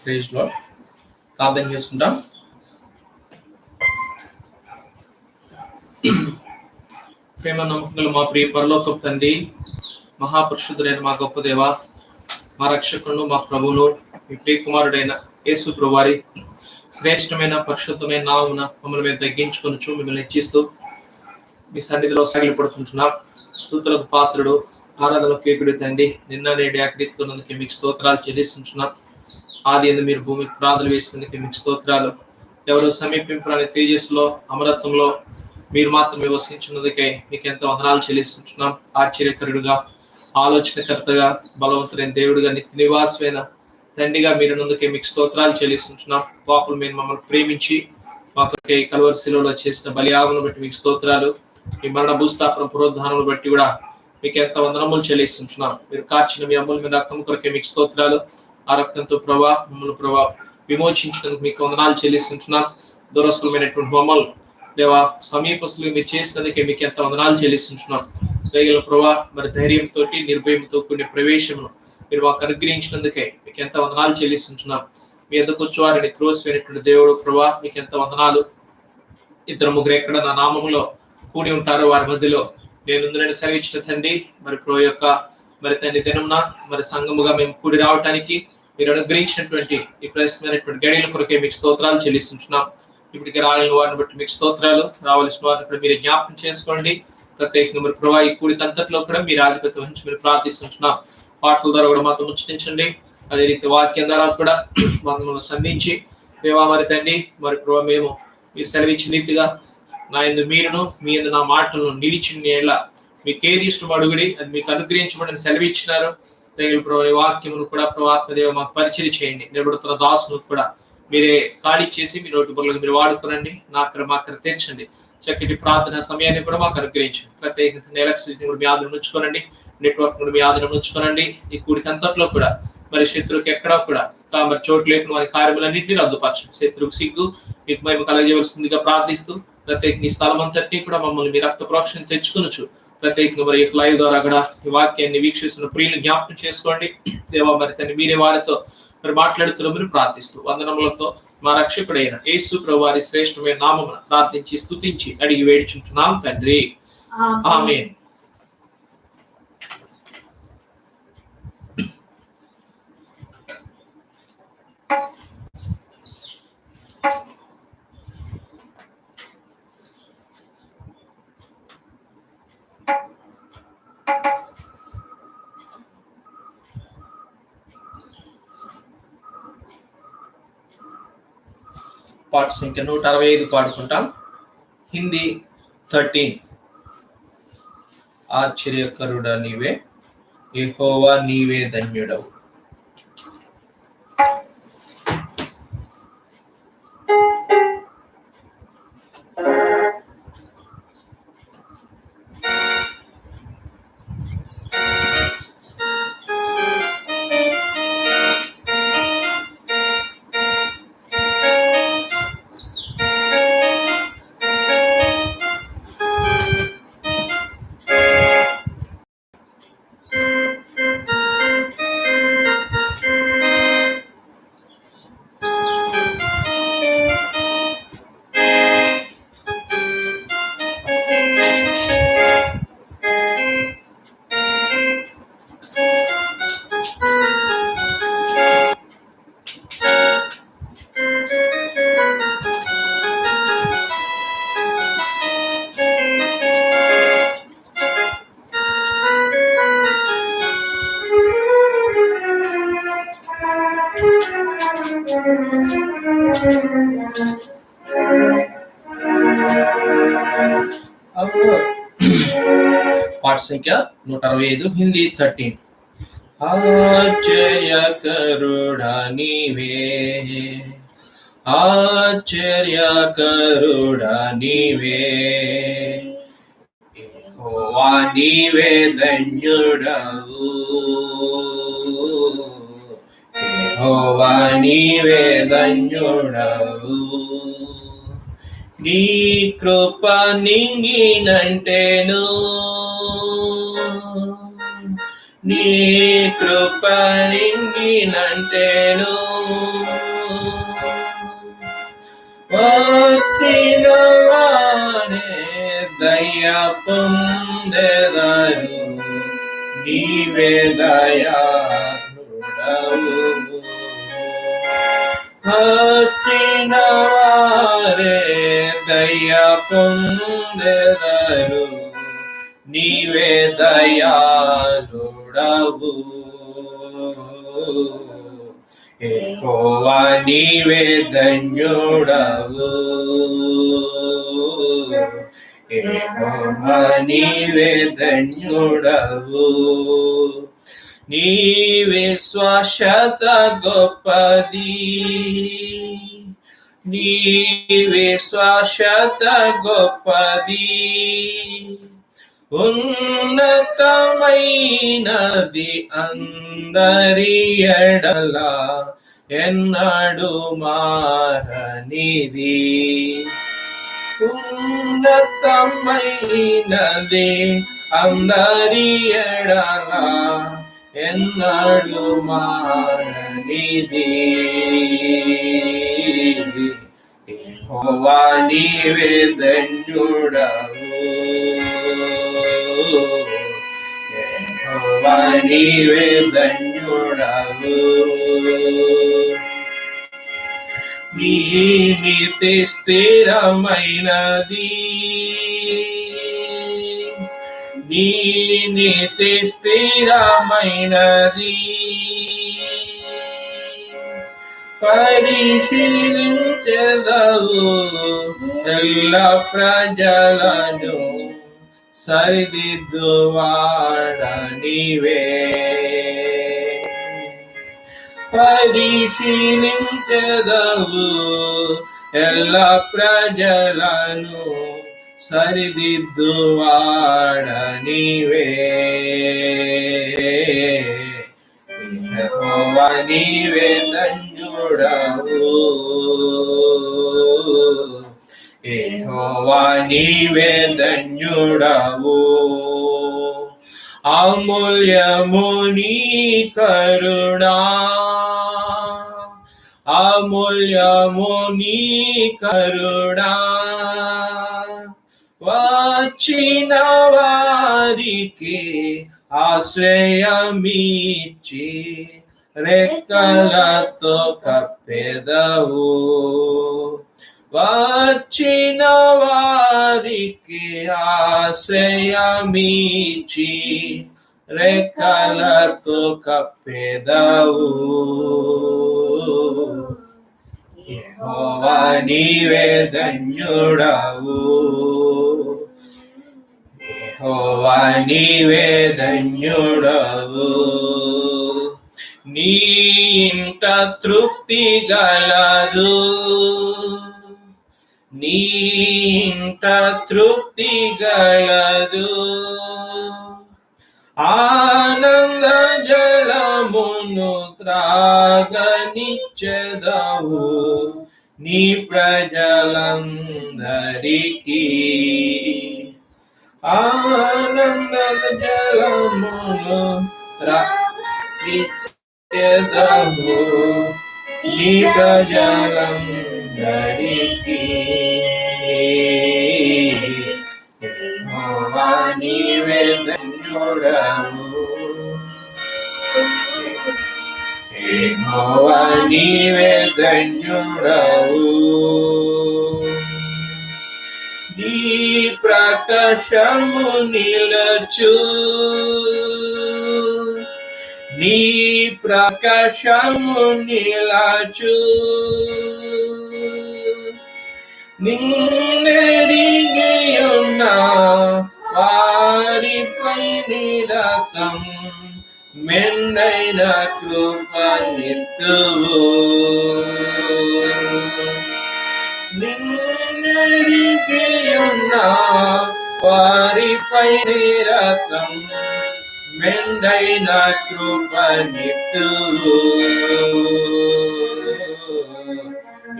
Praise lord. ప్రార్థన చేసుకుంటాం. ప్రేమ నమ్మకములు మా ప్రియ పరలోకపు తండ్రి, మహాపరిశుద్ధుడైన మా గొప్ప దేవ, మా రక్షకుడు, మా ప్రభువును, మీ ప్రియ కుమారుడైన యేసు ప్రభువారి శ్రేష్టమైన పరిశుద్ధమైన నామమున మమ్మల్ని మేము తగ్గించుకొనుచు మిమ్మల్ని హెచ్చిస్తూ మీ సన్నిధిలో సాగిలపడుకుంటున్నాం. స్తుతులకు పాత్రుడు, ఆరాధనలకు కేకుడు తండ్రి, నిన్న నేడు ఏకరీతిగా మీకు స్తోత్రాలు చెల్లిస్తుంటున్నాం. ఆది ఎందు మీరు భూమికి ప్రార్థన వేసినందుకు మీకు స్తోత్రాలు. ఎవరు సమీపింపరాని తేజస్సులో అమరత్వంలో మీరు మాత్రమే వసించున్నదికై మీకు ఎంత వందనాలు చెల్లిస్తుంటున్నాం. ఆశ్చర్యకరుడుగా, ఆలోచనకర్తగా, బలవంతుడైన దేవుడిగా, నిత్య నివాసమైన తండ్రిగా మీరున్నందుకే మీకు స్తోత్రాలు చెల్లిస్తుంటున్నాం. పాపులు మీరు మమ్మల్ని ప్రేమించి మాకు కల్వరి శిలువలో చేసిన బలియాగమును బట్టి మీకు స్తోత్రాలు. మీ మరణ భూస్థాపన పునరుద్ధానములు బట్టి కూడా మీకు ఎంత వందనములు చెల్లిస్తుంటున్నాం. మీరు కార్చిన మీ అమూల్యమైన రక్తం కొరకే మీకు స్తోత్రాలు. ఆ రక్తంతో మమ్మల్ని విమోచించినందుకు మీకు వందనాలు చెల్లిస్తుంటున్నాం. దురస్తులమైనటువంటి మమ్మల్ని దేవా సమీపస్తులు మీరు చేసినందుకే మీకు ఎంత వందనాలు చెల్లిస్తుంటున్నాం. దయగల ప్రభా, మరి ధైర్యంతో నిర్భయంతో కూడిన ప్రవేశమును మీరు మాకు అనుగ్రహించినందుకే మీకు ఎంత వందనాలు చెల్లిస్తుంటున్నాం. మీ ఎద్దకు వచ్చేవారిని త్రోసిపోయినటువంటి దేవుడు ప్రభా, మీకు ఎంత వందనాలు. ఇద్దరు ముగ్గురు ఎక్కడ నా నామములో కూడి ఉంటారో వారి మధ్యలో నేను సెలవిచ్చిన తండ్రి, మరి ప్రభు యొక్క మరి తండ్రి దినమున మరి సంఘముగా మేము కూడి రావటానికి మీరు అనుగ్రహించినటువంటి ఈ ప్రశ్నమైనటువంటి గడియల కొరకే మీకు స్తోత్రాలు చెల్లిస్తుంటున్నాం. ఇప్పటికే రాలిన వారిని బట్టి మీకు స్తోత్రాలు. రావాల్సిన వారిని కూడా మీరు జ్ఞాపకం చేసుకోండి. ప్రత్యేకంగా మరి ప్రభా ఈ కూడికంతట్లో కూడా మీరు ఆధిపత్యం వహించి మీరు ప్రార్థిస్తుంటున్నాం. పాటల ద్వారా కూడా మాతో ముచ్చటించండి. అదే రీతి వాక్యం ద్వారా కూడా మమ్మల్ని సంధించి దేవా మరి తండ్రి మరి ప్రభా మేము మీరు సెలవిచ్చిన రీతిగా నా యందు మీరును మీ యందు నా మాటలను నిలిచిన ఏళ్ళ మీకేది ఇష్టం అడుగుడి, అది మీకు అనుగ్రహించబడిన సెలవిచ్చినారు. దేవుడు ప్రభు వాక్యమును కూడా ప్రభాత్మదేవ మాకు పరిచయం చేయండి. నిలబడుతున్న దాసును కూడా మీరే ఖాళీ చేసి మీ నోటి బుర్రలకు మీరు వాడుకోనండి. మాకు తెచ్చండి. చక్కటి ప్రార్థన సమయాన్ని కూడా మాకు అనుగ్రహించండి. ప్రత్యేకంగా ఎలక్ట్రిసిటీని కూడా మీ ఆదరణ ఉంచుకోనండి. నెట్వర్క్ కూడా మీ ఆదరణ ఉంచుకోనండి. ఈ కూడికి అంతట్లో కూడా మరి శత్రువుకి ఎక్కడా కూడా మరి చోటు లేకుండా వారి కార్యములన్నింటినీ రద్దుపరచండి. శత్రువుకు సిగ్గు మీకు మేము కలగజేయవలసిందిగా ప్రార్థిస్తూ ప్రత్యేకంగా ఈ స్థలం అంతటినీ కూడా మమ్మల్ని మీ రక్త ప్రోక్షణ తెచ్చుకొనొచ్చు. ప్రత్యేకంగా మరి లైవ్ ద్వారా కూడా ఈ వాక్యాన్ని వీక్షిస్తున్న ప్రియులు జ్ఞాపకం చేసుకోండి. దేవా మరి తండ్రి మీరే వారితో మరి మాట్లాడుతున్న ప్రార్థిస్తూ వందనములతో మా రక్షకుడైన యేసు ప్రభువు వారి శ్రేష్టమైన నామమున ప్రార్థించి స్తుతించి అడిగి వేడుచుంటున్నాం తండ్రి, ఆమేన్. పాట సంఖ్య 165 పాడుకుంటాం. హిందీ 13. ఆశ్చర్యకరుడా నీవే, యెహోవా నీవే ధన్యుడవు. పాట సంఖ్య 165, హిందీ 13. ఆశ్చర్యకరుడా నీవే, ఆశ్చర్యకరుడా నీవే, యెహోవా నీవే ధన్యుడవు, యెహోవా నీవే ధన్యుడవు. నీ కృప నింగినంటేను, నీ కృప నింగినంటేను, వచ్చిన వారే దయ పొందెదరు, నీవే దయాళుడవు. వచ్చిన వారే దయ పొందెదరు, నీవే దయాళుడవు. యెహోవా నీవే ధన్యుడవు, యెహోవా నీవే ధన్యుడవు. నీ విశ్వాసత గొప్పది, నీ విశ్వాసత గొప్పది, ఉన్నతమైనది అందరి ఎడల ఎన్నడు మారనిది. ఉన్నతమైనది అందరి ఎడల ఎన్నడు మారనిది. యెహోవా నీవే ధన్యుడవు, యెహోవా నీవే ధన్యుడవు. నీ నీతి స్థిరమైనది, నీ నీతి స్థిరమైనది, పరిశీలించెదవు ఎల్ల ప్రజలను, సరిదిద్దువాడ నీవే. పరిశీలించెదవు ఎల్ల ప్రజలను, సరిదిద్దువాడ నీవే. యెహోవా నీవే ధన్యుడవు, యెహోవా నీవే ధన్యుడవు. అమూల్యము నీ కరుణా, అమూల్యము నీ కరుణా, వచ్చిన వారికి ఆశ్రయమిచ్చి రెక్కలతో కప్పెదవు. వచ్చిన వారికి ఆశ్రయమిచ్చి రెక్కలతో కప్పెదవు. యెహోవా నీవే ధన్యుడవు, యెహోవా నీవే ధన్యుడవు. నీ ఇంట తృప్తి గలదు, నీ ఇంట తృప్తి గలదు, ఆనంద జలమును త్రాగనిచ్చెదవు నీ ప్రజలందరికీ. ఆనంద జలమును త్రాగిచ్చెదవు నీ ప్రజలందరికీ. యెహోవా నీవే ధన్యుడవు, యెహోవా నీవే ధన్యుడవు. నీ ప్రకాశము నిలచు, నీ ప్రకాశము నిలచు, నిన్నెరిగియున్న వారిపై నిరతం మెండైన కృపనిత్తువు. నిన్నెరిగియున్న వారిపై నిరతం మెండైన కృపనిత్తువు.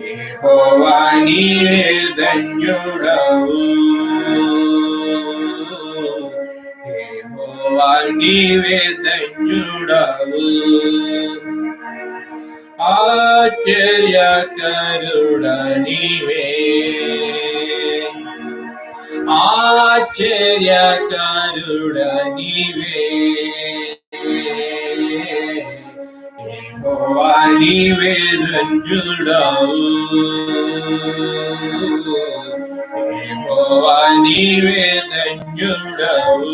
యెహోవా నీవే ధన్యుడవు, యెహోవా నీవే ధన్యుడవు. ఆశ్చర్యకరుడ నీవే, ఆశ్చర్యకరుడ నీవే. యెహోవా నీవే ధన్యుడవు, యెహోవా నీవే ధన్యుడవు.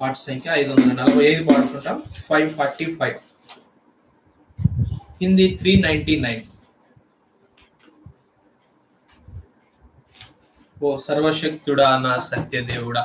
పాట సంఖ్య 545 పాడుకుంటాం. 545, హిందీ 399. ఓ సర్వశక్తుడా నా సత్యదేవుడా,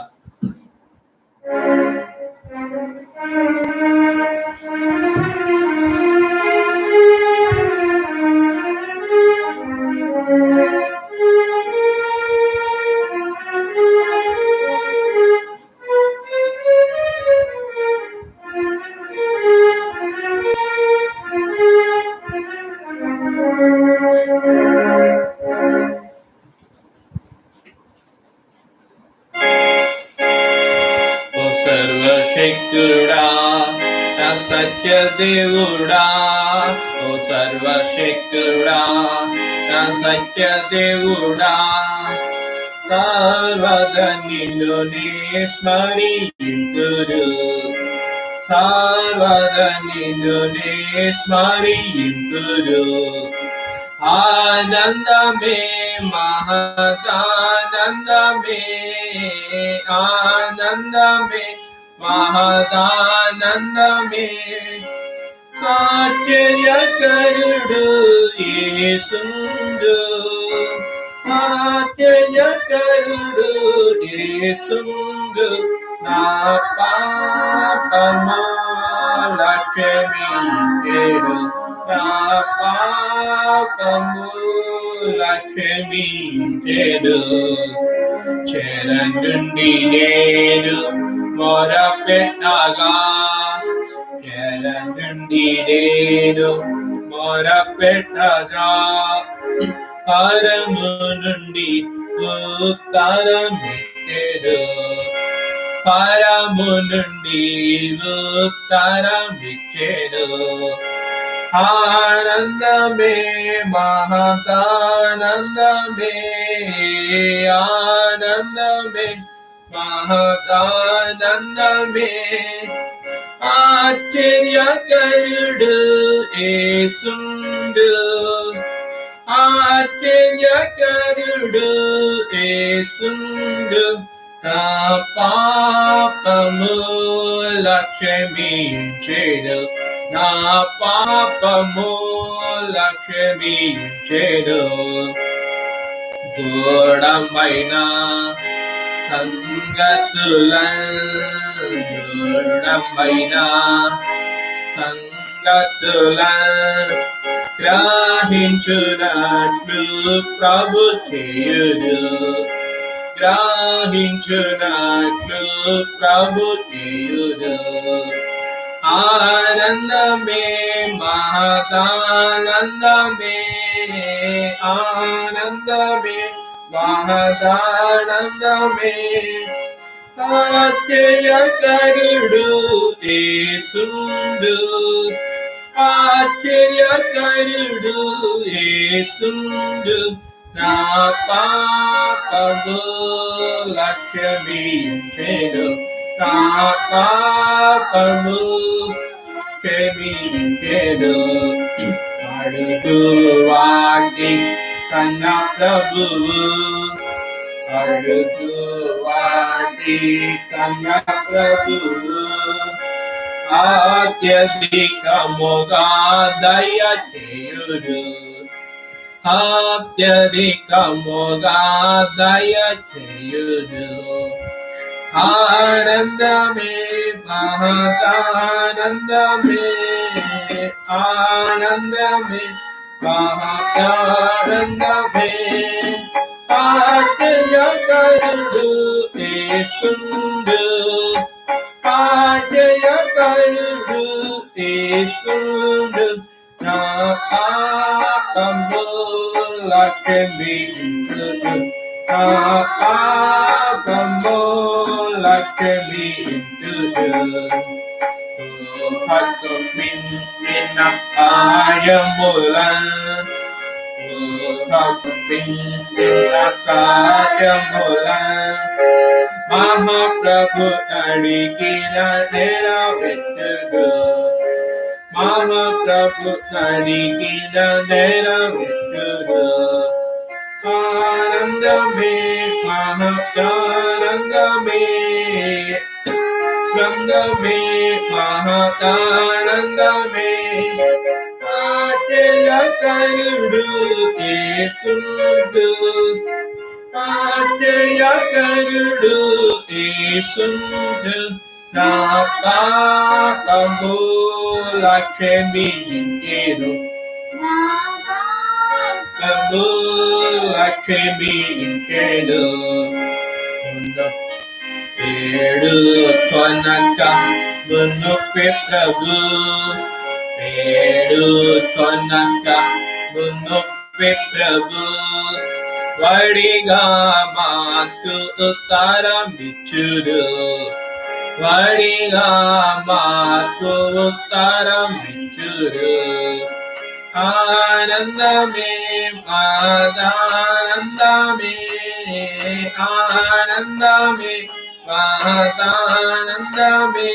సర్వశక్తుడా నా సత్యదేవుడా, ఓ సర్వశక్తుడా నా సత్యదేవుడా. సర్వదా నిన్ను నే స్మరింతురు, సర్వదా నిన్ను నే స్మరింతురు. ఆనందమే మహదానందమే, ఆనందమే మహదానందమే. ఆశ్చర్యకరుడు యేసుండు, ఆశ్చర్యకరుడు యేసుండు. నా పాపముల క్షమించెను, నా పాపముల క్షమించెను. చెర నుండి నేను మొరపెట్టగా, చెర నుండి నేను మొరపెట్టగా, పరము నుండి ఉత్తరమిచ్చెను, పరము నుండి ఉత్తరమిచ్చెను. ఆనందమే మహదానందమే, ఆనందమే మహదానందమే. ఆశ్చర్యకరుడు యేసుండు, ఆశ్చర్యకరుడు యేసుండు. నా పాపముల క్షమించెను, నా పాపముల క్షమించెను. ఘోరమైన సంగతుల, ఘోరమైన సంగతుల గ్రహించునట్లు ప్రభు చేయును, గ్రహించునట్లు ప్రభు చేయును. ఆనందమే మహదానందమే, ఆనందమే మహదానందమే. ఆశ్చర్యకరుడు యేసుండు, ఆశ్చర్యకరుడు యేసుండు. నా పాపముల క్షమించెను, నా పాపము క్షమించెను. అడుగు వాటి కన్న ప్రభువు, అడుగు వాటి కన్న ప్రభువు అత్యధికముగా దయచేయుడు, అత్యధికముగా దయచేయుడు. ఆనందమే మహదానందమే, ఆనందమే మహదానందమే. ఆశ్చర్యకరుడు యేసుండు, ఆశ్చర్యకరుడు యేసుండు. నా పాపముల క్షమించును, నా పాపముల క్షమించును. హక్కు మించిన కార్యములను, హక్కు మించిన కార్యములను మహాప్రభు అడిగిన నెరవేర్చును, మహాప్రభు అడిగిన నెరవేర్చును. ఆనందమే మహానందమే, నందమే మహానందమే. ఆశ్చర్యకరుడు యేసుండు, ఆశ్చర్యకరుడు యేసుండు. నా పాపముల క్షమించెను, పాపముల క్షమించెను. ఏడు కొనక మునుపే ప్రభు, ఏడు కొనక మునుపే ప్రభు వడిగా మాకు ఉత్తరమిచ్చుడు, వడిగా మాకు ఉత్తరమిచ్చుడు. ఆనందమే ఆనందమే, ఆనందమే ఆనందమే.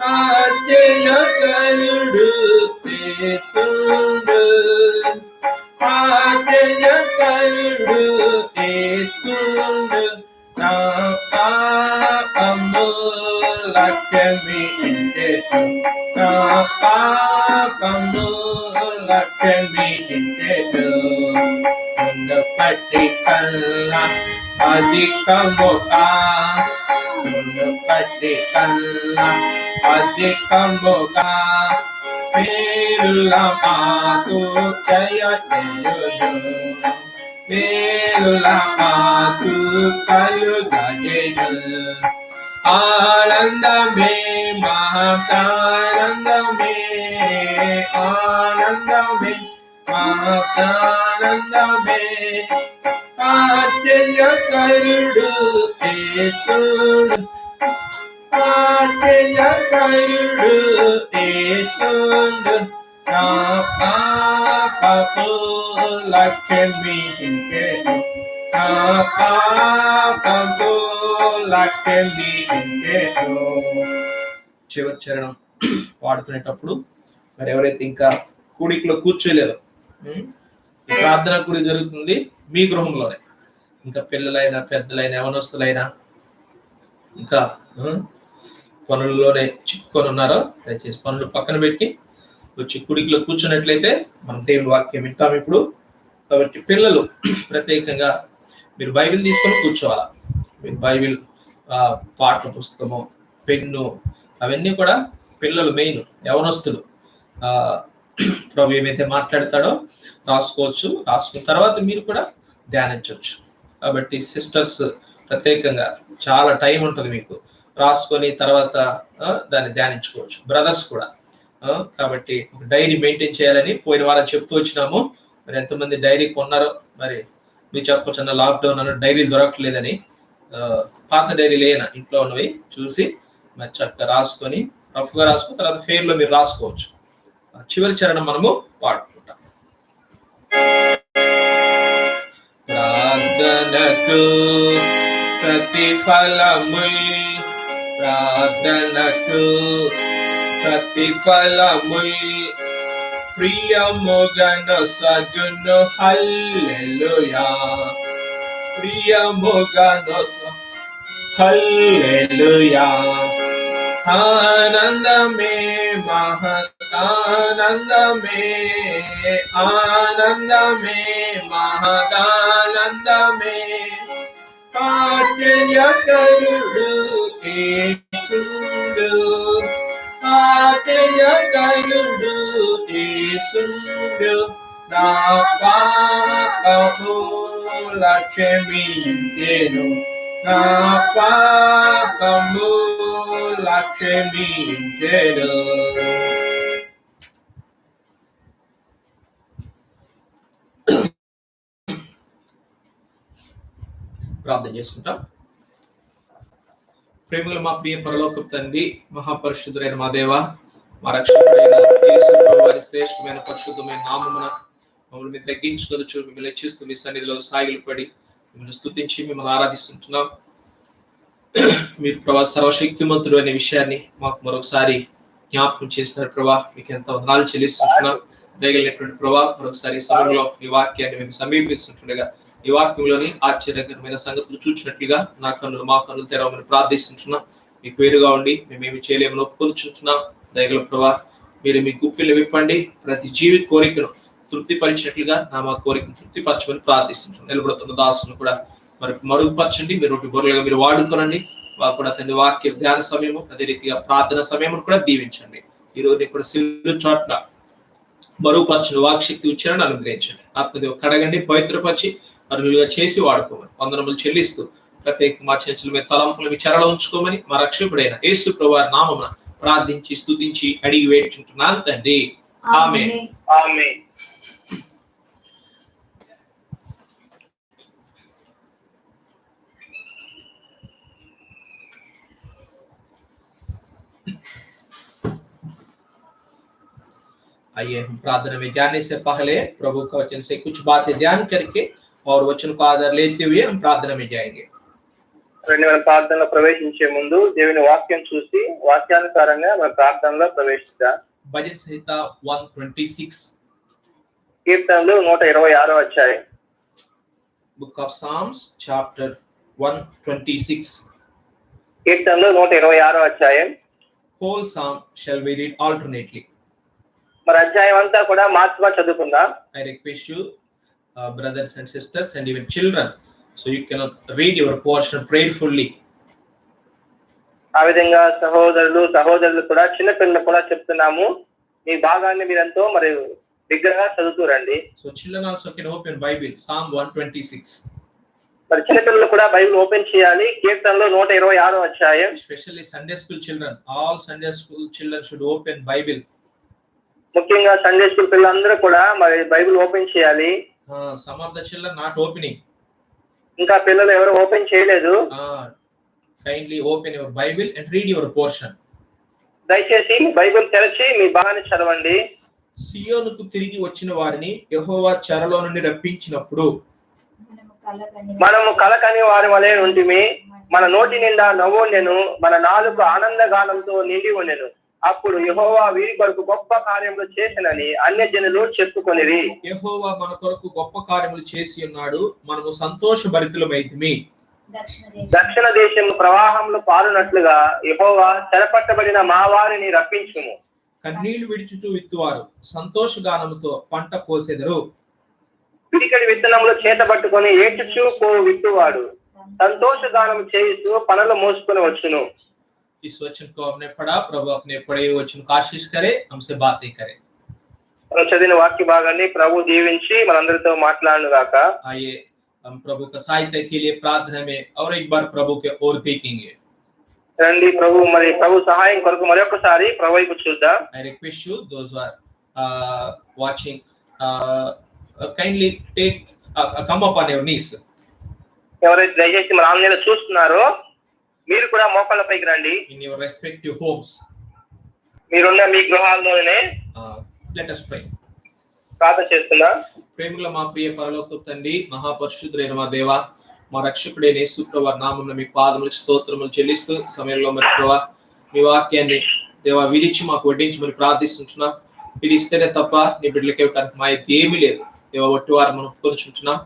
ఆశ్చర్యకరుడు యేసుండు, ఆశ్చర్యకరుడు యేసుండు. నా పాపముల క్షమించెను, నా పాపముల క్షమించెను. మునుపటి కన్నా అధికముగా, మునుపటి కన్నా అధికముగా మేలుల మాకు చేయచేయును, మేలుల మాకు కలుగజేయును. ఆనందమే మహదానందమే, ఆనందమే మహదానందమే. ఆశ్చర్యకరుడు యేసుండు, ఆశ్చర్యకరుడు యేసుండు. నా పాపముల క్షమించెను, నా పాపముల క్షమించెను. చివరి చరణం పాడుకునేటప్పుడు మరి ఎవరైతే ఇంకా కూడికలో కూర్చోలేదు, ఈ ప్రార్థన కూడా జరుగుతుంది మీ గృహంలోనే. ఇంకా పిల్లలైనా పెద్దలైనా యవనస్తులైనా ఇంకా పనుల్లోనే చిక్కుకొని ఉన్నారో దయచేసి పనులు పక్కన పెట్టి వచ్చి కుడికిలో కూర్చున్నట్లయితే మనం దేవుని వాక్యం వింటాం ఇప్పుడు. కాబట్టి పిల్లలు ప్రత్యేకంగా మీరు బైబిల్ తీసుకొని కూర్చోవాలా. మీరు బైబిల్ పాటల పుస్తకము, పెన్ను అవన్నీ కూడా పిల్లలు మెయిన్, యవనస్తులు ప్రభు ఏమైతే మాట్లాడతాడో రాసుకోవచ్చు. రాసుకున్న తర్వాత మీరు కూడా ధ్యానించవచ్చు. కాబట్టి సిస్టర్స్ ప్రత్యేకంగా చాలా టైం ఉంటుంది మీకు, రాసుకొని తర్వాత దాన్ని ధ్యానించుకోవచ్చు. బ్రదర్స్ కూడా. కాబట్టి డైరీ మెయింటైన్ చేయాలని పోయిన వారం చెప్తూ వచ్చినాము. మరి ఎంతమంది డైరీ కొన్నారో మరి మీరు చెప్పచ్చు. అన్న లాక్డౌన్ అన్న డైరీలు దొరకట్లేదని, పాత డైరీలు ఏనా ఇంట్లో ఉన్నవి చూసి మరి చక్కగా రాసుకొని రఫ్గా రాసుకుని తర్వాత ఫెయిర్లో మీరు రాసుకోవచ్చు. చివరి చరణం మనము పాడుకుంటాం. ప్రార్థనకు ప్రతిఫలము, ప్రార్థనకు ప్రతిఫలముల్ ప్రియముగన సగును హల్లెలూయా ప్రియముగన హల్లెలూయా ఆనందమే మహదానందమే ఆనందమే మహదానందమే ఆశ్చర్యకరుడు యేసుండు ఆశ్చర్యకరుడు యేసుండు నా పాపముల క్షమించెను నా పాపముల క్షమించెను. ప్రార్థన చేసుకుంటాం. ప్రేమల మా ప్రియ పరలోకపు తండ్రి, మహాపరిశుద్ధుడైన మా దేవ, మా రక్షకుడైన యేసు ప్రభువు వారి శ్రేష్టమైన పరిశుద్ధమైన నామమున మమ్మల్ని తగ్గించుకొనుచు మిమ్మల్ని హెచ్చిస్తూ మీ సన్నిధిలో సాగిలపడి మిమ్మల్ని స్తుతించి మిమ్మల్ని ఆరాధిస్తుంటున్నాం. మీరు ప్రభా సర్వశక్తిమంతుడు అనే విషయాన్ని మాకు మరొకసారి జ్ఞాపకం చేసినారు ప్రభా, మీకు ఎంత వందనాలు చెల్లిస్తుంటున్నాం. దయగలిగినటువంటి ప్రభా, మరొకసారి సమయంలో ఈ వాక్యాన్ని మేము సమీపిస్తుంటుండగా ఈ వాక్యంలోని ఆశ్చర్యకరమైన సంగతులు చూచినట్లుగా నా కన్నులు మా కన్నులు తెరవమని ప్రార్థిస్తున్నాం. మీకు వేరుగా ఉండి మేమేమి చేయలేమని ఒప్పుకొనిచుంటున్నాం. దయగల ప్రభా, మీరు మీ గుప్పిలు విప్పండి, ప్రతి జీవి కోరికను తృప్తిపరిచినట్లుగా నా మా కోరికను తృప్తిపరచమని ప్రార్థిస్తున్నాం. నిలబడుతున్న దాసును కూడా మరి మరుగుపరచండి, మీరు బొర్రలుగా మీరు వాడుకోనండి. వారు కూడా తండ్రి వాక్య ధ్యాన సమయము అదే రీతిగా ప్రార్థన సమయము కూడా దీవించండి. ఈ రోజు కూడా సిల్లు చోట్ల మరుగుపరచండి, వాక్శక్తి ఉచ్చారణ అనుగ్రహించండి. ఆత్మదేవ కడగండి, పవిత్రపరిచి అర్హులుగా చేసి వాడుకోమని వందనములు చెల్లిస్తూ ప్రత్యేక మా చర్చల మీద తలంపుల మీ చెరలో ఉంచుకోమని మా రక్షకుడైన యేసు ప్రభువారి నామమున ప్రార్థించి స్తుతించి అడిగి వేడుచుంటున్నాను తండ్రి, ఆమేన్. ఆమేన్. आइए हम प्रार्थना में जाने से पहले प्रभु का वचन से कुछ बातें ध्यान करके और वचन को आदर लेते हुए हम प्रार्थना में जाएंगे. ప్రార్థనలో ప్రవేశించే ముందు దేవుని వాక్యం చూసి వాక్యానుసారంగా మన ప్రార్థనలో ప్రవేశిద్దాం. భజన సంహిత 126 కీర్తనలు 126వ అధ్యాయం. బుక్ ఆఫ్ సామ్స్ చాప్టర్ 126 కీర్తనలు 126వ అధ్యాయం. whole psalm shall we read alternately. మరి అధ్యాయం అంతా కూడా మార్చుగా చదువుకుందాం. I request you brothers and sisters and even children, so you can read your portion prayerfully. ఆ విధంగా సహోదరులు కూడా చిన్న పిల్లలు కూడా చెప్తున్నాము, మీ భాగాన్ని మీరంతో మరి దగ్గరగా చదువుతూ రండి. So children also can open Bible, Psalm 126. మరి చిన్న పిల్లలు కూడా బైబిల్ ఓపెన్ చేయాలి. కీర్తనలో 126వ అధ్యాయం. Especially Sunday school children, all Sunday school children should open Bible. ముఖ్యంగా సండే స్కూల్ పిల్లలందరూ కూడా మరి బైబిల్ ఓపెన్ చేయాలి. Some of the children not opening. ఇంకా పిల్లలు ఎవరు ఓపెన్ చేయలేదు. Kindly open your Bible and read your portion. దయచేసి బైబిల్ తెరచి మీ భాగాన్ని చదవండి. సియోనుకు తిరిగి వచ్చిన వారిని యెహోవా చెరలో నుండి రప్పించినప్పుడు మనము కలకని వారి వలె ఉంటిమి, మన నోటి నిండా నవ్వుండెను, మన నాలుక ఆనందగానంతో నిండి ఉండెను. అప్పుడు యెహోవా వీరి కొరకు గొప్ప కార్యములు చేసినని అన్యజనులు చెప్పుకొనిరి. యెహోవా మన కొరకు గొప్ప కార్యములు చేసి ఉన్నాడు, మనము సంతోషభరితులమైతిమి. దక్షిణ దేశము ప్రవాహంలో పారునట్లుగా యెహోవా చెరపట్టబడిన మా వారిని రప్పించుము. కన్నీళ్లు విడుచుచూ విత్తువారు సంతోషగానముతో పంట కోసెదరు. పిడికెడి విత్తనములు చేత పట్టుకొని ఏడ్చుచూ విత్తువాడు సంతోషగానము చేయిస్తూ పనులు మోసుకొని వచ్చును. इस वचन को हमने पढ़ा, प्रभु अपने पढ़े हुए वचन को आशीष करे, हमसे बातें करे. మనం చదివిన వాక్య భాగాన్ని ప్రభు దీవించి మనందరితో మాట్లాడును గాక. आइए हम प्रभु का सहायता के लिए प्रार्थना में और एक बार प्रभु के ओर देखेंगे. రండి ప్రభు సహాయం కొరకు మరొకసారి ప్రభు వైపు చూద్దాం. I request you those who are watching kindly take come up on your knees. ఎవరైతే దయచేసి మన ఆన్లైన్ చూస్తున్నారో మీరు కూడా మోకాళ్ళపైకి రండి. In your respective homes. మీరున్న మీ గృహాల్లోనే let us pray. ప్రార్థన చేస్తున్నా. ప్రేమగల మా ప్రియ పరలోకపు తండ్రి, మహాపరిశుద్ధుడైన మా దేవా, మా రక్షకుడైన యేసు ప్రభువు నామమున మీ పాదములకు స్తోత్రములు చెల్లిస్తూ సమయంలో మరి ప్రభువా మీ వాక్యాన్ని దేవా విరిచి మాకు వడ్డించమని ప్రార్థిస్తుంటున్నాం. మీరు ఇస్తేనే తప్ప నీ బిడ్డలకి ఇవ్వడానికి మా యొక్క ఏమీ లేదు దేవా. ఒట్టి వారు మనం కొలుచుంటున్నాం.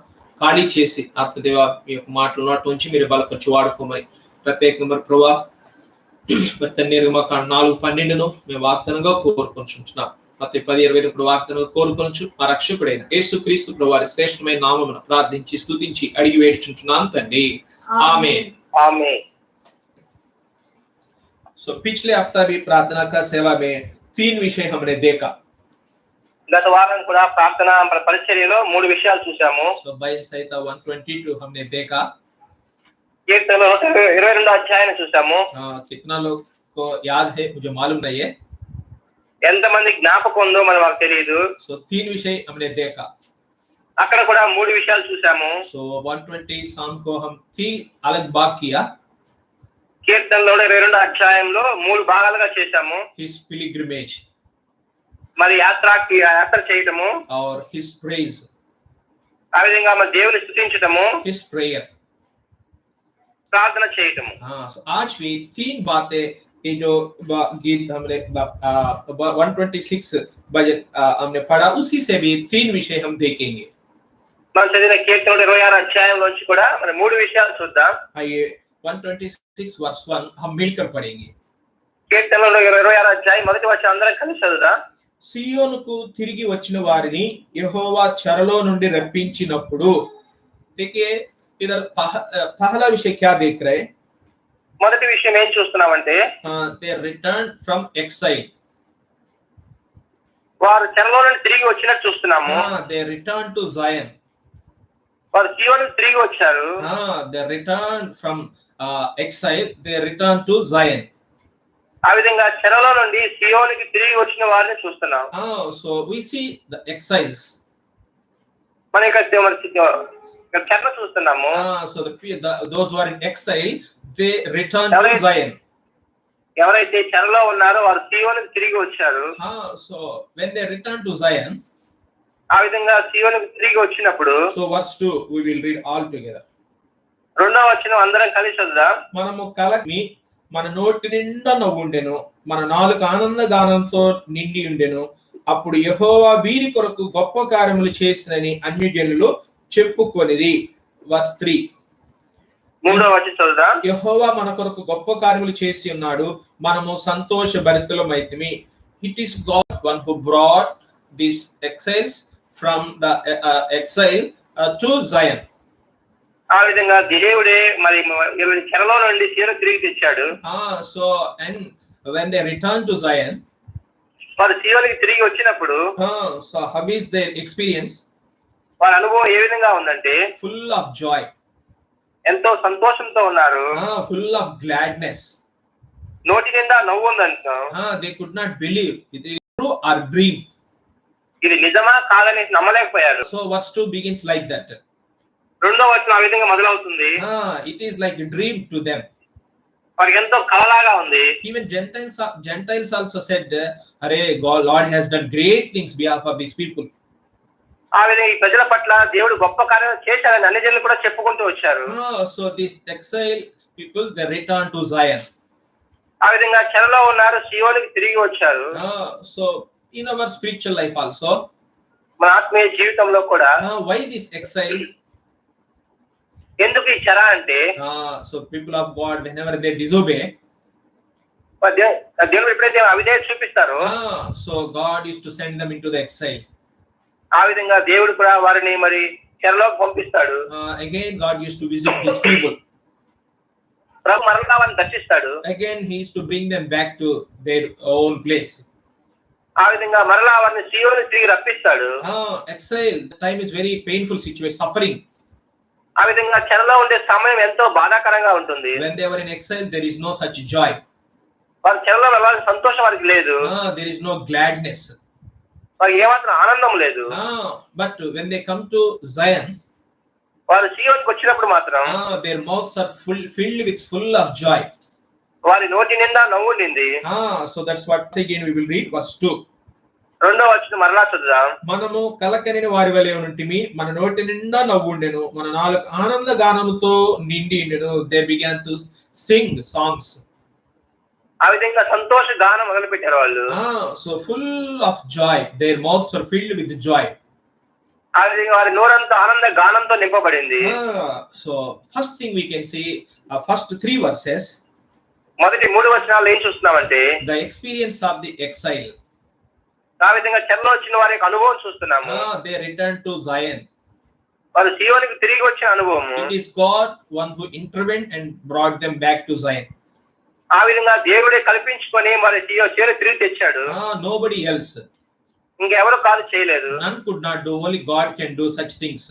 ఖాళీ చేసి ఆత్మదేవ మీ యొక్క మాటలు నాటి నుంచి మీరు బలపరిచి వాడుకోమని ప్రత్యేకంగా మరి ప్రభా మరి తండ్రి మాకు 4:12 మేము వాగ్దానంగా కోరుకుంటున్నాం. ప్రతి 10:20 ఇప్పుడు వాగ్దానంగా కోరుకొనొచ్చు. మా రక్షకుడైన యేసుక్రీస్తు ప్రభు వారి శ్రేష్టమైన నామమున ప్రార్థించి స్తుతించి అడిగి వేడుచుంటున్నాం తండ్రి. आमीन आमीन। सो पिछले हफ्ता भी प्रार्थना का सेवा में 3 विषय हमने देखा. గత వారం కూడా ప్రార్థన పరిచర్యలో 3 విషయాలు చూసాము. సో బైబిల్ సహిత 122 हमने देखा. కీర్తనలు 22వ అధ్యాయాన్ని చూసాము. कितना लोग को याद है मुझे मालूम नहीं है. ఎంతమంది జ్ఞాపకం ఉందో మరి మాకు తెలియదు. సో 3 विषय हमने देखा. అక్కడ కూడా 3 విషయాలు చూసాము. సో 120 शाम को हम 3 अलग भाग किया. కీర్తనలో 22వ అధ్యాయంలో 3 భాగాలుగా చేశాము. His pilgrimage మరి యాత్ర చేయటము और his praise, ఆ విధంగా మరి దేవుని స్తుతించటము, his prayer. ప్రార్థన చేయటము. సో आज भी 3 बातें ये जो गीत हमने 126 भजन हमने पढ़ा उसी से भी 3 विषय हम देखेंगे. మనం చదివిన కీర్తన 26వ అధ్యాయంలోంచి కూడా మరి 3 విషయాలు చూద్దాం. आइए 126 वर्स 1 हम मिलकर पढ़ेंगे. కీర్తనలో 26వ అధ్యాయం మొదటి వచనం అందరం కలిసి చదువుదాం. సియోనుకు తిరిగి వచ్చిన వారిని యెహోవా చెరలో నుండి రప్పించినప్పుడు. देखिए इधर पहला विषय क्या देख रहे हैं. మొదటి విషయం ఏం చూస్తున్నామంటే they returned from exile. వారు చెరలో నుండి తిరిగి వచ్చినట్టు చూస్తున్నాము. they returned to Zion. వారు సియోనుకు తిరిగి వచ్చారు. they returned from exile, they returned to Zion. ఆ విధంగా చెరలో నుండి సియోనుకి తిరిగి వచ్చిన వారిని చూస్తున్నాం. so we see the exiles. మనం ఇక్కడ చెర చూస్తున్నాము. so those who are in exile they returned to Zion. ఎవరైతే చెరలో ఉన్నారో వారు సియోనుకి తిరిగి వచ్చారు. so when they return to Zion, ఆ విధంగా సియోనుకి తిరిగి వచ్చినప్పుడు so verse 2 we will read all together. రెండవ వచనం అందరం కలిసి చదువుదాం. మనము కలకి మన నోటి నిండా నవ్వుండెను, మన నాలుక ఆనంద గానంతో నిండి ఉండెను. అప్పుడు యెహోవా వీరి కొరకు గొప్ప కార్యములు చేసినని అన్యజనులు చెప్పుకొనిరి. verse 3 మూడవ వచనం చదువుదాం. యెహోవా మన కొరకు గొప్ప కార్యములు చేసి ఉన్నాడు, మనము సంతోష భరితులమైతిమి. It is God one who brought these exiles from the exile to Zion. ఆ విధంగా దేవుడే మరి చెరలో నుండి సియోను తిరిగి తెచ్చాడు. so and when they return to Zion, వారు సియోనుకి తిరిగి వచ్చినప్పుడు so how is their experience? వారి అనుభవం ఏ విధంగా ఉందంటే full of joy, ఎంతో సంతోషంతో ఉన్నారు. full of gladness. నోటి నిండా నవ్వు ఉందంట. they could not believe it is true or dream. ఇది నిజమా కాదని నమ్మలేకపోయారు. so verse 2 begins like that. రెండో వచనం ఆ విధంగా మొదలవుతుంది. it is like a dream to them. వారికి ఎంతో కలలాగా ఉంది. even Gentiles also said, "Arey God, Lord has done great things behalf of these people." ఆ విధంగా ఈ ప్రజల పట్ల దేవుడు గొప్ప కార్యం చేశారని అన్ని జనులు కూడా చెప్పుకుంటూ వచ్చారు. so these exile people they return to Zion. ఆ విధంగా చెరలో ఉన్నారు, సియోనుకి తిరిగి వచ్చారు. so in our spiritual life also, మన ఆత్మీయ జీవితంలో కూడా why this exile? ఎందుకు ఈ చెర అంటే so people of God whenever they disobey, దేవుడు ఎప్పుడైతే అవిధేయత చూపిస్తారో so God used to send them into the exile. ఆ విధంగా దేవుడు కూడా వారిని మరి చెరలోకి పంపిస్తాడు. again God used to visit his people. ప్రభు మరలా వారిని దర్శిస్తాడు. again he used to bring them back to their own place. ఆ విధంగా మరలా వారిని సియోనుకి తిరిగి రప్పిస్తాడు. exile, the time is very painful situation, suffering. ఆ విధంగా చెరలో ఉండే సమయం ఎంతో బాధాకరంగా ఉంటుంది. when they were in exile there is no such joy. వారు చెరలో వెళ్ళాల్సిన సంతోషం వారికి లేదు. there is no gladness. వారికి ఏమాత్రం ఆనందం లేదు. but when they come to Zion, వారు సియోనుకి వచ్చినప్పుడు మాత్రం their mouths are filled with full of joy. వారి నోటి నిండా నవ్వు నింది. so that's what again we will read verse 2. రెండో వచనం మరలా చదువుదాం. మనము కలకని వారి వలె ఉంటిమి, మన నోటి నిండా నవ్వుండెను, మన నాలుక ఆనంద గానముతో నిండి ఉండెను. they began to sing songs. ఆ విధంగా సంతోష గానం మొదలు పెట్టారు వాళ్ళు. So full of joy, their mouths were filled with joy. ఆ విధంగా వారి నోరంతా ఆనంద గానంతో నింపబడింది. So first thing we can see, first 3 verses, మొదటి 3 వచనాలు ఏం చూస్తున్నామంటే the experience of the exile. ఆ విధంగా చెరలో వచ్చిన వారి యొక్క అనుభవం చూస్తున్నాము. They returned to Zion. వారు సీయోనుకు తిరిగి వచ్చిన అనుభవము. It is God one who intervened and brought them back to Zion. ఆ విధంగా దేవుడే కల్పించుకొని మరి సీయోను తిరిగి తెచ్చాడు. Nobody else. ఇంకెవరు కాదు చేయలేదు. None could not do, only God can do such things.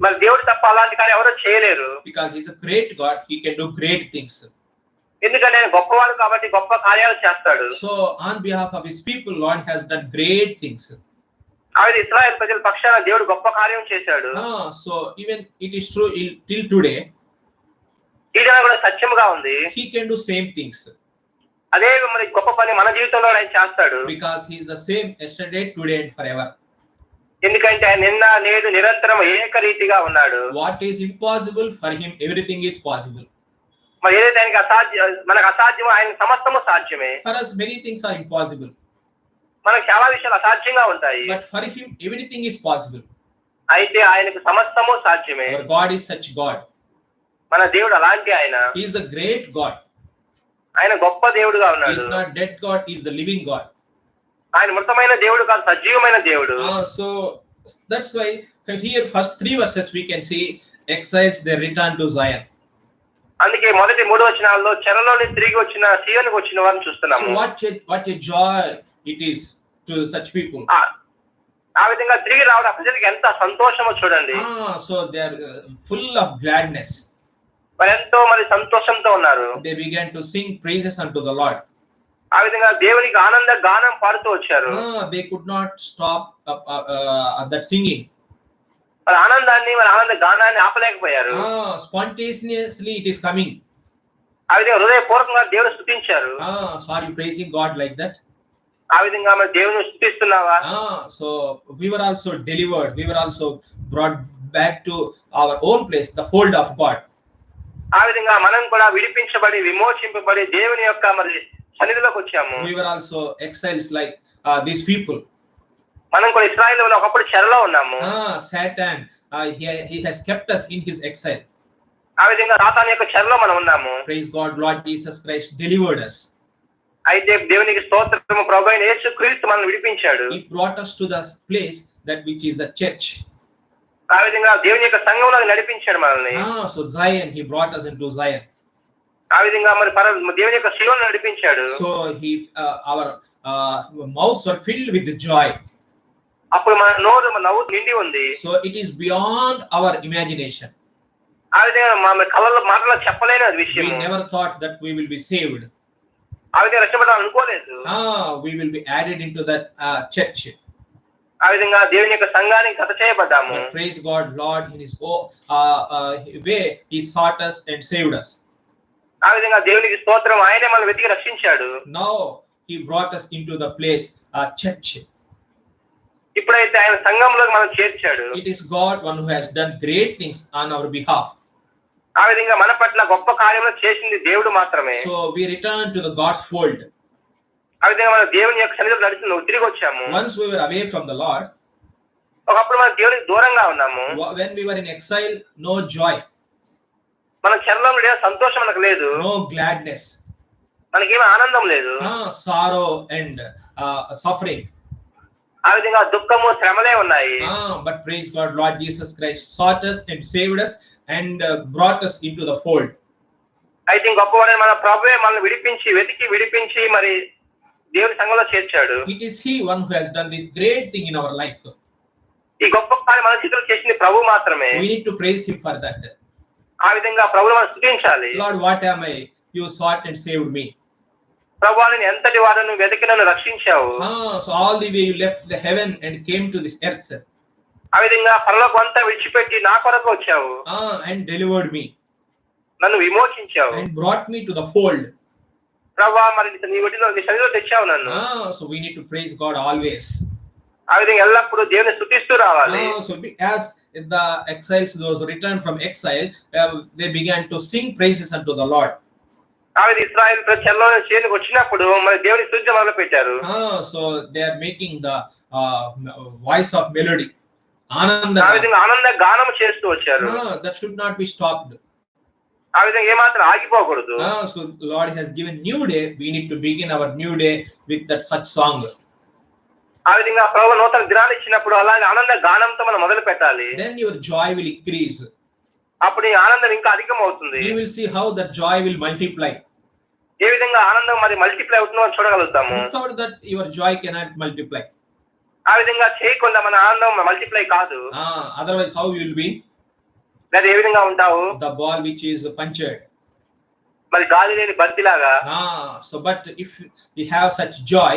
మరి దేవుడు తప్ప అలాంటి కార్యం ఎవరు చేయలేరు. Because he's a great God, he can do great things. ఎందుకంటే ఆయన గొప్పవాడు కాబట్టి గొప్ప కార్యాలు చేస్తాడు. So on behalf of his people, Lord has done great things. ఆ విధంగా ఇశ్రాయేలు ప్రజల పక్షాన దేవుడు గొప్ప కార్యం చేశాడు. So even it is true till today. ఈ దినం కూడా సత్యముగా ఉంది. He can do same things. అదే మరి గొప్ప పని మన జీవితంలో ఆయన చేస్తాడు. Because he is the same yesterday, today and forever. ఎందుకంటే ఆయన నిన్న నేడు నిరంతరం ఏకరీతిగా ఉన్నాడు. What is impossible for him, everything is possible. మరి ఏదైతే ఆయనకి మనకు అసాధ్యమో ఆయన సమస్తము సాధ్యమే. For us many things are impossible. మనకు చాలా విషయాలు అసాధ్యంగా ఉంటాయి. But for him everything is possible. అయితే ఆయనకు సమస్తము సాధ్యమే. Our God is such God. మన దేవుడు అలాంటి ఆయన. He is a great God. ఆయన గొప్ప దేవుడుగా He ఉన్నాడు. is not dead God, he is the living God. ఆయన మృతమైన దేవుడు కాదు, సజీవమైన దేవుడు. So that's why here first 3 verses we can see exiles they return to Zion. అందుకే మొదటి 3 వచనాల్లో చెరలోని తిరిగి వచ్చిన సీయోనుకు వచ్చిన వారిని చూస్తున్నాము. So what a joy it is to such people. ఆ విధంగా తిరిగి రావడం ప్రజలకు ఎంత సంతోషమో చూడండి. So they are full of gladness. మరి ఎంతో మరి సంతోషంతో ఉన్నారు. They began to sing praises unto the Lord. ఆ విధంగా దేవునికి ఆనంద గానం పాడుతూ వచ్చారు. They could not stop that singing. మరి ఆనందాన్ని మరి ఆనంద గానాన్ని ఆపలేకపోయారు. Spontaneously it is coming. ఆ విధంగా హృదయపూర్వకంగా దేవుని స్తుతించారు. So are you praising God like that? ఆ విధంగా మరి దేవుని స్తుతిస్తున్నావా? So we were also delivered, we were also brought back to our own place, the fold of God. ఆ విధంగా మనం కూడా విడిపించబడి విమోచింపబడి దేవుని యొక్క మరి సన్నిధిలోకి వచ్చాము. We were also exiles like these people. మనం కూడా ఇశ్రాయేలులో ఒకప్పుడు చెరలో ఉన్నాము. Satan he has kept us in his exile. ఆ విధంగా సాతాను యొక్క చెరలో మనం ఉన్నాము. Praise God, Lord Jesus Christ delivered us. అయితే దేవునికి స్తోత్రము, ప్రభువైన యేసుక్రీస్తు మనల్ని విడిపించాడు. He brought us to the place that which is the church. ఆ విధంగా దేవుని యొక్క సంఘంలో నడిపించాడు మనల్ని. So Zion, he brought us into Zion. ఆ విధంగా మరి దేవుని యొక్క శిలువను నడిపించాడు. So our mouths were filled with joy. అప్పుడు మన నోరు నవ్వు నిండి ఉంది. So it is beyond our imagination. ఆ విధంగా మన కళ్ళలో మాటలో చెప్పలేని విషయం. We never thought that we will be saved. ఆ విధంగా రక్షించబడాలని అనుకోలేదు. We will be added into that church. ఆ విధంగా దేవుని యొక్క సంఘానికి జత చేయబడ్డాము. Praise God, Lord in his way he sought us and saved us. ఆ విధంగా దేవునికి స్తోత్రం, ఆయనే మనల్ని వెతికి రక్షించాడు. Now he brought us into the place church. ఇప్పుడైతే ఆయన సంఘంలోకి మనం చేర్చాడు. It is God one who has done great things on our behalf. ఆ విధంగా మన పట్ల గొప్ప కార్యములు చేసింది దేవుడు మాత్రమే. So we return to the God's fold. ఆ విధంగా మనం దేవుని యొక్క సన్నిధిలో నడిచి తిరిగి వచ్చాము. Once we were away from the Lord, ఒకప్పుడు మనం దేవునికి దూరంగా ఉన్నాము. when we were in exile, no joy, మన చెరలో లేదు, సంతోషం మనకు లేదు, no gladness, మనకేమీ ఆనందం లేదు, sorrow and suffering. ఆ విధంగా దుఃఖము శ్రమలే ఉన్నాయి. But praise God, Lord Jesus Christ sought us and saved us and brought us into the fold. అయితే గొప్పవాడైన మన ప్రభువే మనల్ని వెతికి విడిపించి మరి దేవుని సంఘంలో చేర్చాడు. It is he one who has done this great thing in our life. ఈ గొప్ప కార్యం మన జీవితంలో చేసింది ప్రభు మాత్రమే. We need to praise him for that. ఆ విధంగా ప్రభువును మనం స్తుతించాలి. Lord, what am I? You sought and saved me. ప్రభువా, నేను ఎంతటి వాడను, వెతికి నన్ను రక్షించావు. So all the way you left the heaven and came to this earth. ఆ విధంగా పరలోకం అంతా విడిచిపెట్టి నా కొరకు వచ్చావు. And delivered me. నన్ను విమోచించావు. And brought me to the fold. ప్రభువా, మరి నీ సన్నిధిలో తెచ్చావు నన్ను. So we need to praise God always. ఆ విధంగా ఎల్లప్పుడూ దేవుని స్తుతిస్తూ రావాలి. So as the exiles, those who returned from exile, they began to sing praises unto the Lord. ఆవిడ ఇశ్రాయేల్ చెరలో చేనుకు వచ్చినప్పుడు మరి దేవుని స్తుతించ మొదలు పెట్టారు. So they are making the voice of melody. ఆ విధంగా ఆనంద గానం చేస్తూ వచ్చారు. That should not be stopped. ఆ విధంగా ఏమాత్రం ఆగిపోకూడదు. So Lord has given new day. We need to begin our new day with that such song. ఆ విధంగా ప్రభువు నూతన దినాన్ని ఇచ్చినప్పుడు అలాగే ఆనంద గానంతో మనం మొదలు పెట్టాలి. Then your joy will increase. అప్పుడు ఈ ఆనందం ఇంకా అధికం అవుతుంది. You will see how that joy will multiply. ఏ విధంగా ఆనందం మరి మల్టిప్లై అవుతుందో చూడగలుగుతాము. Without that your joy cannot multiply. ఆ విధంగా చేయకుండా మన ఆనందం మల్టిప్లై కాదు. Otherwise how you will be? మరి ఏ విధంగా ఉంటావు? The ball which is punctured. మరి గాలి లేని బంతిలాగా. So but if you have such joy,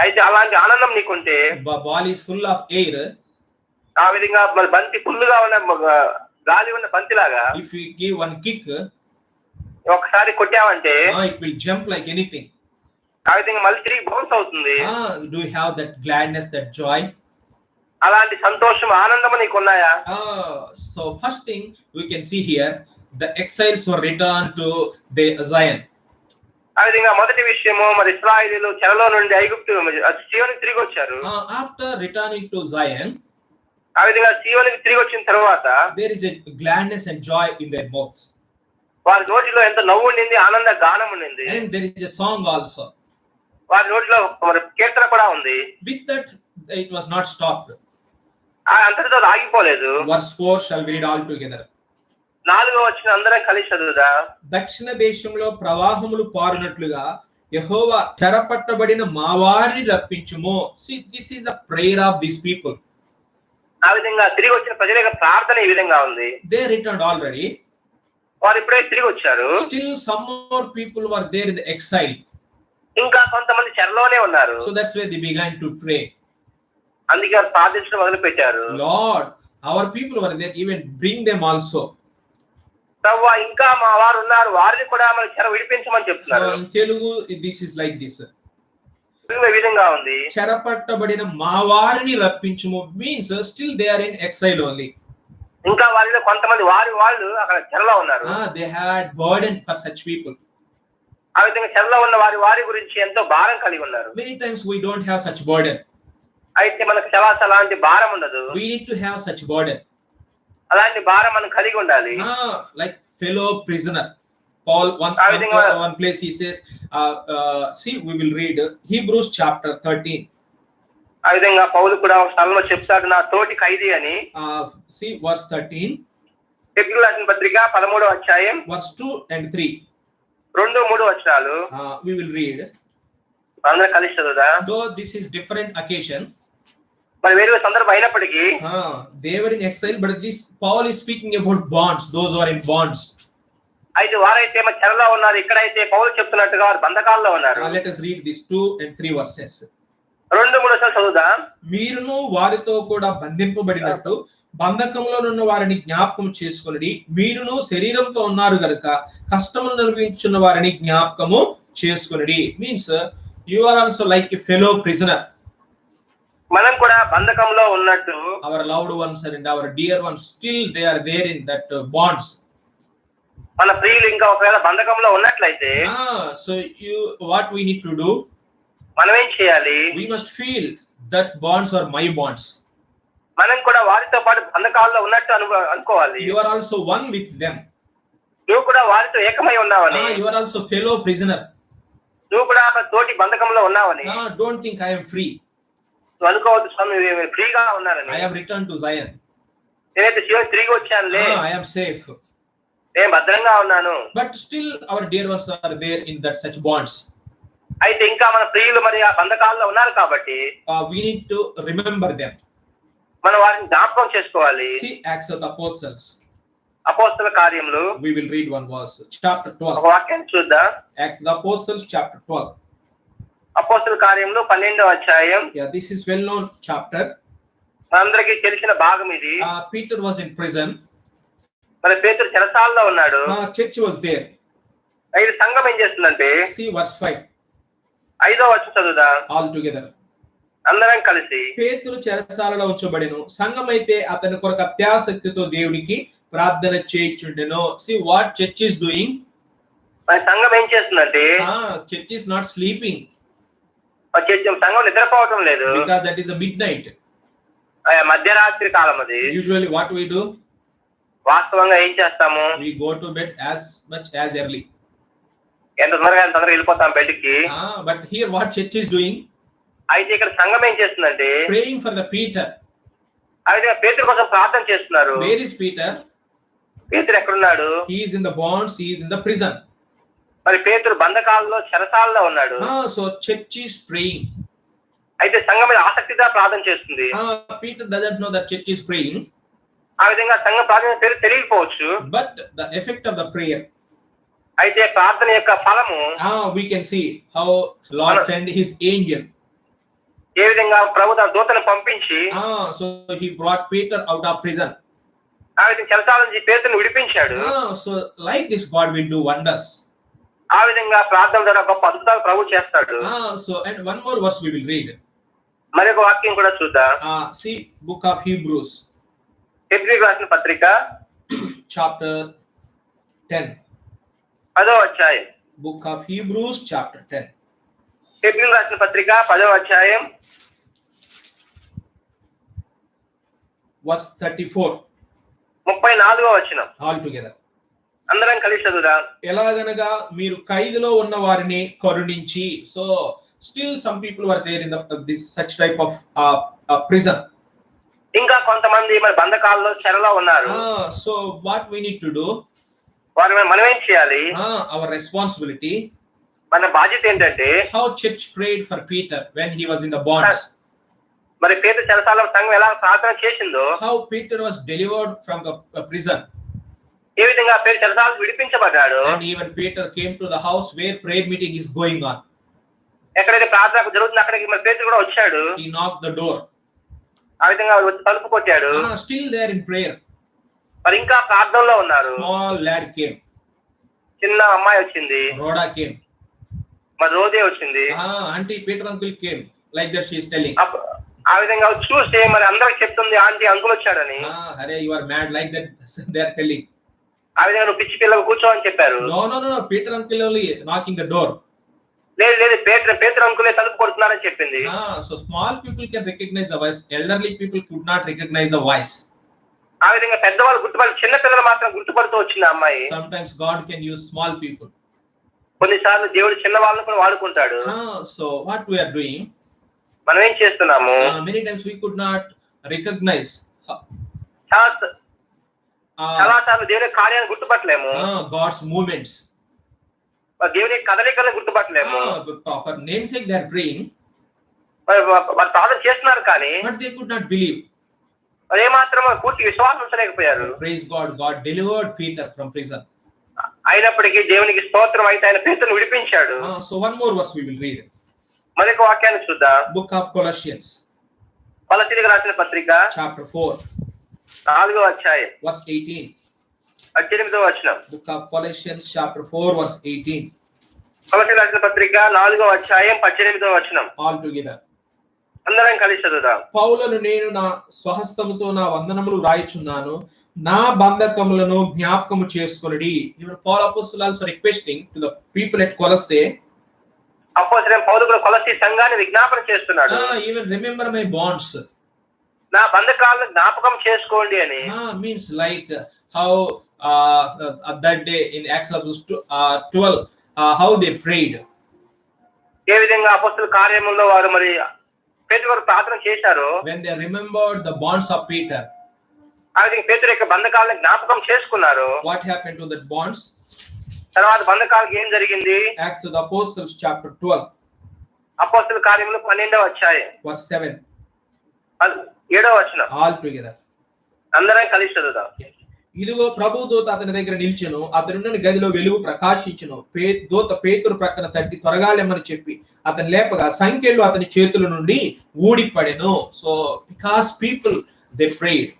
అయితే అలాంటి ఆనందం నీకుంటే, ball is full of air. ఆ విధంగా మరి బంతి ఫుల్లుగా ఉన్న గాలి ఉన్న బంతిలాగా. If you give one kick, ఒకసారి కొట్టావంటే it will jump like anything. ఆ విధంగా మళ్ళీ తిరిగి బౌన్స్ అవుతుంది. Do you have that gladness, that joy? అలాంటి సంతోషం ఆనందం నీకు ఉన్నాయా? So first thing we can see here, the exiles were returned to the Zion. ఆ విధంగా మొదటి విషయము మరి ఇశ్రాయేలీయులు చెరలో నుండి ఐగుప్తు సీయోనుకు తిరిగి వచ్చారు. After returning to Zion, ఆ విధంగా సీయోనుకు తిరిగి వచ్చిన తర్వాత there is a gladness and joy in their mouths. వారి నోటిలో ఎంత నవ్వు ఉండింది, ఆనంద గానం ఉండింది. And there is a song also. వారి నోటిలో మరి కీర్తన కూడా ఉంది. With that it was not stopped. అంతటితో ఆగిపోలేదు. Verse 4 shall we read all together. 4వ వచనం అందరం కలిసి చదువుదా. దక్షిణ దేశంలో ప్రవాహములు పారునట్లుగా యెహోవా చెరపట్టబడిన మా వారిని రప్పించుము. See, this is the prayer of these people. ఆ విధంగా తిరిగి వచ్చిన ప్రజల యొక్క ప్రార్థన ఈ విధంగా ఉంది. They returned already. వారు ఇప్పుడే తిరిగి వచ్చారు. Still some more people were there in the exile. ఇంకా కొంతమంది చెరలోనే ఉన్నారు. So that's why they began to pray. అందుకే వారు ప్రార్థించడం మొదలు పెట్టారు. Lord, our people were there, even bring them also. ప్రభువా ఇంకా మా వారు ఉన్నారు, వారిని కూడా మన చెర విడిపించమని చెప్తున్నారు. In Telugu this is like this. ఈ విధంగా ఉంది. చెరపట్టబడిన మా వారిని రప్పించుము means still they are in exile only. ఇంకా వారిలో కొంతమంది వాళ్ళు అక్కడ చెరలో ఉన్నారు. They had burden for such people. ఆ విధంగా చెరలో ఉన్న వారి గురించి ఎంతో భారం కలిగి ఉన్నారు. Many times we don't have such burden. అయితే మనకు అలాంటి భారం ఉండదు. We need to have such burden. అలాంటి భారం మనం కలిగి ఉండాలి. Like fellow prisoner. Paul one place he says, see we will read Hebrews chapter 13. ఆ విధంగా పౌలు కూడా ఒక స్థలంలో చెప్తాడు, నా తోటి ఖైదీ అని. See verse 13. హెబ్రీయులకు రాసిన పత్రిక 13వ అధ్యాయం verse 2 and 3. 2-3 వచనాలు we will read. అందరం కలిసి చదువుదా. Though this is different occasion, మరి వేరే సందర్భం అయినప్పటికీ they were in exile, but this Paul is speaking about bonds, those who are in bonds. అయితే వారైతే మన చెరలో ఉన్నారు, ఇక్కడైతే పౌలు చెప్తున్నట్టుగా వారు బంధకాల్లో ఉన్నారు. Let us read these 2 and 3 verses. 2-3 వచనాలు చదువుదా. మీరును వారితో కూడా బంధింపబడినట్టు బంధకంలో ఉన్న వారిని జ్ఞాపకం చేసుకొనుడి. మీరును శరీరంతో ఉన్నారు గనుక కష్టములు అనుభవించున్న వారిని జ్ఞాపకము చేసుకొనుడి. Means you are also like a fellow prisoner. మనం కూడా బంధకంలో ఉన్నట్టు our loved ones and our dear ones still they are there in that bonds. మన ప్రియులు ఇంకా ఒకవేళ బంధకంలో ఉన్నట్లయితే so what we need to do, మనం ఏం చేయాలి? we must feel that bonds are my bonds. మనం కూడా వారితో పాటు బంధకాల్లో ఉన్నట్టు అనుకోవాలి. You are also one with them. నువ్వు కూడా వారితో ఏకమై ఉన్నావని. You are also fellow prisoner. నువ్వు కూడా తోటి బంధకంలో ఉన్నావని. Don't think I am free. నువ్వు అనుకోవద్దు స్వామి నేను ఫ్రీగా ఉన్నానని. I have returned to Zion. నేనైతే సీయోను తిరిగి వచ్చానులే. I am safe. నేను భద్రంగా ఉన్నాను. But still our dear ones are there in that such bonds. అయితే ఇంకా మన ప్రియులు మరి ఆ బంధకాల్లో ఉన్నారు కాబట్టి we need to remember them. మనం వారిని జ్ఞాపకం చేసుకోవాలి. See Acts of the Apostles. అపోస్తల కార్యములు. We will read one verse. Chapter 12. ఒక వాక్యం చూద్దాం. Acts of the Apostles chapter 12. అపోస్తల కార్యములు 12వ అధ్యాయం. This is well known chapter. అందరికీ తెలిసిన భాగం ఇది. Peter was in prison. మరి పేతురు చెరసాలలో ఉన్నాడు. Church was there. అయితే సంఘం ఏం చేస్తుందంటే see verse 5. 5వ వచనం చదువుదా. all together. అందరం కలిసి పేతురు చెరసాలలో ఉంచబడెను. సంఘం అయితే అతని కొరకు అత్యాసక్తితో దేవునికి ప్రార్థన చేయుచుండెను. See what church is doing. మరి సంఘం ఏం చేస్తుందంటే church is not sleeping సంఘం నిద్రపోవటం లేదు. because that is the midnight. మధ్యరాత్రి కాలం అది. Usually what we do, వాస్తవంగా ఏం చేస్తాము, we go to bed as much as early. ఎంత తొందరగా వెళ్ళిపోతాం బెడ్కి. But here what church is doing, అయితే ఇక్కడ సంఘం ఏం చేస్తుందంటే praying for the Peter. అయితే పేతురు కోసం ప్రార్థన చేస్తున్నారు. Where is Peter? పేతురు ఎక్కడున్నాడు? He is in the bonds, he is in the prison. మరి పేతురు బంధకాలలో చెరసాలలో ఉన్నాడు. So church is praying. అయితే సంఘం మీద ఆసక్తిగా ప్రార్థన చేస్తుంది. Peter doesn't know that church is praying. ఆ విధంగా సంఘం ప్రార్థన తెలియకపోవచ్చు. But the effect of the prayer, అయితే ప్రార్థన యొక్క ఫలము we can see how Lord sent his angel. ఏ విధంగా ప్రభు తన దూతను పంపించి so he brought Peter out of prison. ఆ విధంగా చెరసాల నుంచి పేతురుని విడిపించాడు. So like this God will do wonders. ఆ విధంగా ప్రార్థన ద్వారా గొప్ప అద్భుతాలు ప్రభు చేస్తాడు. So and one more verse we will read. మరొక వాక్యం కూడా చూద్దాం. See book of Hebrews. హెబ్రీయులకు రాసిన పత్రిక chapter 10. 10వ అధ్యాయం. Book of Hebrews chapter 10. హెబ్రీయులకు రాసిన పత్రిక 10వ అధ్యాయం verse 34. 34వ వచనం. All together. అందరం కలిసి చదువుదాం. ఎలాగనగా మీరు ఖైదులో ఉన్న వారిని కరుణించి, so still some people were there in this such type of prison. ఇంకా కొంతమంది మరి బంధకాల్లో చెరలో ఉన్నారు. So what we need to do, వారిని మనం ఏం చేయాలి? our responsibility, మన బాధ్యత ఏంటంటే how church prayed for Peter when he was in the bonds. మరి పేతురు చెరసాలలో సంఘం ఎలా ప్రార్థన చేసిందో, how Peter was delivered from the prison. ఏ విధంగా పేతురు చెరసాల విడిపించబడ్డాడు. And even Peter came to the house where prayer meeting is going on. ఎక్కడైతే ప్రార్థన జరుగుతుందో అక్కడికి మరి పేతురు కూడా వచ్చాడు. He knocked the door. ఆ విధంగా వచ్చి తలుపు కొట్టాడు. Still there in prayer. మరి ఇంకా ప్రార్థనలో ఉన్నారు. Small lad came. చిన్న అమ్మాయి వచ్చింది. Rhoda came. మరి రోదే వచ్చింది. Auntie Peter uncle came. Like that she is telling. ఆ విధంగా చూస్తే మరి అందరికి చెప్తుంది ఆంటీ అంకుల్ వచ్చాడని. Arey you are mad, like that they are telling. ఆ విధంగా నువ్వు పిచ్చి పిల్లలు కూర్చోని చెప్పారు. No, Peter uncle only knocking the door. లేదు పేతురు అంకులే తలుపు కొడుతున్నారని చెప్పింది. So small people can recognize the voice, elderly people could not recognize the voice. ఆ విధంగా పెద్దవాళ్ళు గుర్తుపడి చిన్న పిల్లలు మాత్రం గుర్తుపడుతూ వచ్చింది అమ్మాయి. Sometimes God can use small people. కొన్నిసార్లు దేవుడు చిన్న వాళ్ళని కూడా వాడుకుంటాడు. So what we are doing, మనం ఏం చేస్తున్నాము, many times we could not recognize చాలా సార్లు దేవుని కార్యాలను గుర్తుపట్టలేము. God's movements, దేవుని కదలికలను గుర్తుపట్టలేము. proper namesake they are praying, మరి ప్రార్థన చేస్తున్నారు కానీ but they could not believe. మరి ఏమాత్రం పూర్తి విశ్వాసం ఉంచలేకపోయారు. Praise God, God delivered Peter from prison. అయినప్పటికీ దేవునికి స్తోత్రం, అయితే ఆయన పేతురుని విడిపించాడు. So one more verse we will read. మరొక వాక్యాన్ని చూద్దాం. Book of Colossians, కొలస్సీయులకు రాసిన పత్రిక chapter 4, 4వ అధ్యాయం verse 18. 18వ వచనం. Book of Colossians chapter 4 verse 18. కొలస్సీయులకు రాసిన పత్రిక 4వ అధ్యాయం 18వ వచనం. All together. అందరం కలిసి చదువుదాం. పౌలను నేను నా స్వహస్తముతో నా వందనములు రాయిచున్నాను, నా బంధకములను జ్ఞాపకము చేసుకొనుడి. Even Paul apostle also requesting to the people at Colossae, అపోస్తలుడైన పౌలు కూడా కొలస్సీ సంఘాన్ని విజ్ఞాపన చేస్తున్నాడు. even remember my bonds. నా బంధకాలను జ్ఞాపకం చేసుకోండి అని. Means like how that day in Acts of 12 how they prayed. ఏ విధంగా అపోస్తలుల కార్యముల్లో వారు మరి పేతురు ప్రార్థన చేశారు. When they remembered the bonds of Peter, ఆ విధంగా పేతురు యొక్క బంధకాలను జ్ఞాపకం చేసుకున్నారు. what happened to that bonds? తర్వాత బంధకాలకు ఏం జరిగింది? Acts of the Apostles chapter 12 అపోస్తలుల కార్యములు 12వ అధ్యాయం verse 7. 7వ వచనం. All together. అందరం కలిసి చదువుదాం. ఇదిగో ప్రభు దూత అతని దగ్గర నిల్చెను, అతనున్న గదిలో వెలుగు ప్రకాశించును. దూత పేతురు ప్రక్కన తట్టి త్వరగా లేమని చెప్పి అతని లేపగా సంఖ్యలు అతని చేతుల నుండి ఊడిపడెను. So because people they prayed.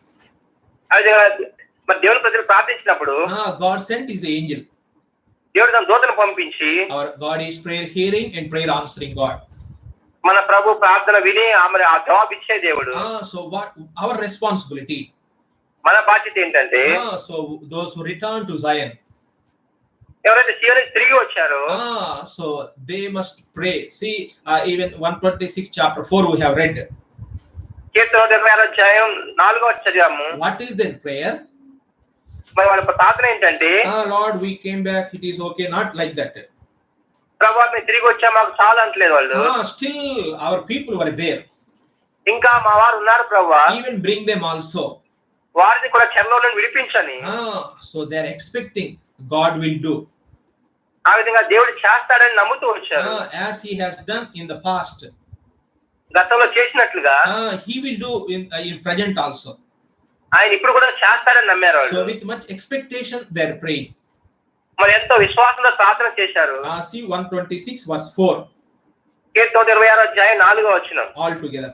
మరి దేవుని ప్రజలు ప్రార్థించినప్పుడు గాడ్ సెంట్ హిస్ ఏంజెల్. దేవుడు తన దూతను పంపించి, hour God is prayer hearing and prayer answering God. మన ప్రభు ప్రార్థన విని మరి ఆ జవాబు ఇచ్చే దేవుడు. సో వాట్ అవర్ రెస్పాన్సిబిలిటీ, మన బాధ్యత ఏంటంటే so those who return to Zion, ఎవరైతే సీయోనుకి తిరిగి వచ్చారో So they must pray. See, even 126 chapter 4 we have read. కీర్తన 26 అధ్యాయం 4వ చదివాము. What is their prayer? మరి వాళ్ళ ప్రార్థన ఏంటంటే, Lord, we came back, it is okay. Not like that. ప్రభువా మేము తిరిగి వచ్చాం, మాకు చాలు అంటలేదు వాళ్ళు. Still our people were there. ఇంకా మా వారు ఉన్నారు ప్రభువా, Even bring them also. వారిని కూడా చెరలో నుండి విడిపించని. So they are expecting God will do. ఆ విధంగా దేవుడు చేస్తాడని నమ్ముతూ వచ్చారు. As he has done in the past. గతంలో చేసినట్లుగా he will do in present also. ఆయన ఇప్పుడు కూడా చేస్తాడని నమ్మారు వాళ్ళు. So with much expectation they are praying. మరి ఎంతో విశ్వాసంతో ప్రార్థన చేశారు. See 126 verse 4. కీర్తన 26 అధ్యాయం 4వ వచనం. All together.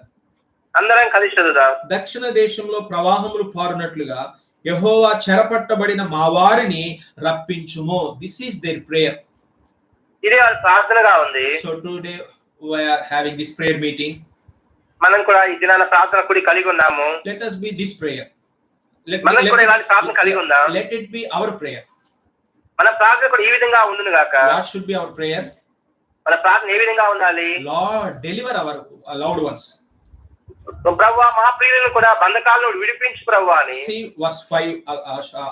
అందరం కలిసి చదువుదాం. దక్షిణ దేశంలో ప్రవాహములు పారునట్లుగా యెహోవా చెరపట్టబడిన మా వారిని రప్పించుము. This is their prayer. ఇది వాళ్ళ ప్రార్థనగా ఉంది. So today we are having this prayer meeting. మనం కూడా ఈ దినాన ప్రార్థన కూడి కలిగి ఉన్నాము. Let us be this prayer. మనం కూడా ఇలాంటి ప్రార్థన కలిగి ఉందాం. Let it be our prayer. మన ప్రార్థన కూడా ఈ విధంగా ఉండును గాక. What should be our prayer? మన ప్రార్థన ఏ విధంగా ఉండాలి? Lord, deliver our loved ones. ప్రభువా మా ప్రియులను కూడా బంధకాల నుండి విడిపించు ప్రభువా అని. See verse 5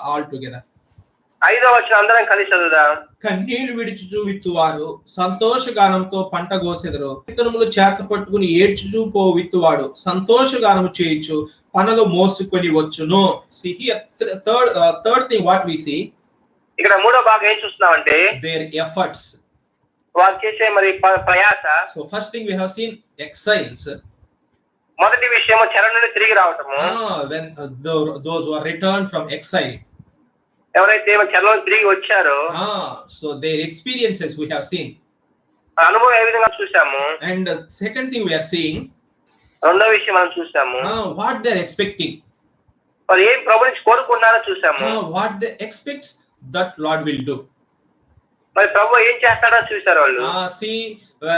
all together. 5వ వచనం అందరం కలిసి చదువుదాం. కన్నీళ్లు విడిచుచు విత్తువారు సంతోషగానంతో పంట కోసెదరు. విత్తనములు చేత పట్టుకుని ఏడ్చుచూ పో విత్తువాడు సంతోషగానము చేయుచు పనలు మోసుకొని వచ్చును. See here third thing what we see. ఇక్కడ మూడో భాగం ఏం చూస్తున్నామంటే their efforts. వారు చేసే మరి ప్రయాస. So first thing we have seen exiles. మొదటి విషయం చెర నుండి తిరిగి రావటము. When those who are returned from exile. ఎవరైతే చెరలో తిరిగి వచ్చారో so their experiences we have seen. అనుభవం ఏ విధంగా చూసాము. And the second thing we are seeing. రెండో విషయం మనం చూసాము. what they are expecting. వారు ఏం ప్రభు నుంచి కోరుకున్నారో చూసాము. what they expect that Lord will do. మరి ప్రభు ఏం చేస్తాడో చూసారు వాళ్ళు. See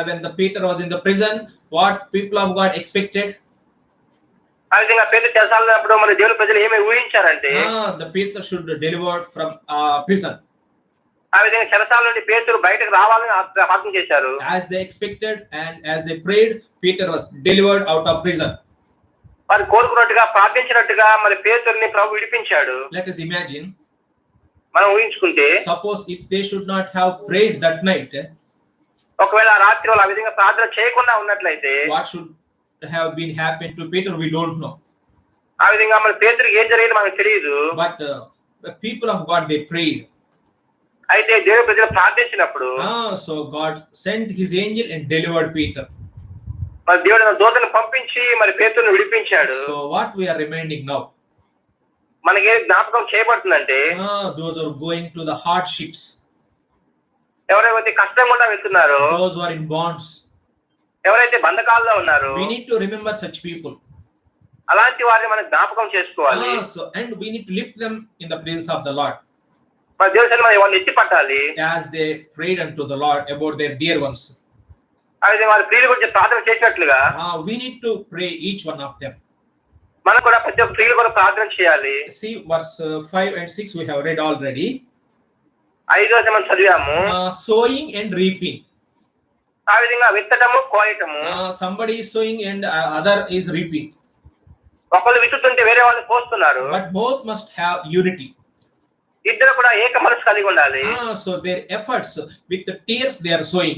when the Peter was in the prison, what people of God expected. ఆ విధంగా పేతురు చెరసాలలో ఉన్నప్పుడు మన దేవుని ప్రజలు ఏమి ఊహించారంటే the Peter should deliver from prison. ఆ విధంగా చెరసాల నుండి పేతురు బయటకు రావాలని ప్రార్థన చేశారు. As they expected and as they prayed, Peter was delivered out of prison. వారు కోరుకున్నట్టుగా ప్రార్థించినట్టుగా మరి పేతురుని ప్రభు విడిపించాడు. Let us imagine. మనం ఊహించుకుంటే suppose if they should not have prayed that night, ఒకవేళ ఆ రాత్రి వాళ్ళు ఆ విధంగా ప్రార్థన చేయకుండా ఉన్నట్లయితే what should have been happened to Peter we don't know. ఆ విధంగా మన పేతురుకి ఏం జరిగిందో మనకు తెలియదు. But the people of God they prayed. అయితే దేవుని ప్రజలు ప్రార్థించినప్పుడు so God sent his angel and delivered Peter. మరి దేవుడు దూతను పంపించి మరి పేతురుని విడిపించాడు. So what we are remaining now. మనకి ఏ జ్ఞాపకం చేయబడుతుందంటే those are going to the hardships. ఎవరైతే కష్టం గుండా వెళ్తున్నారో, those who are in bonds, ఎవరైతే బంధకాల్లో ఉన్నారో, we need to remember such people. అలాంటి వారిని మనం జ్ఞాపకం చేసుకోవాలి. so and we need to lift them in the presence of the Lord. మన దేవుని సన్నిధిలో వాళ్ళని ఎత్తి పట్టాలి. as they prayed unto the Lord about their dear ones. ఆ విధంగా వారి ప్రియుల గురించి ప్రార్థన చేసినట్లుగా we need to pray each one of them. మనం కూడా ప్రతి ఒక్క ప్రియుల కొరకు ప్రార్థన చేయాలి. See verse 5 and 6 we have read already. 5వ వచనం మనం చదివాము. sowing and reaping. ఆ విధంగా విత్తటము కోయటము. somebody is sowing and other is reaping. ఒకళ్ళు విత్తుతుంటే వేరే వాళ్ళు పోస్తున్నారు. but both must have unity. ఇద్దరు కూడా ఏక మనసు కలిగి ఉండాలి. so their efforts with the tears they are sowing.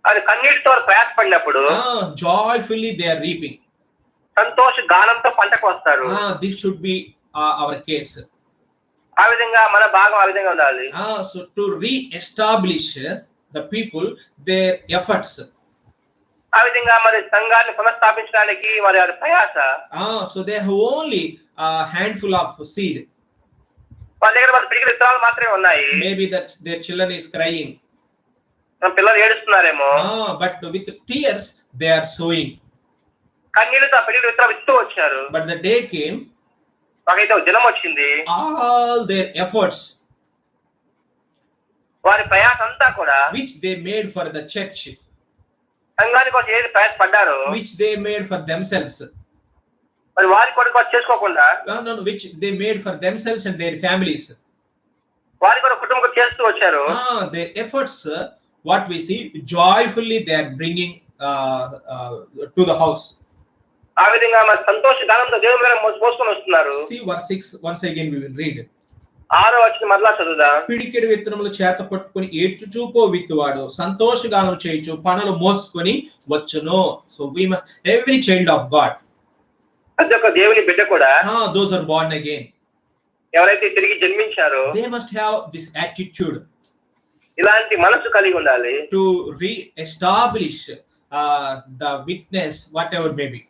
అది కన్నీటితో ప్రయాసపడినప్పుడు joyfully they are reaping. సంతోష గానంతో పంటకు వస్తారు. this should be our case. ఆ విధంగా మన భాగం ఆ విధంగా ఉండాలి. so to re-establish the people their efforts. ఆ విధంగా మరి సంఘాన్ని పునఃస్థాపించడానికి వారి ప్రయాస. so they have only a handful of seed. వాళ్ళ దగ్గర వాళ్ళ పిడికిలి విత్తనాలు మాత్రమే ఉన్నాయి. maybe that their children is crying. పిల్లలు ఏడుస్తున్నారేమో. but with tears they are sowing. కన్నీళ్లతో పిడికిలి విత్తనాలు విత్తు వచ్చారు. but the day came. నాకైతే దినం వచ్చింది. all their efforts వారి ప్రయాస అంతా కూడా which they made for the church, సంఘాని కోసం ఏది ప్రయాసపడ్డారో, which they made for themselves, మరి వారి కొరకు చేసుకోకుండా which they made for themselves and their families, వారి కొరకు కుటుంబం చేస్తూ వచ్చారు. Their efforts, what we see, joyfully they are bringing to the house. ఆ విధంగా మరి సంతోష గానంతో దేవుని మీద మోసుకొని వస్తున్నారు. See verse 6 once again we will read. 6వ వచనం మరలా చదువుదాం. పిడికెడు విత్తనములు చేత పట్టుకొని ఏడ్చుచూపో విత్తువాడు సంతోషగానం చేయుచు పనులు మోసుకొని వచ్చును. So we must, every child of God, ప్రతి ఒక్క దేవుని బిడ్డ కూడా, those are born again, ఎవరైతే తిరిగి జన్మించారో they must have this attitude ఇలాంటి మనసు కలిగి ఉండాలి. to re-establish the witness whatever may be.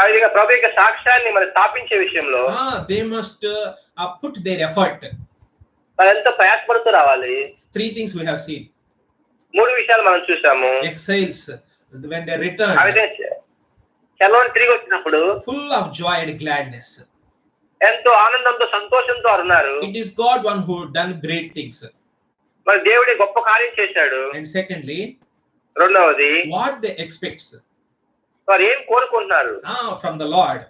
ఆ విధంగా ప్రభు యొక్క సాక్ష్యాన్ని మరి స్థాపించే విషయంలో They must put their effort. మరి ఎంతో ప్రయాసపడుతూ రావాలి. 3 things we have seen. 3 విషయాలు మనం చూసాము. Exiles, when they return, ఆ విధంగా చెరలోని తిరిగి వచ్చినప్పుడు full of joy and gladness. ఎంతో ఆనందంతో సంతోషంతో ఉన్నారు. It is God one who done great things. మరి దేవుడి గొప్ప కార్యం చేశాడు. And secondly, రెండవది what they expect వారు ఏం కోరుకుంటున్నారు from the Lord.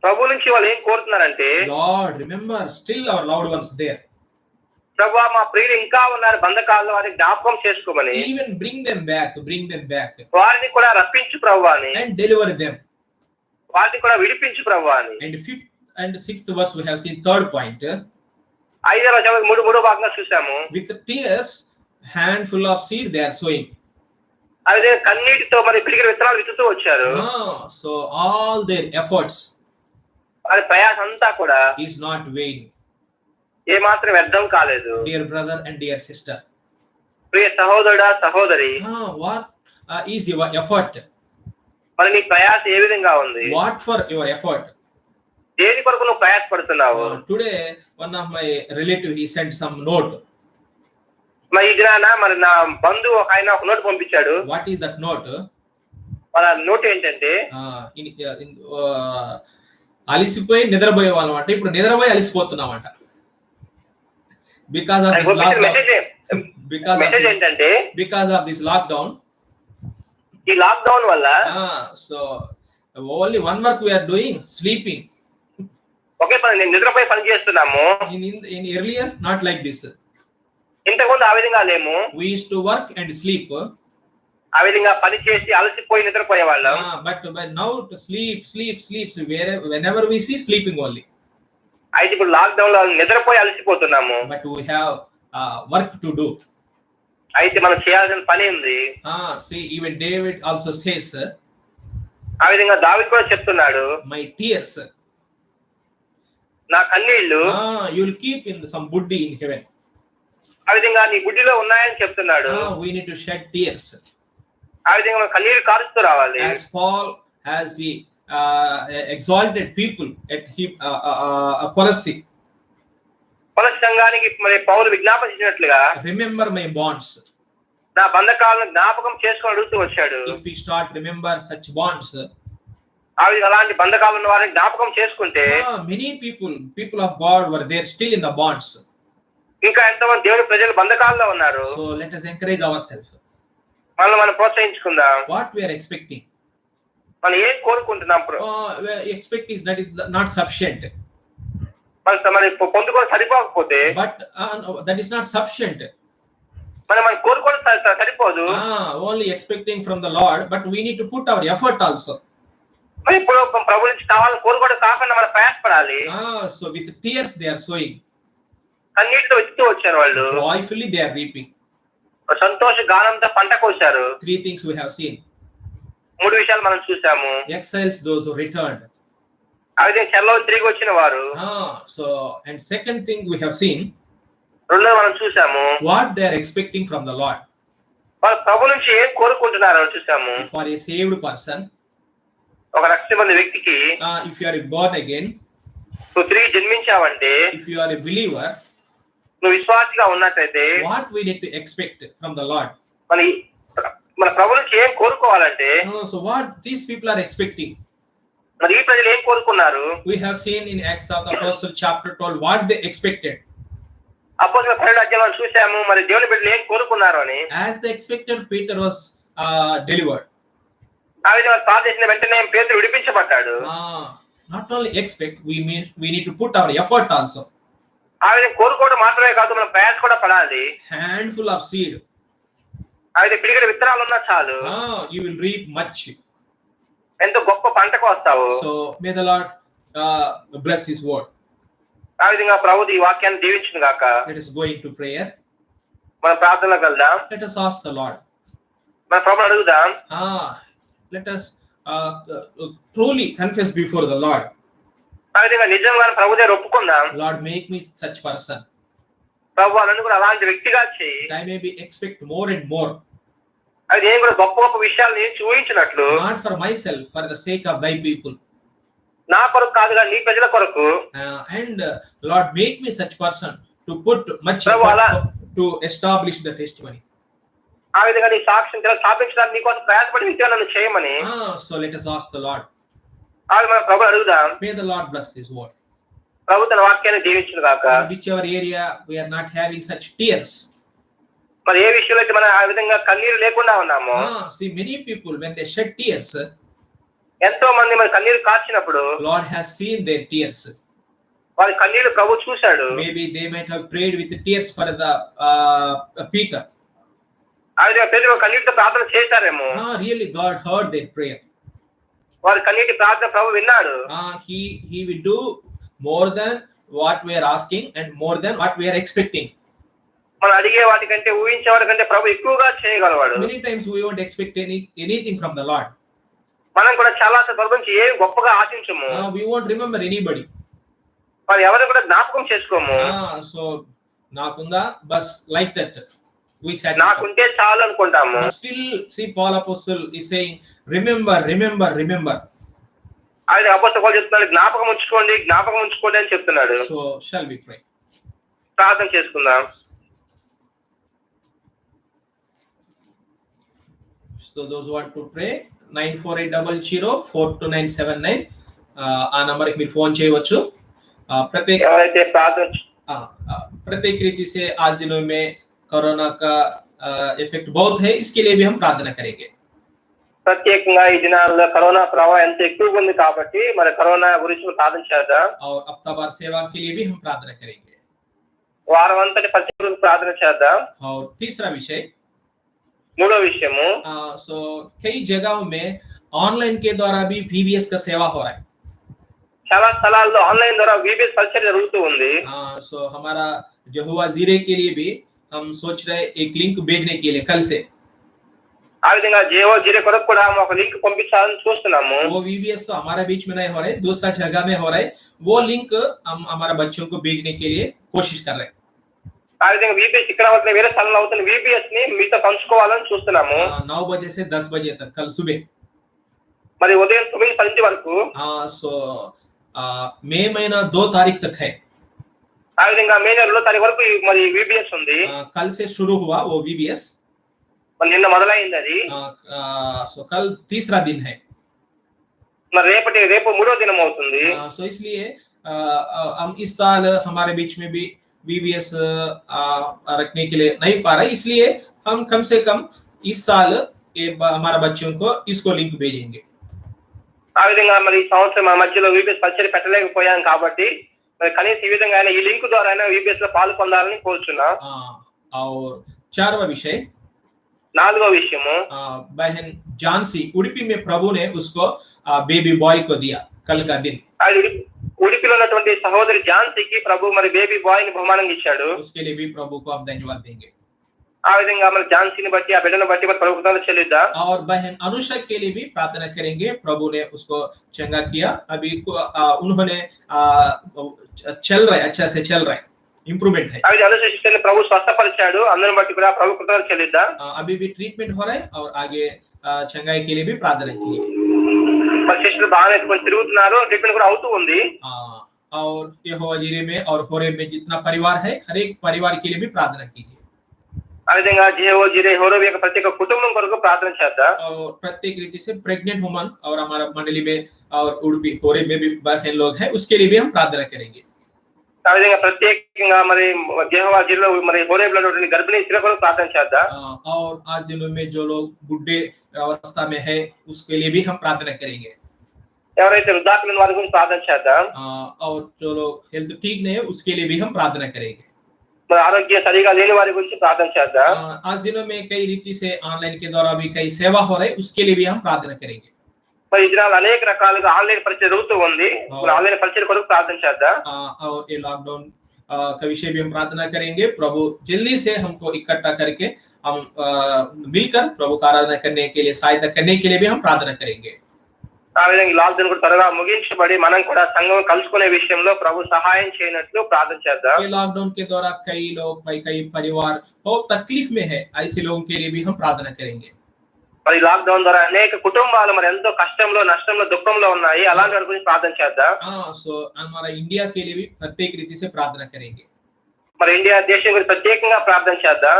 ప్రభు నుంచి వాళ్ళు ఏం కోరుతున్నారంటే, Lord, remember still our loved ones there. ప్రభువా మా ప్రియులు ఇంకా ఉన్నారు బంధకాల్లో, వారిని జ్ఞాపకం చేసుకోమని, Even bring them back, వారిని కూడా రప్పించు ప్రభువా అని, and deliver them. వారిని కూడా విడిపించు ప్రభువా అని. And 5th and 6th verse we have seen third point. 5వ వచనం మూడో భాగంగా చూసాము. With tears, handful of seed they are sowing. అదే కన్నీటితో మరి పిడికిన విత్తనాలు విత్తుతూ వచ్చారు. So all their efforts వారి ప్రయాసం అంతా కూడా is not vain. ఏ మాత్రం వ్యర్థం కాలేదు. Dear brother and dear sister, ప్రియ సహోదరుడా సహోదరి, what is your effort? మరి నీ ప్రయాస ఏ విధంగా ఉంది? What for your effort? దేని కొరకు నువ్వు ప్రయాసపడుతున్నావు? Today one of my relative he sent some note. మరి ఈ దినాన మరి నా బంధువు ఆయన ఒక నోట్ పంపించాడు. What is that note? మన నోట్ ఏంటంటే, అలిసిపోయి నిద్రపోయే వాళ్ళం అంటే ఇప్పుడు నిద్రపోయి అలిసిపోతున్నామంట. Because of this lockdown. Because of this lockdown. ఈ లాక్డౌన్ వల్ల so only one work we are doing, sleeping. ఒకే పని, నేను నిద్రపోయి పని చేస్తున్నాము. In earlier not like this. ఇంతకుముందు ఆ విధంగా లేము. We used to work and sleep. ఆ విధంగా పని చేసి అలసిపోయి నిద్రపోయే వాళ్ళం. But now to sleep. So whenever we see, sleeping only. అయితే ఇప్పుడు లాక్డౌన్ లో నిద్రపోయి అలసిపోతున్నాము. But we have work to do. అయితే మనం చేయాల్సిన పని ఉంది. See, even David also says, ఆ విధంగా దావీదు కూడా చెప్తున్నాడు, my tears, నా కన్నీళ్లు you will keep in some buddhi in heaven. ఆ విధంగా నీ బుద్ధిలో ఉన్నాయని చెప్తున్నాడు. We need to shed tears. ఆ విధంగా మనం కన్నీళ్లు కారుస్తూ రావాలి. As Paul has he exalted people at Colossae. కొలస్సీ సంఘానికి మరి పౌలు విజ్ఞాపించినట్లుగా, remember my bonds. నా బంధకాలను జ్ఞాపకం చేసుకొని అడుగుతూ వచ్చాడు. If we start remember such bonds, ఆ విధంగా అలాంటి బంధకాలు ఉన్న వారిని జ్ఞాపకం చేసుకుంటే, many people of God were there still in the bonds. ఇంకా ఎంతమంది దేవుని ప్రజలు బంధకాల్లో ఉన్నారు. So let us encourage ourselves. మనం ప్రోత్సహించుకుందాం. What we are expecting, మనం ఏం కోరుకుంటున్నాం? expect is that is not sufficient. మరి పొందుకొని సరిపోకపోతే, but that is not sufficient. మనం కోరుకోవడం సరిపోదు. Only expecting from the Lord, but we need to put our effort also. మరి ఇప్పుడు ప్రభు నుంచి కావాలని కోరుకోవడం కాకుండా మనం ప్రయాసపడాలి. So with tears they are sowing. కన్నీటితో విత్తుతూ వచ్చారు వాళ్ళు. Joyfully they are reaping. సంతోష గానంతో పంట కోశారు. 3 things we have seen. 3 విషయాలు మనం చూసాము. Exiles, those who returned. అదే చెరలో తిరిగి వచ్చిన వారు. So and second thing we have seen, రెండోది మనం చూసాము, what they are expecting from the Lord. వాళ్ళు ప్రభు నుంచి ఏం కోరుకుంటున్నారో చూసాము. For a saved person, ఒక రక్షించబడిన వ్యక్తికి, if you are born again, నువ్వు తిరిగి జన్మించావంటే, if you are a believer, నువ్వు విశ్వాసిగా ఉన్నట్లయితే, what we need to expect from the Lord. మన ప్రభు నుంచి ఏం కోరుకోవాలంటే, so what these people are expecting, మరి ఈ ప్రజలు ఏం కోరుకున్నారు? we have seen in Acts of the Apostle chapter 12 what they expected. అపోస్తలుల 12వ అధ్యాయంలో చూసాము మరి దేవుని బిడ్డలు ఏం కోరుకున్నారు అని. As they expected, Peter was delivered. ఆ విధంగా ప్రార్థించిన వెంటనే పేతురు విడిపించబడ్డాడు. Not only expect, we need to put our effort also. ఆ విధంగా కోరుకోవడం మాత్రమే కాదు, మనం ప్రయాస కూడా పడాలి. Handful of seed. ఆ విధంగా పిడికెడు విత్తనాలు ఉన్నా చాలు, You will reap much. ఎంతో గొప్ప పంటకు వస్తావు. So may the Lord bless His word. ఆ విధంగా ప్రభువు ఈ వాక్యాన్ని దీవించును గాక. Let us go into prayer. మనం ప్రార్థనలోకి వెళ్దాం. Let us ask the Lord. మన ప్రభువుని అడుగుదాం. Let us truly confess before the Lord. ఆ విధంగా నిజంగా ప్రభు దగ్గర ఒప్పుకుందాం. Lord, make me such person. ప్రభువా నన్ను కూడా అలాంటి వ్యక్తిగా చేయి. I may be expect more and more. అది నేను కూడా గొప్ప గొప్ప విషయాల్ని చూయించినట్లు. Not for myself, for the sake of thy people. నా కొరకు కాదుగా నీ ప్రజల కొరకు. And Lord, make me such person to put much effort to establish the testimony. ఆ విధంగా నీ సాక్ష్యం స్థాపించడానికి నీ కోసం ప్రయాసపడి వ్యక్తిగా నన్ను చేయమని. So let us ask the Lord. అది మన ప్రభువుని అడుగుదాం. May the Lord bless His word. ప్రభు తన వాక్యాన్ని దీవించును గాక. Whichever area we are not having such tears. మరి ఏ విషయంలో అయితే మనం ఆ విధంగా కన్నీరు లేకుండా ఉన్నామో. See, many people when they shed tears, ఎంతో మంది మరి కన్నీరు కార్చినప్పుడు Lord has seen their tears. వారి కన్నీరు ప్రభు చూశాడు. Maybe they might have prayed with tears for the Peter. ఆ విధంగా పేతురు కన్నీటితో ప్రార్థన చేశారేమో. Really God heard their prayer. వారి కన్నీటి ప్రార్థన ప్రభు విన్నాడు. He will do more than what we are asking and more than what we are expecting. మనం అడిగే వాటికంటే ఊహించే వాటికంటే ప్రభు ఎక్కువగా చేయగలవాడు. Many times we won't expect anything from the Lord. మనం కూడా చాలా ప్రభు నుంచి ఏమి గొప్పగా ఆశించము. We won't remember anybody. మరి ఎవరు కూడా జ్ఞాపకం చేసుకోము. So నాకుందా బస్ like that we said నాకుంటే చాలు అనుకుంటాము. Still see Paul apostle is saying remember. ఆయన అపోస్తలుడు పౌలు చెప్తున్నాడు, జ్ఞాపకం ఉంచుకోండి అని చెప్తున్నాడు. So shall we pray? ప్రార్థన చేసుకుందాం. So those who want to pray 9480042979 ఆ నంబర్ కి మీరు ఫోన్ చేయవచ్చు. ఎవరైతే ప్రార్థన प्रत्येक रीति से आज दिनों में कोरोना का इफेक्ट बहुत है, इसके लिए भी हम प्रार्थना करेंगे. ప్రత్యేకంగా ఈ దినాల్లో కరోనా ప్రభావం ఎంత ఎక్కువగా ఉంది కాబట్టి మరి కరోనా గురించి ప్రార్థన చేద్దాం. और हफ्तावार सेवा के लिए भी हम प्रार्थना करेंगे. వారం అంతటి పరిచర్యకు ప్రార్థన చేద్దాం. और तीसरा विषय, మూడో విషయము, सो कई जगहों में ऑनलाइन के द्वारा भी VBS का सेवा हो रहा है. చాలా స్థలాల్లో ఆన్లైన్ ద్వారా VBS పరిచర్య జరుగుతూ ఉంది. सो हमारा यहोवा जीरे के लिए भी हम सोच रहे एक लिंक भेजने के लिए कल से. ఆ విధంగా జేఓ జీరే కొరకు కూడా ఒక లింక్ పంపించాలని చూస్తున్నాము. वो VBS तो हमारे बीच में नहीं हो रहा है, दूसरा जगह में हो रहा है. वो लिंक हम हमारे बच्चों को भेजने के लिए कोशिश कर रहे हैं. ఆ విధంగా VBS ఇక్కడ అవుతున్న వేరే స్థలంలో అవుతున్న VBS ని మీతో పంచుకోవాలని చూస్తున్నాము. 9 बजे से 10 बजे तक कल सुबह. మరి ఉదయం 9 వరకు. सो मई महीना 2 तारीख तक है. ఆ విధంగా మే నెల 2 తారీఖు వరకు మరి VBS ఉంది. कल से शुरू हुआ वो VBS. మరి నిన్న మొదలైంది అది. सो कल तीसरा दिन है. మరి రేపు మూడో దినం అవుతుంది. सो इसलिए हम इस साल हमारे बीच में भी VBS रखने के लिए नहीं पा रहा, इसलिए हम कम से कम इस साल हमारे बच्चों को इसको लिंक भेजेंगे. ఆ విధంగా మరి ఈ సంవత్సరం మా మధ్యలో VBS పరిచర్య పెట్టలేకపోయాం కాబట్టి మరి కనీసం ఈ విధంగా ఈ లింక్ ద్వారా VBS లో పాల్గొనాలని కోరుచున్నాం. और चारवा विषय, నాలుగో విషయము, बहन जानसी उड़पी में प्रभु ने उसको बेबी बॉय को दिया कल का दिन. ఉడిపిలో ఉన్నటువంటి సహోదరి ఝాన్సీకి ప్రభు మరి బేబీ బాయ్ ని బహుమానంగా ఇచ్చాడు. उसके लिए भी प्रभु को आप धन्यवाद देंगे. ఆ విధంగా మరి ఝాన్సీని బట్టి ఆ బిడ్డను బట్టి మరి ప్రభు కృతజ్ఞతలు చెల్లిద్దాం. और बहन अनुषा के लिए भी प्रार्थना करेंगे. प्रभु ने उसको चंगा किया, अभी उन्होंने चल रहा है, अच्छा से चल रहा है, इंप्रूवमेंट है. ఆ విధంగా అనుసరిస్తే ప్రభు స్వస్థపరిచాడు, అందరిని బట్టి కూడా ప్రభు కృతజ్ఞతలు చెల్లిద్దాం. अभी भी ट्रीटमेंट हो रहा है और आगे चंगाई के लिए भी प्रार्थना कीजिए. మరి శిష్యులు బాగానే కొంచెం తిరుగుతున్నారు, ట్రీట్మెంట్ కూడా అవుతూ ఉంది. और यहोवा जीरे में और होरेब में जितना परिवार है, हर एक परिवार के लिए भी प्रार्थना कीजिए. ఆ విధంగా జేఓ జీరే హోరేబ్ యొక్క ప్రతి ఒక్క కుటుంబం కొరకు ప్రార్థన చేద్దాం. और प्रत्येक रीति से प्रेग्नेंट वुमन और हमारा मंडली में और उड़पी होरेब में भी बहन लोग हैं, उसके लिए भी हम प्रार्थना करेंगे. ఆ విధంగా ప్రత్యేకంగా మరి యెహోవా జిల్లా మరి హోరేబ్ లో ఉన్నటువంటి గర్భిణీ స్త్రీ కొరకు ప్రార్థన చేద్దాం. और आज दिनों में जो लोग बुढ़े अवस्था में है, उसके लिए भी हम प्रार्थना करेंगे. ఎవరైతే వృద్ధాప్యుల వారి గురించి ప్రార్థన చేద్దాం. और जो लोग हेल्थ ठीक नहीं है उसके लिए भी हम प्रार्थना करेंगे. మరి ఆరోగ్య సరిగా లేని వారి గురించి ప్రార్థన చేద్దాం. आज दिनों में कई रीति से ऑनलाइन के द्वारा भी कई सेवा हो रही है, उसके लिए भी हम प्रार्थना करेंगे. మరి ఈ దినాలు అనేక రకాలుగా ఆన్లైన్ పరిచయ జరుగుతూ ఉంది. మరి ఆన్లైన్ పరిచయ కొరకు ప్రార్థన చేద్దాం. और ये लॉकडाउन का विषय भी हम प्रार्थना करेंगे. प्रभु जल्दी से हमको इकट्ठा करके हम मिलकर प्रभु का आराधना करने के लिए सहायता करने के लिए भी हम प्रार्थना करेंगे. ఆ విధంగా ఈ లాక్డౌన్ కూడా త్వరగా ముగించబడి మనం కూడా సంఘం కలుసుకునే విషయంలో ప్రభు సహాయం చేయనట్లు ప్రార్థన చేద్దాం. ये लॉकडाउन के द्वारा कई लोग कई परिवार बहुत तकलीफ में है, ऐसे लोगों के लिए भी हम प्रार्थना करेंगे. మరి లాక్డౌన్ ద్వారా అనేక కుటుంబాలు మరి ఎంతో కష్టంలో నష్టంలో దుఃఖంలో ఉన్నాయి. అలాంటి వారి గురించి ప్రార్థన చేద్దాం. सो हमारा इंडिया के लिए भी प्रत्येक रीति से प्रार्थना करेंगे. మరి ఇండియా దేశం గురించి ప్రత్యేకంగా ప్రార్థన చేద్దాం.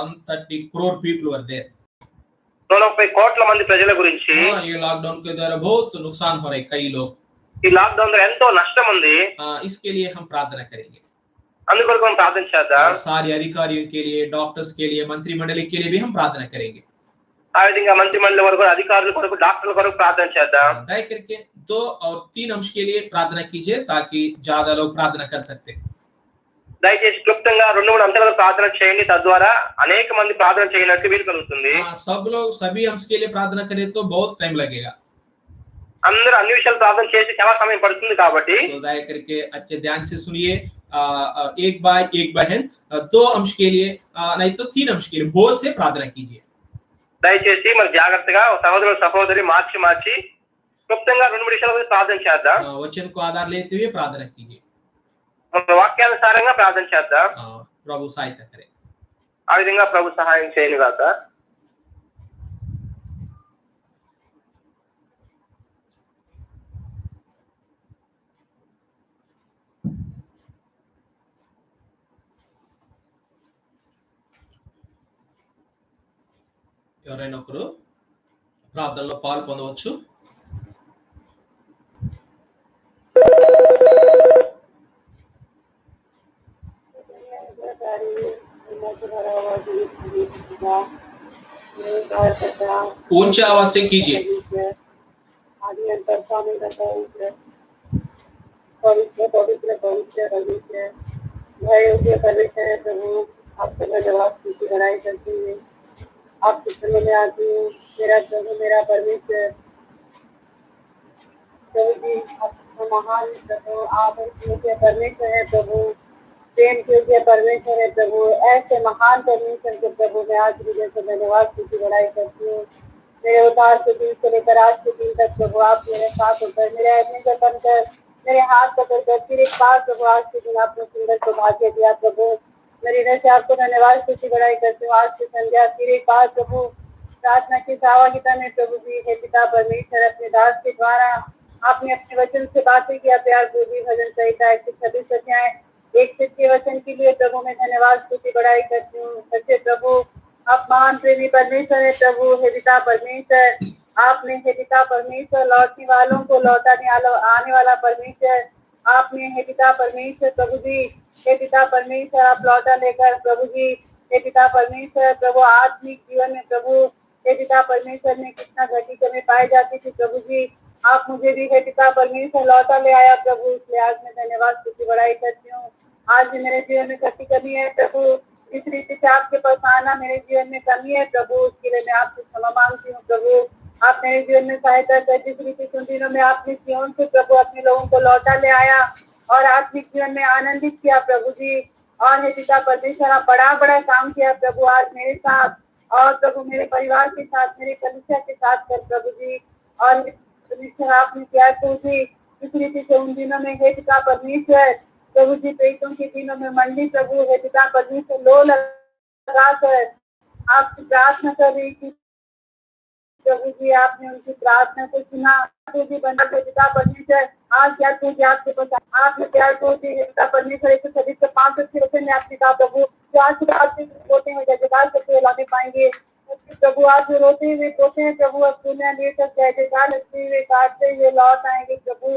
130 crore people were there. 130 కోట్ల మంది ప్రజల గురించి. ये लॉकडाउन के द्वारा बहुत नुकसान हो रहे कई लोग. ఈ లాక్డౌన్ ద్వారా ఎంతో నష్టం ఉంది. इसके लिए हम प्रार्थना करेंगे. అందుకొరకు మనం ప్రార్థన చేద్దాం. सारे अधिकारियों के लिए, डॉक्टर्स के लिए, मंत्रिमंडल के लिए भी हम प्रार्थना करेंगे. ఆ విధంగా మంత్రిమండలి వరకు అధికారుల కొరకు డాక్టర్ల కొరకు ప్రార్థన చేద్దాం. दया करके 2 और 3 अंश के लिए प्रार्थना कीजिए ताकि ज्यादा लोग प्रार्थना कर सकते. దయచేసి క్లుప్తంగా 2-3 అంశాల ప్రార్థన చేయండి. తద్వారా అనేక మంది ప్రార్థన చేయడానికి వీలు కలుగుతుంది. सब लोग सभी अंश के लिए प्रार्थना करें तो बहुत टाइम लगेगा. అందరూ అన్ని విషయాలు ప్రార్థన చేసి చాలా సమయం పడుతుంది కాబట్టి दया करके अच्छे ध्यान से सुनिए. एक भाई एक बहन 2 अंश के लिए नहीं तो 3 अंश के लिए बहुत से प्रार्थना कीजिए. దయచేసి మరి జాగ్రత్తగా సహోదరుడు సహోదరి మార్చి క్లుప్తంగా 2-3 విషయాల గురించి ప్రార్థన చేద్దాం. वचन को आधार लेते हुए प्रार्थना कीजिए. మన వాక్యానుసారంగా ప్రార్థన చేద్దాం. प्रभु सहायता करे. ఆ విధంగా ప్రభు సహాయం చేయను గాక. ఎవరైనా ఒకరు ప్రార్థనలో పాలు పొందవచ్చు. ऊंचा आवाज से कीजिए. आपसे मैं जवाब की लड़ाई करती हूँ. आपके चरणों में आती हूँ मेरा प्रभु मेरा परमेश्वर. प्रभु जी आप महान प्रभु आप मुझे परमेश्वर है प्रभु. प्रेम के परमेश्वर है प्रभु. ऐसे महान परमेश्वर के प्रभु मैं आज हृदय से धन्यवाद की लड़ाई करती हूँ. मेरे उतार के दिन से लेकर आज के दिन तक प्रभु आप मेरे साथ होकर मेरे आदमी को बनकर मेरे हाथ पकड़कर फिर एक बार प्रभु आज के दिन आपने सुंदर सौभाग्य दिया प्रभु. मेरी हृदय से आपको धन्यवाद की बड़ाई करती हूँ. आज की संध्या फिर एक बार प्रभु प्रार्थना की सहभागिता में प्रभु जी हे पिता परमेश्वर अपने दास के द्वारा आपने अपने वचन से बातें किया. प्यार पूरी भजन संहिता 126 अध्याय 1 के वचन के लिए प्रभु मैं धन्यवाद की बड़ाई करती हूँ. सच्चे प्रभु आप महान प्रेमी परमेश्वर है प्रभु. हे पिता परमेश्वर आपने हे पिता परमेश्वर लौटने वालों को लौटाने आने वाला परमेश्वर आपने हे पिता परमेश्वर प्रभु जी हे पिता परमेश्वर आप लौटा लेकर प्रभु जी हे पिता परमेश्वर प्रभु आत्मिक जीवन में प्रभु हे पिता परमेश्वर में कितना घटी कमी पाई जाती थी प्रभु जी आप मुझे भी हे पिता परमेश्वर लौटा ले आया प्रभु. इसलिए आज मैं धन्यवाद की बड़ाई करती हूँ. आज भी मेरे जीवन में घटी कमी है प्रभु. इस रीति से आपके पास आना मेरे जीवन में कमी है प्रभु. उसके लिए मैं आपसे क्षमा मांगती हूँ प्रभु. आप मेरे जीवन में सहायता कर. जिस रीति उन दिनों में आपने जीवन से प्रभु अपने लोगों को लौटा ले आया और आत्मिक जीवन में आनंदित किया प्रभु जी. और हे पिता परमेश्वर आप बड़ा काम किया प्रभु आज मेरे साथ और प्रभु मेरे परिवार के साथ मेरे कलीसिया के साथ कर प्रभु जी. और परमेश्वर आपने किया प्रभु जी. इस रीति से उन दिनों में हे पिता परमेश्वर प्रभु जी प्रेतों के दिनों में मंडी प्रभु हे पिता परमेश्वर लो लगा कर आपकी प्रार्थना कर रही थी प्रभु जी. आपने उनकी प्रार्थना को सुना प्रभु जी. बंदा के पिता परमेश्वर आज क्या तुझे आपके पास आपने प्यार को पिता परमेश्वर 126 से 5 वचन में आपने कहा प्रभु जो आज के बाद रोते हैं जयकार करते हुए लाने पाएंगे प्रभु. आज जो रोते हुए रोते हैं प्रभु अब दुनिया लेकर जयकार लगते हुए काटते हुए लौट आएंगे प्रभु.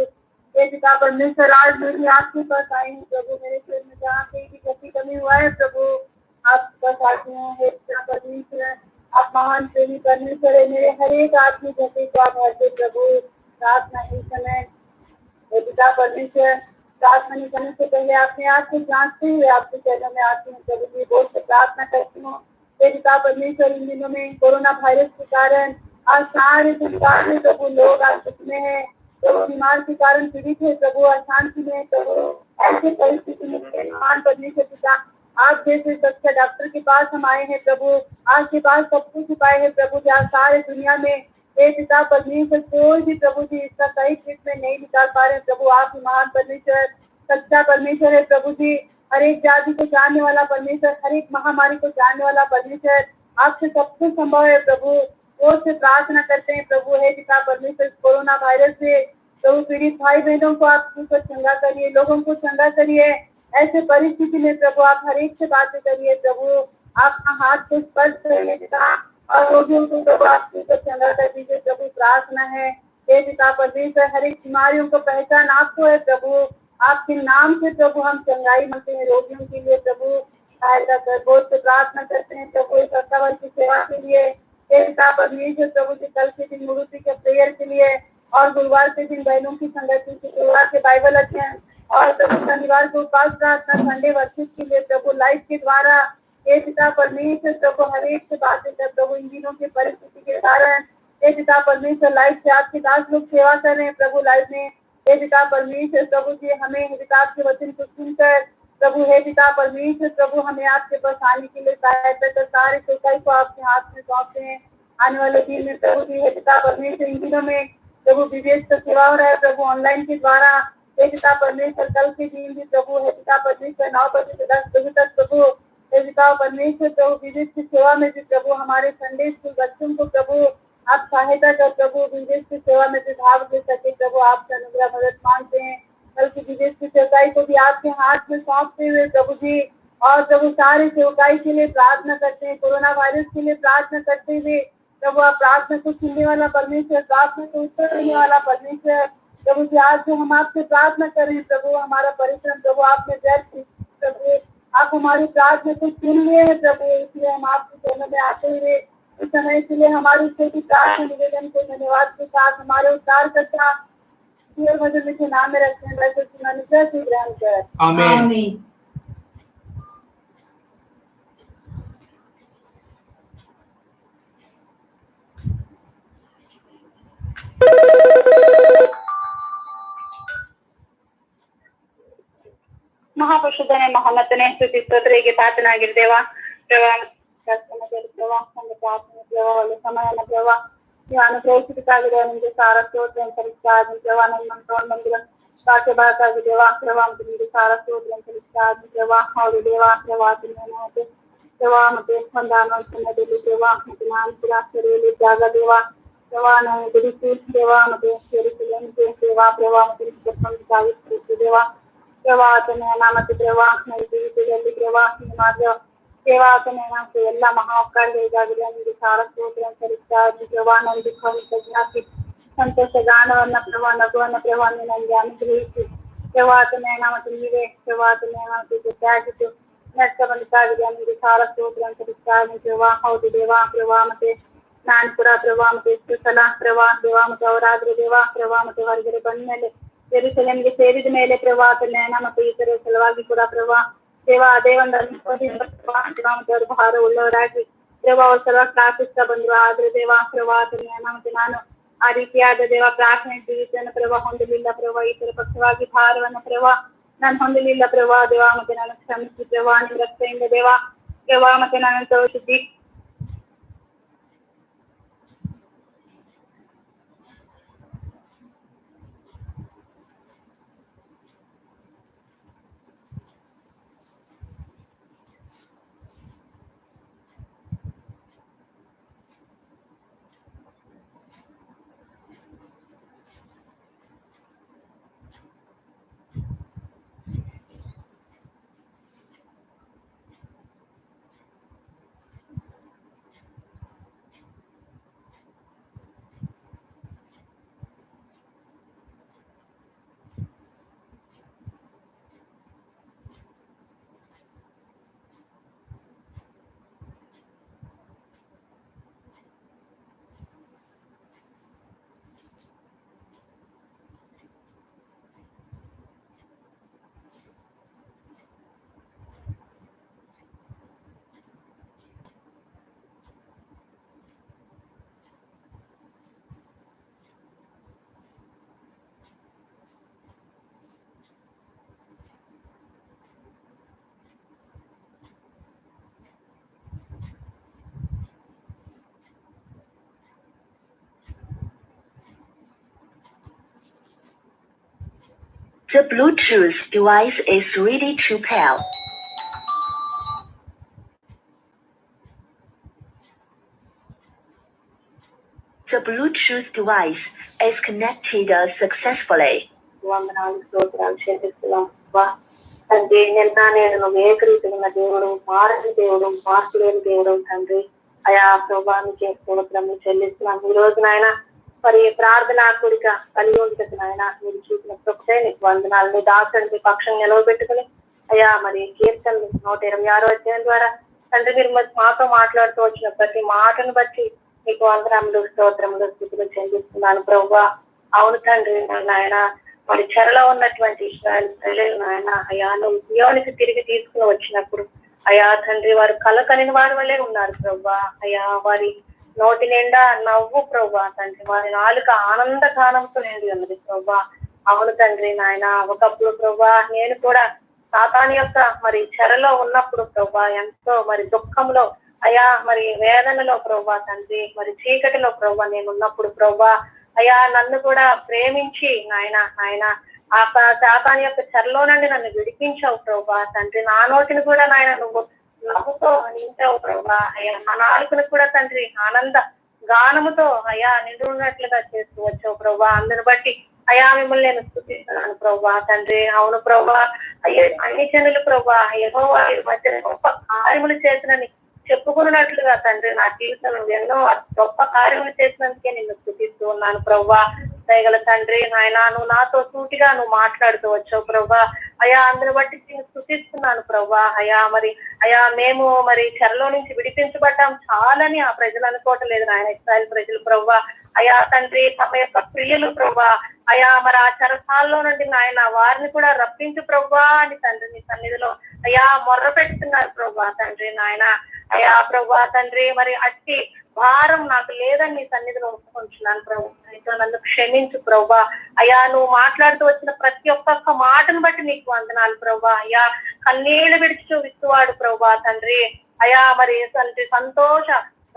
ये पिता परमेश्वर आज मेरी आपके पास आई हूँ प्रभु. मेरे सिर में जहाँ कहीं भी कभी कमी हुआ है प्रभु आपके पास आती हूँ. हे पिता परमेश्वर आप महान प्रेमी परमेश्वर है. मेरे हर एक आदमी जैसे को आप हरते प्रभु. प्रार्थना इस समय हे पिता परमेश्वर, प्रार्थना नहीं करने से पहले अपने आप को जांचते हुए आपके चरणों में आती हूँ प्रभु जी, बोल से प्रार्थना करती हूँ हे पिता परमेश्वर। इन दिनों में कोरोना वायरस के कारण आज सारे संसार में प्रभु लोग आज दुख में है, प्रभु बीमार के कारण पीड़ित है प्रभु, अशांति में प्रभु, ऐसे परिस्थिति में महान परमेश्वर पिता आप जैसे सच्चे डॉक्टर के पास हम आए हैं प्रभु, आपके पास सब कुछ उपाय है प्रभु जी। आज सारे दुनिया में हे पिता परमेश्वर कोई भी प्रभु जी इसका सही ट्रीटमेंट नहीं निकाल पा रहे प्रभु, आप ही महान परमेश्वर सच्चा परमेश्वर है प्रभु जी। हर एक जाति को जानने वाला परमेश्वर, हर एक महामारी को जानने वाला परमेश्वर, आपसे सब कुछ संभव है प्रभु। वो से प्रार्थना करते हैं प्रभु हे पिता परमेश्वर, कोरोना वायरस से प्रभु पीड़ित भाई बहनों को आप चंगा करिए, लोगों को चंगा करिए। ऐसे परिस्थिति में प्रभु आप हर एक से बातें करिए प्रभु, आपका हाथ को स्पर्श करिए पिता, और रोगियों को प्रभु आप चंगा कर दीजिए प्रभु। प्रार्थना है हे पिता परमेश्वर, हर एक बीमारियों को पहचान आपको है प्रभु, आपके नाम से प्रभु हम चंगाई मांगते हैं रोगियों के लिए प्रभु। सहायता कर बहुत से प्रार्थना करते हैं प्रभु इस सत्तावर की सेवा के लिए हे पिता परमेश्वर प्रभु जी। कल के दिन मुरुति के प्रेयर के लिए और गुरुवार के दिन बहनों की संगति की गुरुवार के बाइबल अध्ययन और प्रभु शनिवार को उपास प्रार्थना संडे वर्षिप के लिए प्रभु लाइव के द्वारा हे पिता परमेश्वर प्रभु हर एक से बातें कर प्रभु। इन दिनों की परिस्थिति के कारण हे पिता परमेश्वर लाइव से आपके दास लोग सेवा कर रहे हैं प्रभु लाइव में हे पिता परमेश्वर प्रभु जी। हमें हे पिता आपके वचन को सुनकर प्रभु हे पिता परमेश्वर प्रभु हमें आपके पास आने के लिए सहायता कर सारे सेवकाई को आपके हाथ में सौंपते हैं। आने वाले दिन में प्रभु जी हे पिता परमेश्वर इन दिनों में प्रभु विदेश का सेवा हो रहा है प्रभु ऑनलाइन के द्वारा हे पिता परमेश्वर। कल के दिन भी प्रभु हे पिता परमेश्वर 9 बजे से 10 बजे तक प्रभु हे पिता परमेश्वर प्रभु विदेश की सेवा में भी प्रभु हमारे संडे स्कूल बच्चों को प्रभु आप सहायता कर प्रभु विदेश की सेवा में भी भाग ले सके प्रभु, आपसे अनुग्रह मदद मांगते हैं। कल की विदेश की सेवकाई को भी आपके हाथ में सौंपते हुए प्रभु जी, और प्रभु सारे सेवकाई के लिए प्रार्थना करते हैं, कोरोना वायरस के लिए प्रार्थना करते हुए प्रभु आप प्रार्थना को सुनने वाला परमेश्वर, प्रार्थना को उत्तर देने वाला परमेश्वर प्रभु जी। आज जो हम आपसे प्रार्थना कर रहे हैं प्रभु, हमारा परिश्रम प्रभु आपने व्यर्थ प्रभु, आप हमारी प्रार्थना को सुन लिए हैं प्रभु, इसलिए हम आपके चरणों में आते हुए इस समय के लिए हमारी छोटी प्रार्थना निवेदन को धन्यवाद के साथ हमारे उद्धार करता वजन के नाम में रखते हैं वैसे अनुग्रह से ग्रहण कर आमीन। ಮಹಾಪರಿಶುದ್ಧನೇ ಮಹೋನ್ನತನೇ ಸ್ತುತಿ ಸ್ತೋತ್ರಕ್ಕೆ ಪಾತ್ರನಾಗಿದ್ದೇವ ಪ್ರಭಾ ಪ್ರಭಾ ಒಂದು ಪ್ರಾರ್ಥನೆ ಪ್ರಭಾ ಒಂದು ಸಮಯನ ಪ್ರಭಾ ನೀವು ಅನುಗ್ರಹಿಸಬೇಕಾಗಿರುವ ನಿಮಗೆ ಸಾರ ಸ್ತೋತ್ರ ಸಲ್ಲಿಸ್ತಾ ಇದ್ದೀನಿ ಪ್ರಭಾ. ನನ್ನ ಮಂತ್ರೋನ್ ಬಂದಿರೋ ಸಾಕ್ಷ್ಯ ಭಾಗವಾಗಿದ್ದೇವ ಪ್ರಭಾ, ಮತ್ತು ನಿಮಗೆ ಸಾರ ಸ್ತೋತ್ರ ಸಲ್ಲಿಸ್ತಾ ಇದ್ದೀನಿ ಪ್ರಭಾ. ಹೌದು ದೇವ ಪ್ರಭಾ, ಮತ್ತೆ ಪ್ರಭಾ ಮತ್ತೆ ಒಂದಾನ ಸಮಯದಲ್ಲಿ ಪ್ರಭಾ ಮತ್ತೆ ನಾನು ಕೂಡ ಸರಿಯಲ್ಲಿ ಜಾಗ ದೇವ ಪ್ರಭಾ ನಾನು ಬಿಡಿಸಿ ದೇವ ಮತ್ತೆ ಸೇರಿಸಲೇನು ದೇವ ಪ್ರಭಾ ಮತ್ತೆ ದೇವ ಪ್ರವಾಹನ ನಾಮಕ್ಕೆ ಪ್ರವಾಹ ಜೀವಿತದಲ್ಲಿ ಪ್ರವಾಹ ಮಾತ್ರ ಸೇವಾತನ ಎಲ್ಲ ಮಹಾಕಾರ್ಯಗಳಿಗಾಗಲಿ ನಿಮಗೆ ಸಾರ ಸ್ತೋತ್ರ ಸಲ್ಲಿಸ್ತಾ ಪ್ರವಾಹ ನನ್ನ ದುಃಖವನ್ನು ಜ್ಞಾಪಿ ಸಂತೋಷ ಗಾನವನ್ನ ಪ್ರವಾಹ ನಗುವನ್ನ ಪ್ರವಾಹ ನನಗೆ ಅನುಗ್ರಹಿಸಿ ಪ್ರವಾಹತನ ನಾಮಕ್ಕೆ ನೀವೇ ಪ್ರವಾಹತನ ನಾಮಕ್ಕೆ ಜೊತೆಯಾಗಿದ್ದು ನಷ್ಟ ಬಂದಿದ್ದಾಗಿದೆ ನಿಮಗೆ ಸಾರ ಸ್ತೋತ್ರ ಸಲ್ಲಿಸ್ತಾ ಪ್ರವಾಹ. ಹೌದು ದೇವ ಪ್ರವಾಹ ಮತ್ತೆ ನಾನು ಕೂಡ ಪ್ರವಾಹ ಮತ್ತೆ ಎಷ್ಟು ಸಲ ಪ್ರವಾಹ ದೇವ ಮತ್ತೆ ಅವರಾದ್ರೆ ದೇವ ಪ್ರವಾಹ ಮತ್ತೆ ಹೊರಗಡೆ ಬಂದ್ಮೇಲೆ ಜೆರುಸಲೇಮಿಗೆ ಸೇರಿದ ಮೇಲೆ ಪ್ರಭಾ ಜ್ಞಾನ ಮತ್ತು ಇತರ ಸಲುವಾಗಿ ಕೂಡ ಪ್ರಭಾ ದೇವಾ ಅದೇ ಒಂದು ಅವರು ಭಾರ ಉಳ್ಳವರಾಗಿ ದೇವ ಅವ್ರ ಸಲುವಾಗಿ ಪ್ರಾರ್ಥಿಸ್ತಾ ಬಂದ್ರು. ಆದ್ರೆ ದೇವ ಪ್ರಭಾ ಜ್ಞಾನ ಮತ್ತೆ ನಾನು ಆ ರೀತಿಯಾದ ದೇವ ಪ್ರಾರ್ಥನೆ ಜೀವಿತನ ಪ್ರಭಾ ಹೊಂದಲಿಲ್ಲ ಪ್ರಭಾ. ಇತರ ಪಕ್ಷವಾಗಿ ಭಾರವನ್ನು ಪ್ರಭಾ ನಾನು ಹೊಂದಲಿಲ್ಲ ಪ್ರಭಾ ದೇವ ಮತ್ತೆ ನಾನು ಕ್ಷಮಿಸಿ ಪ್ರಭಾ ನಿಮ್ಮ ರಕ್ಷೆಯಿಂದ ದೇವ ಪ್ರಭಾ ಮತ್ತೆ ನಾನು ತೋರಿಸಿದ್ದಿ The Bluetooth device is ready to pair. The Bluetooth device is connected successfully. వందనాలు స్తోత్రాలు చెల్లిస్తున్నాం తండ్రి. నిన్న నేను నువ్వు ఏకరీతి ఉన్న దేవుడు, మారని దేవుడు, మార్పు లేని దేవుడు తండ్రి. అయా ప్రభానికి స్తోత్రము చెల్లిస్తున్నాం. ఈ రోజు నాయన మరి ప్రార్థన కూడిక కలిగి ఉంటుంది నాయన. మీరు చూసిన కృపే నీకు వందనాలు. నీ దాసుని పక్షం నిలవబెట్టుకుని అయ్యా మరి కీర్తనలు 126 అధ్యాయం ద్వారా తండ్రి మీరు మాతో మాట్లాడుతూ వచ్చిన ప్రతి మాటను బట్టి నీకు వందనములు స్తోత్రములు స్థితులు చెల్లిస్తున్నాను ప్రభువా. అవును తండ్రి నాయన, మరి చెరలో ఉన్నటువంటి ఇశ్రాయేలు ప్రజలు నాయన అయ్యా నువ్వు సియోనికి తిరిగి తీసుకుని వచ్చినప్పుడు అయ్యా తండ్రి వారు కలకని వారి వల్లే ఉన్నారు ప్రభువా. అయ్యా వారి నోటి నిండా నవ్వు ప్రభువా తండ్రి, వారి నాలుక ఆనంద గానంతో నిండి ఉన్నది ప్రభువా. అవును తండ్రి నాయన, ఒకప్పుడు ప్రభువా నేను కూడా సాతాను యొక్క మరి చెరలో ఉన్నప్పుడు ప్రభువా ఎంతో మరి దుఃఖంలో అయ్యా మరి వేదనలో ప్రభువా తండ్రి, మరి చీకటిలో ప్రభువా నేను ఉన్నప్పుడు ప్రభువా అయ్యా నన్ను కూడా ప్రేమించి నాయన ఆ సాతాను యొక్క చెరలో నుండి నన్ను విడిపించావు ప్రభువా తండ్రి. నా నోటిని కూడా నాయన నువ్వు నవ్వుతో నింపావు ప్రభువా. అయ్యా నా నాలుకను కూడా తండ్రి ఆనంద గానముతో అయ్యా నిండున్నట్లుగా చేస్తూ వచ్చావు ప్రభువా. అందుని బట్టి అయ్యా మిమ్మల్ని నేను స్తుతిస్తున్నాను ప్రభువా తండ్రి. అవును ప్రభువా, అయ్యా అన్ని జనులు ప్రభువా యెహోవా మధ్య గొప్ప కార్యములు చేసినని చెప్పుకున్నట్లుగా తండ్రి నా జీవితంలో ఎన్నో గొప్ప కార్యములు చేసినందుకే నిన్ను స్తుతిస్తూ ఉన్నాను ప్రభువా. దయగల తండ్రి నాయన, నువ్వు నాతో సూటిగా నువ్వు మాట్లాడుతూ వచ్చావు ప్రభువా. అయ్యా అందుని బట్టి నేను స్తుతిస్తున్నాను ప్రభువా. అయ్యా మేము మరి చెరలో నుంచి విడిపించబడ్డాం చాలని ఆ ప్రజలు అనుకోవటం లేదు నాయన. ఇశ్రాయేలు ప్రజలు ప్రభువా అయ్యా తండ్రి తమ యొక్క ప్రియులు ప్రభువా అయ్యా మరి ఆ చెరసాల్లో నుండి నాయన వారిని కూడా రప్పించు ప్రభువా అని తండ్రి నీ సన్నిధిలో అయ్యా మొర్ర పెడుతున్నారు ప్రభువా తండ్రి నాయన. అయ్యా ప్రభువా తండ్రి మరి అట్టి భారం నాకు లేదని నీ సన్నిధిలో ఒప్పుకుంటున్నాను ప్రభు. నన్ను క్షమించు ప్రభువా. అయ్యా నువ్వు మాట్లాడుతూ వచ్చిన ప్రతి ఒక్క మాటను బట్టి నీకు వందనాలు ప్రభువా. అయ్యా కన్నీళ్లు విడిచి విత్తువాడు ప్రభువా తండ్రి. అయ్యా మరి తండ్రి సంతోష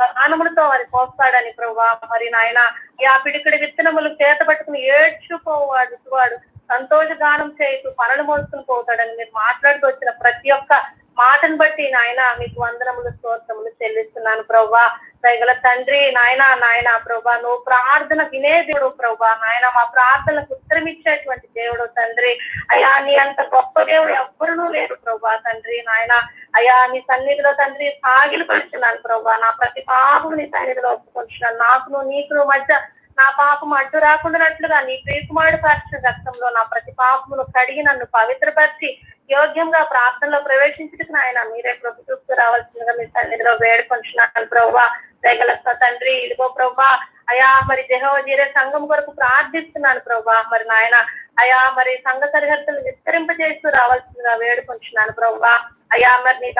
గానములతో మరి పోస్తాడని ప్రభువా. మరి నాయన అయ్యా పిడికిడి విత్తనములు చేత పట్టుకుని ఏడ్చుకోవాడు విత్తువాడు సంతోష గానం చేస్తూ పనులు మోసుకుని పోతాడని మీరు మాట్లాడుతూ వచ్చిన ప్రతి ఒక్క మాటను బట్టి నాయన మీకు వందనములు స్తోత్రములు చెల్లిస్తున్నాను ప్రభువా. దయగల తండ్రి నాయన ప్రభువా నువ్వు ప్రార్థన వినే దేవుడు ప్రభువా. నాయన మా ప్రార్థనలకు ఉత్తరం ఇచ్చేటువంటి దేవుడు తండ్రి. అయ్యా నీ అంత గొప్ప దేవుడు ఎవ్వరూ లేరు ప్రభువా తండ్రి నాయన. అయ్యా నీ సన్నిధిలో తండ్రి సాగిలు పడుతున్నాను ప్రభువా. నా ప్రతి పాపం నీ సన్నిధిలో ఒప్పుకుంటున్నాను. నాకును నీకును మధ్య నా పాపం అడ్డు రాకుండానట్లుగా నీ ప్రియకుమారుడు పరిచిన రక్తంలో నా ప్రతి పాపమును కడిగి నన్ను పవిత్రపరిచి యోగ్యంగా ప్రార్థనలో ప్రవేశించడానికి నాయన మీరే ప్రభు చూస్తూ రావాల్సిందిగా మీ సన్నిధిలో వేడుకొంటున్నాను ప్రభువా. దయగల తండ్రి ఇదిగో ప్రభువా అయా మరి యెహోవా జీరే సంఘం కొరకు ప్రార్థిస్తున్నాను ప్రభువా. మరి నాయన అయా మరి సంఘ సరిహద్దులు విస్తరింపజేస్తూ రావాల్సిందిగా వేడుకొంటున్నాను ప్రభువా. అయా మరి నీ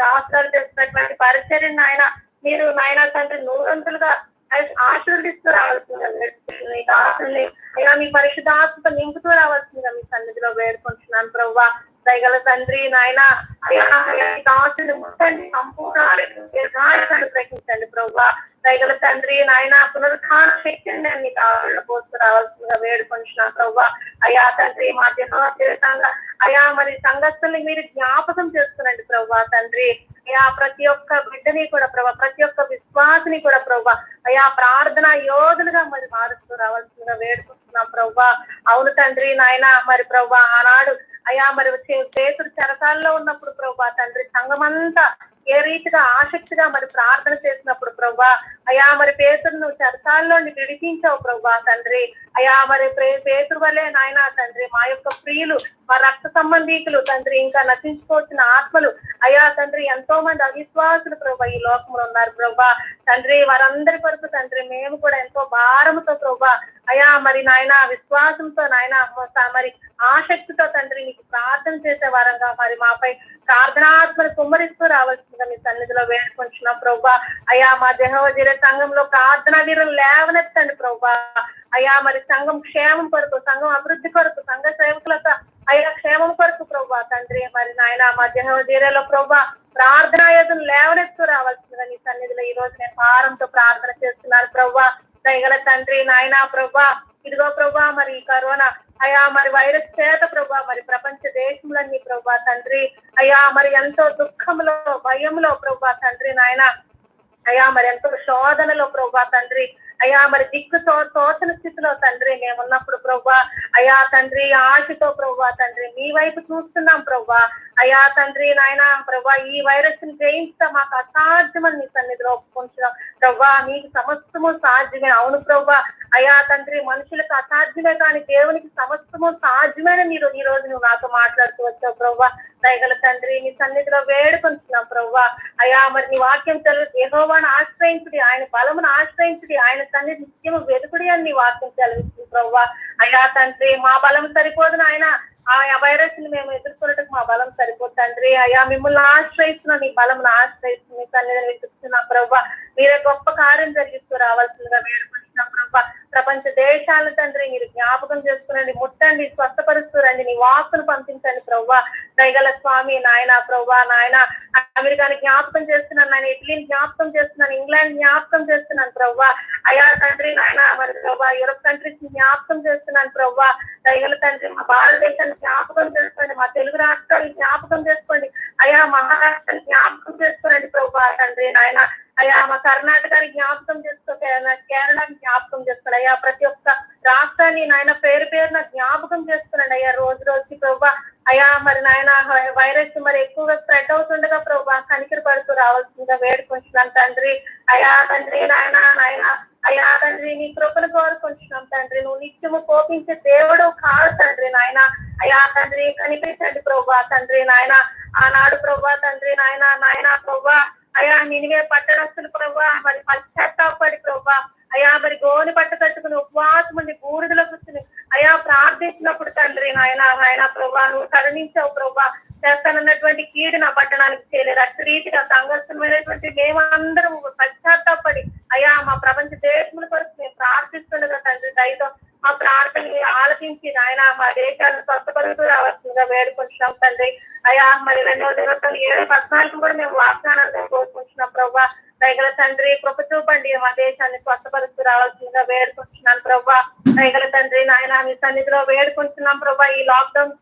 దాసులు చేస్తున్నటువంటి పరిచర్య నాయన మీరు నాయన తండ్రి 100 ఆశీర్వదిస్తూ రావాల్సిందిగా అయ్యా మీ పరిశుద్ధాత్మతో నింపుతూ రావాల్సిందిగా మీ సన్నిధిలో వేడుకుంటున్నాను ప్రభువా. దయగల తండ్రి నాయన దాసులు సంపూర్ణ ప్రయత్నించండి ప్రభువా. దయగల తండ్రి నాయన పునరుద్ధాన శక్తిని అన్ని దాసుల్లో పోస్తూ రావాల్సిందిగా వేడుకుంటున్నాను ప్రభువా. అయ్యా తండ్రి మా సంఘ అయ్యా మరి సంఘస్థుల్ని మీరు జ్ఞాపకం చేస్తున్నండి ప్రభువా తండ్రి. అయ్యా ప్రతి ఒక్క బిడ్డని కూడా ప్రభా, ప్రతి ఒక్క విశ్వాసిని కూడా ప్రభా అయ్యా ప్రార్థన యోధులుగా మరి మారుస్తూ రావాల్సిందిగా వేడుకుంటున్నాం ప్రభా. అవును తండ్రి నాయన మరి ప్రభా ఆనాడు అయ్యా మరి పేతురు చెరసాల్లో ఉన్నప్పుడు ప్రభా తండ్రి సంఘమంతా ఏ రీతిగా ఆసక్తిగా మరి ప్రార్థన చేసినప్పుడు ప్రభా అయ్యా మరి పేతురును చెరసాల్లో విడిపించావు ప్రభా తండ్రి. అయ్యా మరి పేతురు వల్లే నాయన తండ్రి మా యొక్క ప్రియులు మా రక్త సంబంధీకులు తండ్రి ఇంకా నశించుకోవాల్సిన ఆత్మలు అయ్యా తండ్రి ఎంతో మంది అవిశ్వాసులు ప్రభా ఈ లోకంలో ఉన్నారు ప్రభా తండ్రి. వారందరి కొరకు తండ్రి మేము కూడా ఎంతో భారముతో ప్రభా అయ్యా మరి నాయన విశ్వాసంతో నాయన మరి ఆసక్తితో తండ్రి నీకు ప్రార్థన చేసే వారంగా మరి మాపై ప్రార్థనాత్మను కుమ్మరిస్తూ రావాల్సిందిగా మీ సన్నిధిలో వేడుకుంటున్నాం ప్రభా. అయ్యా మా యెహోవా జీరే సంఘంలో ప్రార్థనా వీరులు లేవనెత్తండి ప్రభా. అయ్యా మరి సంఘం క్షేమం కొరకు, సంఘం అభివృద్ధి కొరకు, సంఘ సేవకులతో అయ్యా క్షేమం కొరకు ప్రభా తండ్రి. మరి నాయన మా యెహోవా జీరేలో ప్రభా ప్రార్థనా యోధులు లేవనెత్తూ రావాల్సిందిగా నీ సన్నిధిలో ఈ రోజు నేను భారంతో ప్రార్థన చేస్తున్నాను ప్రభా. దయగల తండ్రి నాయన ప్రభా ఇదిగో ప్రభా మరి కరోనా అయ్యా మరి వైరస్ చేత ప్రభా మరి ప్రపంచ దేశములన్నీ ప్రభా తండ్రి అయ్యా మరి ఎంతో దుఃఖంలో భయంలో ప్రభా తండ్రి నాయన అయ్యా మరి ఎంతో శోధనలో ప్రభా తండ్రి అయ్యా మరి తోచని స్థితిలో తండ్రి మేమున్నప్పుడు ప్రభా అయ్యా తండ్రి ఆశతో ప్రభా తండ్రి మీ వైపు చూస్తున్నాం ప్రభా అయ్యా తండ్రి నాయన ప్రభా ఈ వైరస్ ని జయించా మాకు అసాధ్యమని నీ సన్నిధిలో ఒప్పుకుంటున్నాం ప్రభా మీకు సమస్తము సాధ్యమే. అవును ప్రభా అయ్యా తండ్రి మనుషులకు అసాధ్యమే కానీ దేవునికి సమస్తము సాధ్యమైన మీరు ఈ రోజు నువ్వు నాతో మాట్లాడుతూ వచ్చావు ప్రభా. దయగల తండ్రి నీ సన్నిధిలో వేడుకొంటున్నాం ప్రభా అయ్యా మరి నీ వాక్యం చదువు యెహోవాను ఆశ్రయించుడి, ఆయన బలమును ఆశ్రయించుడి, ఆయన సన్నిధి నిత్యము వెతుకుడి అని నీ వాక్యం చదివిస్తుంది ప్రభా. అయ్యా తండ్రి మా బలం సరిపోదు నాయన, ఆ వైరస్ ని మేము ఎదుర్కొన్నట్టుకు మా బలం సరిపోదు తండ్రి. అయ్యా మిమ్మల్ని ఆశ్రయిస్తున్నా, నీ బలంను ఆశ్రయిస్తున్నా, నీ సన్నిధిని వెతుకుతున్నా ప్రభా. మీరే గొప్ప కార్యం జరిగిస్తూ రావాల్సిందిగా వేడుకుంటున్నాం ప్రభా. ప్రపంచ దేశాల తండ్రి మీరు జ్ఞాపకం చేసుకునండి, ముట్టండి, స్వస్థపరుస్తూ రండి, నీ వాక్కును పంపించండి ప్రభా. దయగల స్వామి నాయన ప్రభా నాయన అమెరికాని జ్ఞాపకం చేస్తున్నాను, నాయన ఇటలీని జ్ఞాపకం చేస్తున్నాను, ఇంగ్లాండ్ జ్ఞాపకం చేస్తున్నాను ప్రభా. అయ్యా తండ్రి నాయన మరి ప్రభా యూరోప్ కంట్రీస్ ని జ్ఞాపకం చేస్తున్నాను ప్రభా. దయగల తండ్రి మా భారతదేశాన్ని జ్ఞాపకం చేసుకోండి, మా తెలుగు రాష్ట్రాలను జ్ఞాపకం చేసుకోండి, అయ్యా మహారాష్ట్రాన్ని జ్ఞాపకం చేసుకోండి ప్రభా తండ్రి నాయన. అయ్యా మా కర్ణాటకని జ్ఞాపకం చేసుకో, కేరళని జ్ఞాపకం చేసుకోండి అయ్యా. ప్రతి ఒక్క రాష్ట్రాన్ని నాయన పేరు పేరున జ్ఞాపకం చేసుకున్నాడు అయ్యా రోజు రోజుకి ప్రభా. అయ్యా మరి నాయన వైరస్ మరి ఎక్కువగా స్ప్రెడ్ అవుతుండగా ప్రభా కనికర పడుతూ రావాల్సిందిగా వేడుకుంటున్నాను తండ్రి. అయ్యా తండ్రి నాయన అయ్యా తండ్రి నీ కృపను కోరుకుంటున్నాం తండ్రి. నువ్వు నిత్యము కోపించే దేవుడు కాదు తండ్రి నాయన. అయ్యా తండ్రి కనిపించండి ప్రభా తండ్రి నాయన. ఆనాడు ప్రభా తండ్రి నాయన ప్రభా అయ్యా నినివే పట్టణస్తులు ప్రభా మరి పశ్చాత్తాపడి ప్రభా అయ్యా మరి గోని పట్ట కట్టుకుని ఉపవాసం ఉండి బూడిదలో కూర్చుని అయ్యా ప్రార్థించినప్పుడు తండ్రి నాయన ప్రభా నువ్వు కరుణించావు ప్రభా. చేస్తానన్నటువంటి కీడు నా పట్టణానికి చేయలేదు. అటు రీతిగా సంఘర్షణమైనటువంటి మేమందరం పశ్చాత్తాపడి అయ్యా మా ప్రపంచ దేశముల కొరకు మేము ప్రార్థిస్తుండగా తండ్రి దయతో మా ప్రార్థనని ఆలకించి నాయన మా దేశాలను స్వస్థపరుస్తూ రావాల్సిందిగా వేడుకుంటున్నాం తండ్రి. అయ్యా మరి 2014 కూడా మేము వాగ్దానాలు కోరుకుంటున్నాం ప్రభా. దయగల తండ్రి కృప చూపండి, మా దేశాన్ని స్వస్థపరుస్తూ రావాల్సిందిగా వేడుకుంటున్నాను ప్రభా. దయగల తండ్రి నాయన మీ సన్నిధిలో వేడుకుంటున్నాం ప్రభా. ఈ లాక్డౌన్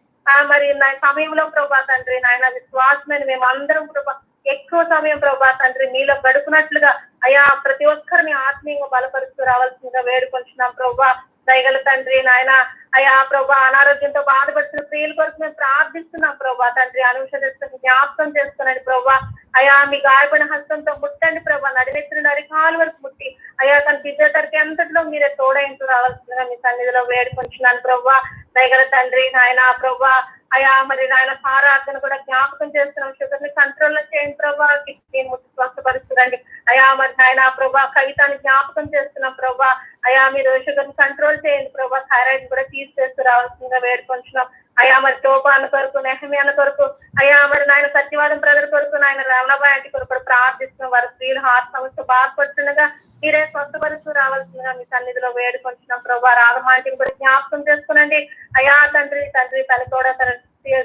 మరి సమయంలో ప్రభా తండ్రి నాయన విశ్వాసమైన మేము అందరం ప్రభా ఎక్కువ సమయం ప్రభా తండ్రి మీలో గడుపునట్లుగా అయ్యా ప్రతి ఒక్కరిని ఆత్మీయంగా బలపరుస్తూ రావాల్సిందిగా వేడుకుంటున్నాం ప్రభా. దయగల తండ్రి నాయన అయ్యా ప్రభా అనారోగ్యంతో బాధపడుతున్న స్త్రీల కొరకు మేము ప్రార్థిస్తున్నాం ప్రభా తండ్రి. అనుషధిస్తున్న జ్ఞాపకం చేస్తున్నాడు ప్రభా. అయ్యా మీ గాయపడిన హస్తంతో ముట్టండి ప్రభా, నడినెత్తిన నరికాలు వరకు ముట్టి అయ్యా తన ఫిజియోథెరపీ అంతట్లో మీరే తోడైంటూ రావాల్సిందిగా మీ సన్నిధిలో వేడుకుంటున్నాను ప్రభా. దయగల తండ్రి నాయన ప్రభా అయ్యా మరి నాయన సారాధన కూడా జ్ఞాపకం చేస్తున్నాం. షుగర్ ని కంట్రోల్ లో చేయండి ప్రభా, కిడ్నీ ముట్టి స్వస్థపరుస్తుందండి అయ్యా. మరి నాయన ప్రభా కవితాన్ని జ్ఞాపకం చేస్తున్నాం ప్రభా. అయ్యా మీరు షుగర్ ని కంట్రోల్ చేయండి ప్రభా, థైరాయిడ్ కూడా తీసేస్తూ రావాల్సిందిగా వేడుకుంటున్నాం అయ్యా. మరి తోపాన కొరకు నెహమ్యాన కొరకు అయ్యా మరి నాయన సత్యవాదం బ్రదర్ కొరకు నాయన రమణబాయ్ ఆంటీ కొరకు ప్రార్థిస్తున్నాం. వారి స్త్రీలు హార్ట్ సమస్య బాధపడుతుండగా మీరే స్వస్థపరుస్తూ రావాల్సిందిగా మీ సన్నిధిలో వేడుకుంటున్నాం ప్రభా. రాధమాంటిని కూడా జ్ఞాపకం చేసుకునండి అయ్యా తండ్రి తన కూడా తన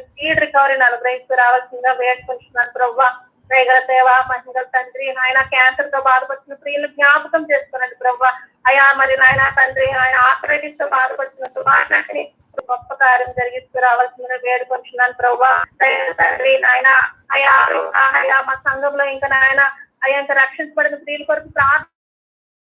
స్పీడ్ రికవరీని అనుగ్రహిస్తూ రావాల్సిందిగా వేడుకుంటున్నాను ప్రభా. దయగల సేవ మహిళల తండ్రి నాయన క్యాన్సర్ తో బాధపడుతున్న స్త్రీలు జ్ఞాపకం చేసుకునండి ప్రభా. అయ్యా మరి నాయన తండ్రి ఆయన ఆర్థరైటిస్ తో బాధపడుతున్న సుభాషని గొప్ప కార్యం జరిగిస్తూ రావాల్సిందిగా వేడుకుంటున్నాను ప్రభా. తండ్రి నాయన అయ్యా అయ్యా మా సంఘంలో ఇంకా నాయన అయ్యా ఇంకా రక్షించబడిన స్త్రీల కొరకు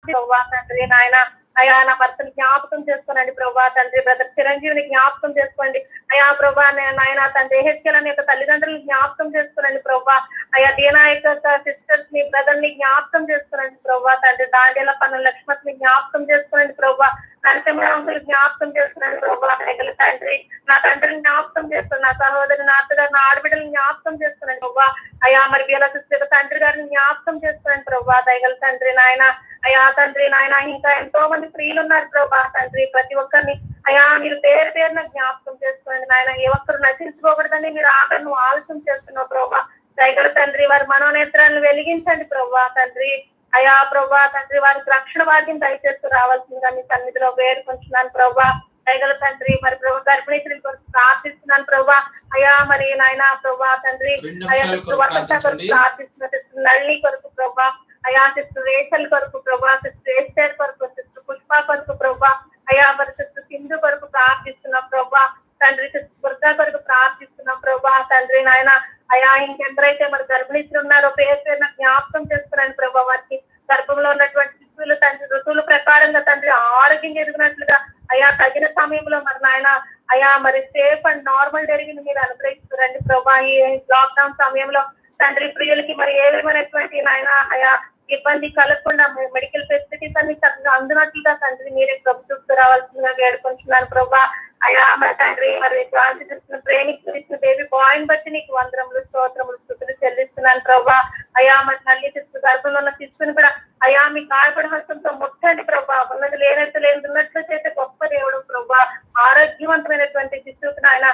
ప్రభా తండ్రి నాయన అయ్యా నా భర్తను జ్ఞాపకం చేసుకోనండి ప్రభా తండ్రి. బ్రదర్ చిరంజీవిని జ్ఞాపకం చేసుకోండి అయ్యా ప్రభా. నాయన తండ్రి హెచ్కెల్ అనే యొక్క తల్లిదండ్రులను జ్ఞాపకం చేసుకోనండి ప్రభా. అయ్యా దీనా యొక్క సిస్టర్స్ ని బ్రదర్ ని జ్ఞాపకం చేసుకోనండి ప్రభా తండ్రి. దాండేల పన్ను లక్ష్మణ్ ని జ్ఞాపకం చేసుకోనండి ప్రభా. నరసింహరాంకులు జ్ఞాపకం చేస్తున్నాను ప్రభా. దయగల తండ్రి నా తండ్రిని జ్ఞాపకం చేస్తున్నాను, నా సహోదరి నా అత్తగారు నా ఆడబిడ్డలను జ్ఞాపకం చేస్తున్నాను ప్రభా. అయ్యా మరి వీళ్ళ తండ్రి గారిని జ్ఞాపకం చేస్తున్నాను ప్రభా. దయగల తండ్రి నాయన అయ్యా తండ్రి నాయన ఇంకా ఎంతో మంది స్త్రీలు ఉన్నారు ప్రభా తండ్రి. ప్రతి ఒక్కరిని అయ్యా మీరు పేరు పేరున జ్ఞాపకం చేసుకోండి నాయన. ఏ ఒక్కరు నశించుకోకూడదని మీరు ఆకలిని ఆలస్యం చేస్తున్నావు ప్రభా. దయగల తండ్రి వారి మనోనేత్రాలను వెలిగించండి ప్రభా తండ్రి. అయ్యా ప్రభా తండ్రి వారికి రక్షణ భాగ్యం దయచేస్తూ రావాల్సిందిగా మీ సన్నిధిలో వేడుకుంటున్నాను ప్రభా. దయగల తండ్రి మరి ప్రభా గర్భిణీ స్త్రీల కొరకు ప్రార్థిస్తున్నాను ప్రభా. అయ్యా మరి నాయన ప్రభా తండ్రి అయ్యా ప్రార్థిస్తున్న సిస్టర్ నళిని కొరకు ప్రభా. అయ్యా సిస్టర్ రేచల్ కొరకు ప్రభా, సిస్టర్ ఎస్టర్ కొరకు, సిస్టర్ పుష్ప కొరకు ప్రభా. అయ్యా మరి సిస్టర్ సింధు కొరకు ప్రార్థిస్తున్నాం ప్రభా తండ్రి, దుర్గా కొరకు ప్రార్థిస్తున్నాం ప్రభా తండ్రి నాయన. అయా ఇంకెందరైతే మరి గర్భిణీలు ఉన్నారో పేరు పేరున జ్ఞాపకం చేస్తున్నాను ప్రభా. వారికి గర్భంలో ఉన్నటువంటి శిశువులు తండ్రి ఋతువుల ప్రకారంగా తండ్రి ఆరోగ్యంగా ఎదిగినట్లుగా అయా తగిన సమయంలో మరి నాయన అయా మరి సేఫ్ అండ్ నార్మల్ డెలివరీని మీరు అనుగ్రహిస్తున్నారండి ప్రభా. ఈ లాక్డౌన్ సమయంలో తండ్రి ప్రియులకి మరి ఏ విధమైనటువంటి నాయన అయా ఇబ్బంది కలగకుండా మెడికల్ ఫెసిలిటీస్ అన్ని చక్కగా అందునట్లుగా తండ్రి మీరే ప్రభుత్వం రావాల్సిందిగా వేడుకుంటున్నాను ప్రభా. అయా మరి తండ్రి మరి ప్రేమిస్తున్న బేబీ బాయ్ని బట్టి నీకు వందరములు స్తోత్రములు స్తుతులు చెల్లిస్తున్నాను ప్రభా. అయా మరి తల్లి శిశు గర్భంలో ఉన్న శిశువుని కూడా అయా మీ కాయపడి హస్తంతో ముట్టండి ప్రభా. ఉన్నది లేనట్టు లేనున్నట్లు చేసే గొప్ప దేవుడు ప్రభా. ఆరోగ్యవంతమైనటువంటి శిశువుకి ఆయన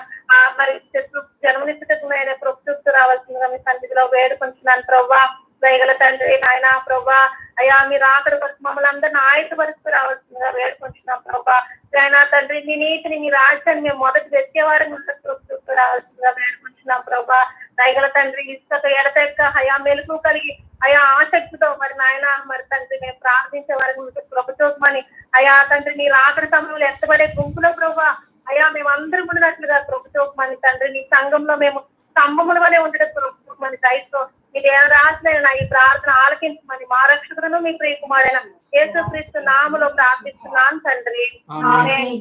మరి శిశు జన్మనిచ్చుటకు ప్రభుత్వం రావాల్సిందిగా మీ సన్నిధిలో వేడుకుంటున్నాను ప్రభా. దయగల తండ్రి నాయన ప్రభా. అయా మీరు అక్కడ మమ్మల్ని అందరిని ఆయతపరుస్తూ రావాల్సిందిగా వేడుకుంటున్నాం ప్రభా. ఆయన తండ్రి మీ నీతిని మీ రాజ్యాన్ని మేము మొదటి వెతికేవారిని ప్రభుత్వం రావాల్సిందిగా వేడుకుంటున్నాం ప్రభా. దయగల తండ్రి ఇసుక ఎడతెక్క అయా మెలుగు కలిగి అయా ఆసక్తితో మరి నాయన మరి తండ్రి మేము ప్రార్థించే వారికి ప్రభుత్వమని అయా తండ్రి మీరు ఆఖరి సమయంలో ఎత్తబడే గుంపులో ప్రభా అయా మేము అందరం ఉన్నట్లుగా ప్రభుత్వమని తండ్రి నీ సంఘంలో మేము స్తంభముల వలె ఉండడం ప్రభుత్వమని దయతో మీరు ఏ రాసిన ఈ ప్రార్థన ఆలకించమని మా రక్షకులను మీ ప్రియ కుమారుడైన యేసుక్రీస్తు నామములో ప్రార్థిస్తున్నాను తండ్రి. ఆమేన్.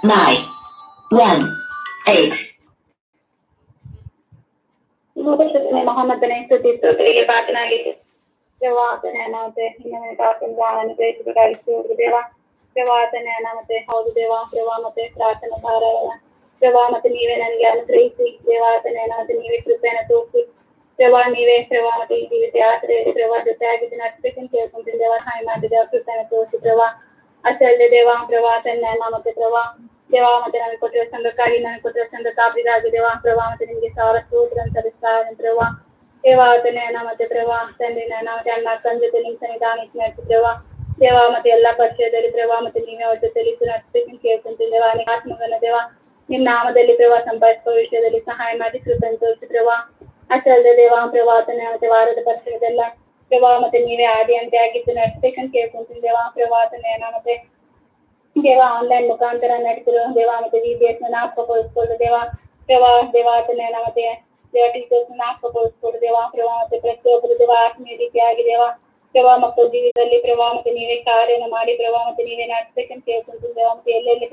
Nine, 1, 8. मोहम्मद ने स्तुति के प्रार्थना की देवातने नामते हिन्ने प्रार्थना जाने के प्रकार से देवा देवातने नामते हौद देवा देवामते प्रार्थना धारा देवामते नीवे ನನಗೆ ಅನುಗ್ರಹಿಸಿ ದೇವಾತನೆ ನಾಮತೆ ನೀವೇ ಕೃಪೆಯನ್ನು ತೋರಿಸಿ ದೇವಾ ನೀವೇ ದೇವಾಮತೆ ಜೀವಿತ ಯಾತ್ರೆ ದೇವಾ ಜೊತೆಯಾಗಿದ್ದು ನಡೆಸಬೇಕಂತ ಕೇಳ್ಕೊಂತೀನಿ ದೇವಾ ಸಹಾಯ ಮಾಡಿ ದೇವ ಕೃಪೆಯನ್ನು ತೋರಿಸಿ ದೇವಾ ಅಸಲ್ದೆ ದೇವಾ ದೇವಾತನೆ ನಾಮತೆ ದೇವಾ ದೇವಾಮತೆ ನಮಗೆ ಕೊಟ್ಟಿರೋ ಸಂಘಕ್ಕಾಗಿ ನನಗೆ ಕೊಟ್ಟಿರೋ ಸಂಘ ಕಾಪಿಗಾಗಿ ದೇವಾ ದೇವಾಮತೆ ನಿಮಗೆ ಸಾವಿರ ಸ್ತೋತ್ರ ಅಂತ ಸಲ್ಲಿಸ್ತಾರೆ ದೇವಾ ದೇವಾತನೆ ನಾಮತೆ ದೇವಾ ತಂದೆ ನಾಮತೆ ಅಣ್ಣ ಅಕ್ಕನ ಜೊತೆ ನಿಮ್ಮ ಸನ್ನಿಧಾನಕ್ಕೆ ನಡೆಸಿ ದೇವಾ ದೇವಾಮತೆ ಎಲ್ಲಾ ಪರಿಚಯದಲ್ಲಿ ದೇವಾಮತೆ ನೀವೇ ಅವ್ರ ಜೊತೆಲಿ ನಡೆಸಬೇಕಂತ ಕೇಳ್ಕೊಂತೀನಿ ದೇವಾ ನಿಮ್ಮ ಆತ್ಮಗನ ದೇವಾ ನಿಮ್ಮ ನಾಮದಲ್ಲಿ ದೇವಾ ಸಂಪಾದಿಸುವ ವಿಷಯದಲ್ಲಿ ಸಹಾಯ ಮಾಡಿ ಕೃಪೆಯನ್ನು ತೋರಿಸಿ ದೇವಾ ಅಸಲ್ದೆ ದೇವಾ ದೇವಾತನೆ ನಾಮತೆ ವಾರದ ಪರಿಚಯದೆಲ್ಲ ದೇವಾಮತೆ ನೀವೇ ಆದಿ ಅಂತೆ ಆಗಿದ್ದು ನಡೆಸಬೇಕಂತ ಕೇಳ್ಕೊಂತೀನಿ ದೇವಾ ದೇವಾತನೆ ನಾಮತೆ ದೇವಾ ಆನ್ಲೈನ್ ಮುಖಾಂತರ ನಡೆಸಿರೋ ದೇವಾಮತೆ VBS ಜ್ಞಾಪಕಗೊಳಿಸ್ಕೊಳ್ಳು ದೇವಾ ದೇವಾತನೆ ನಾಮತೆ ದೇವಾ ಟೀಚರ್ಸ್ ಜ್ಞಾಪಕಗೊಳಿಸ್ಕೊಳ್ಳು ದೇವಾ ಮತ್ತೆ ಪ್ರತಿಯೊಬ್ಬರು ದೇವಾ ಆತ್ಮೀಯ ರೀತಿಯಾಗಿ ದೇವಾ ಮಕ್ಕಳ ಜೀವಿತದಲ್ಲಿ ಮತ್ತೆ ನೀವೇ ಕಾರ್ಯನ ಮಾಡಿ ಮತ್ತೆ ನೀವೇ ನಡೆಸಬೇಕಂತ ಕೇಳ್ಕೊಂತೀನಿ ದೇವಾಮತೆ ಎಲ್ಲೆಲ್ಲಿ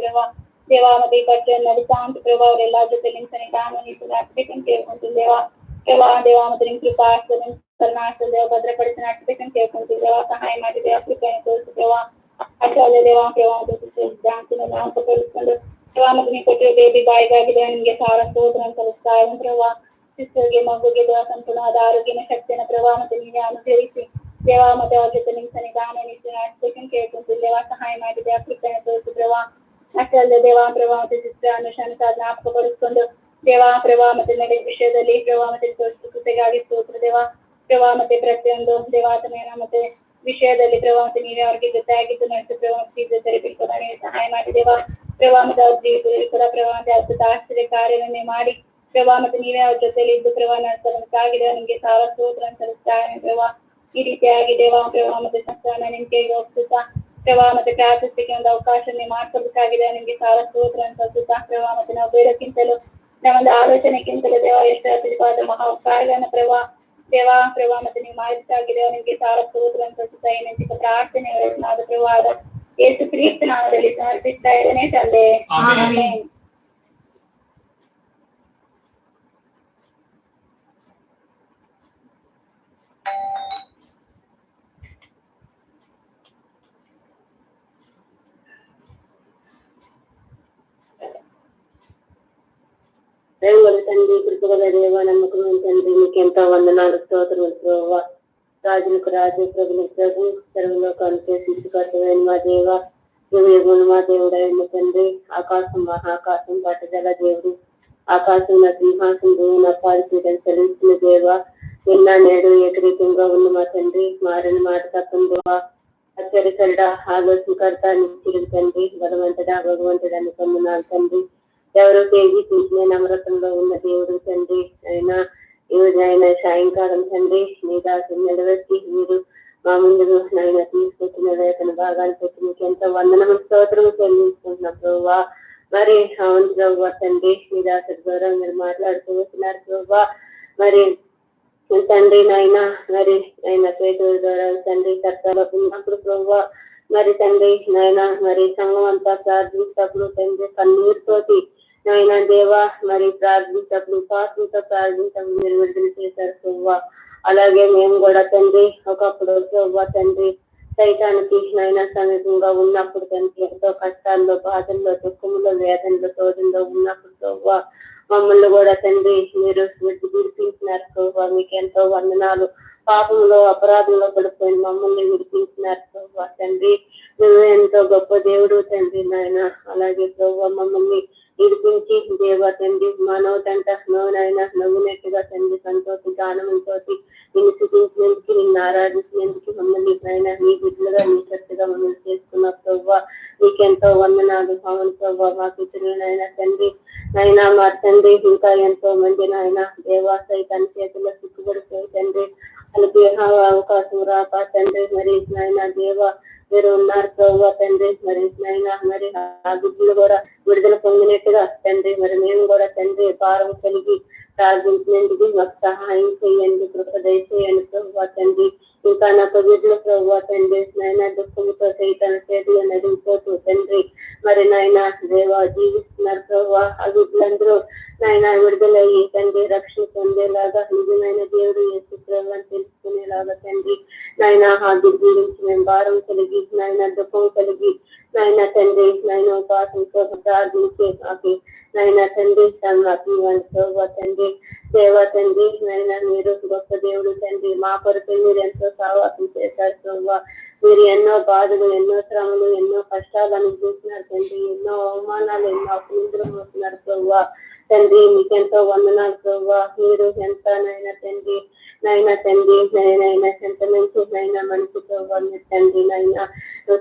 ದೇವಾಮತೆ ಈ ಪರಿಚಯ ನಡೀತಾ ಅಂತ ಅವರೆಲ್ಲ ಜೊತೆ ನಿಮ್ಮ ಸನ್ನಿಧಾನ ನೀವು ನಡೆಸಬೇಕಂತ ಕೇಳ್ಕೊಂತೀನಿ ದೇವಾಮತೆ ನಿಮ್ಮ ಕೃಪಾ ಕರುಣಾಸ್ತ ದೇವ ಭದ್ರಪಡಿಸಿ ನಡೆಸಬೇಕಂತ ಕೇಳ್ಕೊಂತೀನಿ ದೇವಾ ಸಹಾಯ ಮಾಡಿ ದೇವಾ ಕೃಪೆಯನ್ನು ತೋರಿಸಿ ದೇವಾ ಅಚಾರ್ಯ ದೇವಾ ಜ್ಞಾಪಕಗೊಳಿಸ್ಕೊಂಡು ಮತ್ತೆ ನೀವು ಕೊಟ್ಟಿರೋ ಬೇಬಿ ಬಾಯಿಗಾಗಿದೆ ನಿಮಗೆ ಸಾವಿರ ಸ್ತೋತ್ರ ಅಂತ ಸಲ್ಲಿಸ್ತಾ ಇದ್ದೀನಿ ಸಿಸ್ಟರ್ಗೆ ಮಗುಗೆ ದೇವ ಸಂಪೂರ್ಣವಾದ ಆರೋಗ್ಯನ ಶಕ್ತಿಯನ್ನು ಮತ್ತೆ ನೀವೇ ಅನುಸರಿಸಿ ದೇವಾ ಮತ್ತೆ ಅವ್ರ ಜೊತೆ ನಿಮ್ಮ ಸನ್ನಿಧಾನ ನಡೆಸಬೇಕಂತ ಕೇಳ್ಕೊಂತೀನಿ ದೇವಾ ಸಹಾಯ ಮಾಡಿ ದೇವ ಕೃಪೆಯನ್ನು ತೋರಿಸಿ ಅಷ್ಟೇ ದೇವಾ ಮತ್ತೆ ಸಿಸ್ಟರ್ ಅನುಷಾನ ಜ್ಞಾಪಕಗೊಳಿಸ್ಕೊಂಡು ದೇವಾ ಮತ್ತೆ ನಡೆಯ ವಿಷಯದಲ್ಲಿ ಮತ್ತೆ ತೋರಿಸಿ ಕೃಪೆಗಾಗಿ ಸ್ತೋತ್ರ ದೇವಾ ಮತ್ತೆ ಪ್ರತಿಯೊಂದು ದೇವಾತನೆಯ ಮತ್ತೆ ವಿಷಯದಲ್ಲಿ ಮತ್ತೆ ನೀವೇ ಅವ್ರಿಗೆ ಜೊತೆಯಾಗಿದ್ದು ನಡೆಸಿ ಜೊತೆ ಬಿಡ್ಕೊಡೋಣ ಸಹಾಯ ಮಾಡಿ ದೇವಾ ಮತ್ತೆ ಅವ್ರ ಜೀವಿತದಲ್ಲಿ ಕೂಡ ಮತ್ತೆ ಅದ್ಭುತ ಆಶ್ಚರ್ಯ ಕಾರ್ಯವನ್ನೇ ಮಾಡಿ ಮತ್ತೆ ನೀವೇ ಅವ್ರ ಜೊತೆಲಿ ಇದ್ದು ನಡೆಸೋದಕ್ಕಾಗಿದೆ ನಿಮ್ಗೆ ಸಾವಿರ ಸ್ತೋತ್ರ ಅಂತ ಸಲ್ಲಿಸ್ತಾ ಈ ರೀತಿಯಾಗಿ ದೇವಾ ಮತ್ತೆ ಸಂಸ್ಥಾನ ನಿಮ್ ಕೈಗೆ ಹೋಗ್ಸುತ್ತಾ ಮತ್ತೆ ಪ್ರಾರ್ಥಿಸಲಿಕ್ಕೆ ಒಂದು ಅವಕಾಶನೇ ಮಾಡ್ಕೊಳ್ಬೇಕಾಗಿದೆ ನಿಮ್ಗೆ ಸಾವಿರ ಸ್ತೋತ್ರ ಅಂತ ಸಲ್ಲಿಸ್ತಾ ಮತ್ತೆ ನಾವು ಬೇರೆಕ್ಕಿಂತಲೂ ನಾವೊಂದು ಆಲೋಚನೆಗಿಂತಲೂ ದೇವ ಎಷ್ಟು ಅತಿವಾದ ಮಹಾ ಕಾರ್ಯಗಳನ್ನ ದೇವಾ ಮತ್ತೆ ನೀವು ಮಾಡಿದ್ದಾಗಿದೆ ನಿಮ್ಗೆ ಸಾವಿರ ಸ್ತೋತ್ರ ಅಂತ ಸಲ್ಲಿಸ್ತಾ ಏನಂತ ಪ್ರಾರ್ಥನೆ ಆದ ಯೇಸು ಕ್ರಿಸ್ತ ನಾಮದಲ್ಲಿ ಸಮರ್ಪಿಸ್ತಾ ಇದ್ದೇನೆ ತಂದೆ. ಆಮೆನ್. దైవగల తండ్రి కృపగల దేవ నమ్మకమైన తండ్రి మీకెంతో వందనాలు స్తోత్రములు ప్రభువా రాజులకు రాజు ప్రభులకు ప్రభు సర్వలోకానికి సృష్టికర్తమైన మా దేవ యుగములు మా దేవుడైన తండ్రి ఆకాశం మహాకాశం పట్టజల దేవుడు ఆకాశం నా సింహాసం భూమి పాలిపీఠం చెల్లించిన దేవ నిన్న నేడు ఏకరీకంగా ఉన్న మా తండ్రి మారని మాట తప్పని దేవా ఆశ్చర్యకరుడా, ఆలోచనకర్త, నిత్యుడు తండ్రి, భగవంతుడా పొందున్నారు తండ్రి. ఎవరో తేజీ చూసిన నమ్రతంలో ఉన్న దేవుడు తండ్రి. అయినా ఈరోజు సాయంకాలం తండ్రి మీ దాసులు నిలబెట్టి మీరు మా ముందు నాయన తీసుకొచ్చిన వేతన భాగాలు పెట్టి మీకు ఎంతో వందనము స్తోత్రము చెల్లించుకుంటున్నాం ప్రభువా. మరి అవును ప్రభువా తండ్రి, మీ దాసుల ద్వారా మీరు మాట్లాడుతూ వస్తున్నారు ప్రభువా. మరి తండ్రి నాయన మరి ఆయన పేదల ద్వారా తండ్రి కర్తలో ఉన్నప్పుడు ప్రభువా, మరి తండ్రి నాయన మరి సంఘం అంతా ప్రార్థించినప్పుడు తండ్రి కన్నీరుతోటి నాయన దేవా మరి ప్రార్థించినప్పుడు పాత్రతో ప్రార్థించినప్పుడు మీరు విడుదల చేశారు ప్రభువా. అలాగే మేము కూడా తండ్రి ఒకప్పుడు ప్రభువా తండ్రి సైతానికి నాయన సమీపంగా ఉన్నప్పుడు తండ్రి ఎంతో కష్టాల్లో, బాధల్లో, దుఃఖంలో, వేదనలో, శోధనలో ఉన్నప్పుడు ప్రభువా మమ్మల్ని కూడా తండ్రి మీరు విడిపించినారు ప్రభువా. మీకు ఎంతో వందనాలు. పాపంలో, అపరాధంలో పడిపోయిన మమ్మల్ని విడిపించినారు ప్రభువా తండ్రి. నువ్వు ఎంతో గొప్ప దేవుడు తండ్రి నాయన. అలాగే ప్రభువా మమ్మల్ని విడిపించి దేవా తండ్రి మా నోటంట నోనైనా నవ్వునట్టుగా తండ్రి సంతోషంతో ఆనందంతో నిన్ను చూపించినందుకు, నిన్ను ఆరాధించినందుకు మమ్మల్ని నాయన నీ బిడ్డలుగా నీ శక్తిగా మమ్మల్ని చేసుకున్న ప్రభువా నీకెంతో వందనాలు. అవును ప్రభువా మా పితరులైనా తండ్రి నాయన మా తండ్రి ఇంకా ఎంతో మంది నాయన దేవా సైతాన్ని చేతుల్లో సిక్కుబడిపోయి తండ్రి వాళ్ళకి అవకాశం రాక తండ్రి మరి నాయన దేవా మీరు ఉన్నారు ప్రభువా తండ్రి. మరి నాయన మరి ఆ బిడ్డలు కూడా విడుదల పొందినట్టుగా తండ్రి మరి మేము కూడా తండ్రి భారం కలిగి ప్రార్థించినందుకు మాకు సహాయం చేయండి, కృప దయచేయండి ప్రభువా తండ్రి. ఇంకా నాకు బిడ్డలు ప్రభువా తండ్రి నాయన దుఃఖంతో సైతాన్ని చేతులు నడిగిపోతూ తండ్రి మరి నాయన దేవా జీవిస్తున్నారు ప్రభువా. ఆ బిడ్డలందరూ నాయన విడుదలయ్యి తండ్రి రక్షణ పొందేలాగా నిజమైన దేవుడు యేసు ప్రభువుని తెలుసుకునేలాగా తండ్రి నాయన ఆ బిడ్డ గురించి మేము భారం కలిగి నాయన దుఃఖం కలిగి నాయన తండ్రి నాయన ఉపాసంతో ప్రార్థించే మాకు నాయన తండ్రి ప్రభువా తండ్రి దేవా తండ్రి నాయన మీరు గొప్ప దేవుడు తండ్రి. మా కొరకు మీరు ఎంతో సావాసం చేశారు ప్రభువా. మీరు ఎన్నో బాధలు, ఎన్నో శ్రమలు, ఎన్నో కష్టాలు అనుభవిస్తున్నారు తండ్రి. ఎన్నో అవమానాలు, ఎన్నో అపనిందలు మోస్తున్నారు ప్రభువా తండ్రి. మీకెంతో వందనాలు ప్రభువా. మీరు ఎంత నాయన తండ్రి నాయన తండ్రి నైనా సెంటమెంట్ నైనా మనిషి ప్రభువా తండ్రి నాయన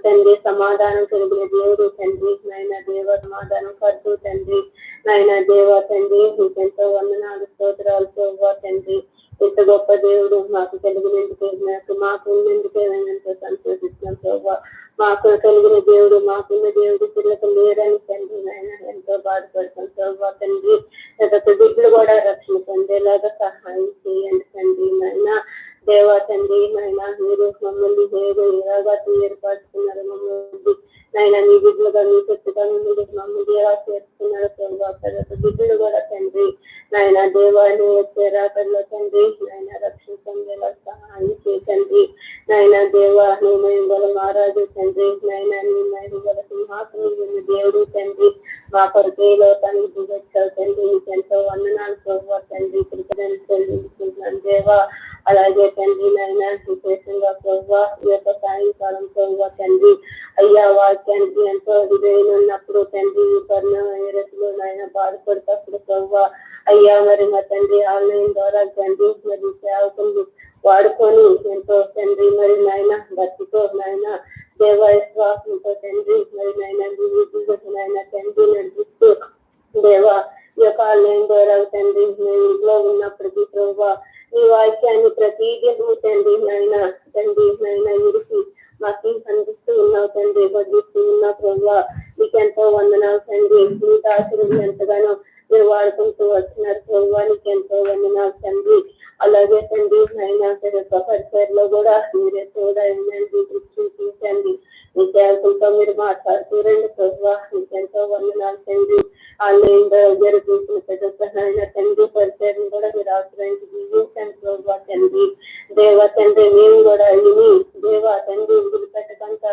తండ్రి సమాధానం కలిగిన దేవుడు తండ్రి నాయన దేవ సమాధానం కర్తూ తండ్రి నాయన దేవ తండ్రి మీకెంతో వందనాలు స్తోత్రాలు ప్రభువా తండ్రి. ఇంత గొప్ప దేవుడు మాకు కలిగినందుకే మాకు ఉన్నందుకే ఎంతో సంతోషిస్తున్నాం ప్రభువా. మాకు కలిగిన దేవుడు మాకున్న దేవుడు పిల్లలకు లేరని తండ్రి నాయన ఎంతో బాధపడతాం ప్రభువా తండ్రి. బిడ్డలు కూడా రక్షణ పొందేలాగా సహాయం చేయండి తండ్రి నాయన దేవా తండ్రి నాయన. మీరు మమ్మల్ని ఎలాగా ఏర్పరుచుకున్నారు మమ్మల్ని నాయన మీ బిడ్డలుగా మీ శక్తిగా మమ్మల్ని ఎలా చేస్తున్నారు ప్రభువా. బిడ్డలు కూడా తండ్రి నాయన దేవాన్ని వచ్చే రాకల్లో తండ్రి నాయన రక్షణ పొందేలా సహాయం చేయండి నాయన దేవా. నీ మహిమగల మహారాజు తండ్రి నాయన నీ మహిమగల సింహాసనం దేవుడు తండ్రి. మా కొరకే లోకానికి దిగొచ్చావు తండ్రి. నీకెంతో వందనాలు ప్రభువా తండ్రి. కృతజ్ఞతలు చెల్లించుకుంటున్నాను దేవా. అలాగే తండ్రి నాయన విశేషంగా ప్రభువా ఈ యొక్క సాయంకాలం ప్రభువా తండ్రి అయ్యా వాక్యానికి ఎంతో విధేయులు ఉన్నప్పుడు తండ్రి ఈ కరోనా వైరస్ లో నాయన బాధపడేటప్పుడు ప్రభువా అయ్యా మరి మా తండ్రి ఆన్లైన్ ద్వారా తండ్రి మరి సేవకులు వాడుకొని ఎంతో తండ్రి మరి నాయన భక్తితో నాయన దేవాశ్వాసంతో తండ్రి మరి నాయన నాయన తండ్రి నడిపిస్తూ దేవా ఈ యొక్క ఆన్లైన్ ద్వారా తండ్రి మేము ఇంట్లో ఉన్నప్పటికీ ప్రభువా ఈ వాక్యాన్ని ప్రతిదినం తండ్రి నాయన తండ్రి నాయన ఇరికి మాకు అందిస్తూ ఉన్నావు తండ్రి, బదిలిస్తూ ఉన్నావు ప్రభువా. నీకెంతో వందనాలు తండ్రి. నీ దాసులు ఎంతగానో మీరు వాడుకుంటూ వచ్చినారు ప్రభువా. నీకెంతో వందనాలు తండ్రి. అలాగే తండ్రి నాయన పరిసరలో కూడా మీరే తోడండి, చూపించండి. మీ సేవకులతో మీరు మాట్లాడుతూ రండి ప్రభువా. నీకెంతో వందనాలు తండ్రి. ఆన్లైన్ జరుగుతున్న పెద్ద తండ్రి పరిచయం కూడా మీరు అవసరానికి జీవించండి ప్రభువా తండ్రి. దేవా తండ్రి మేము కూడా విని దేవా తండ్రి వదిలిపెట్టకంట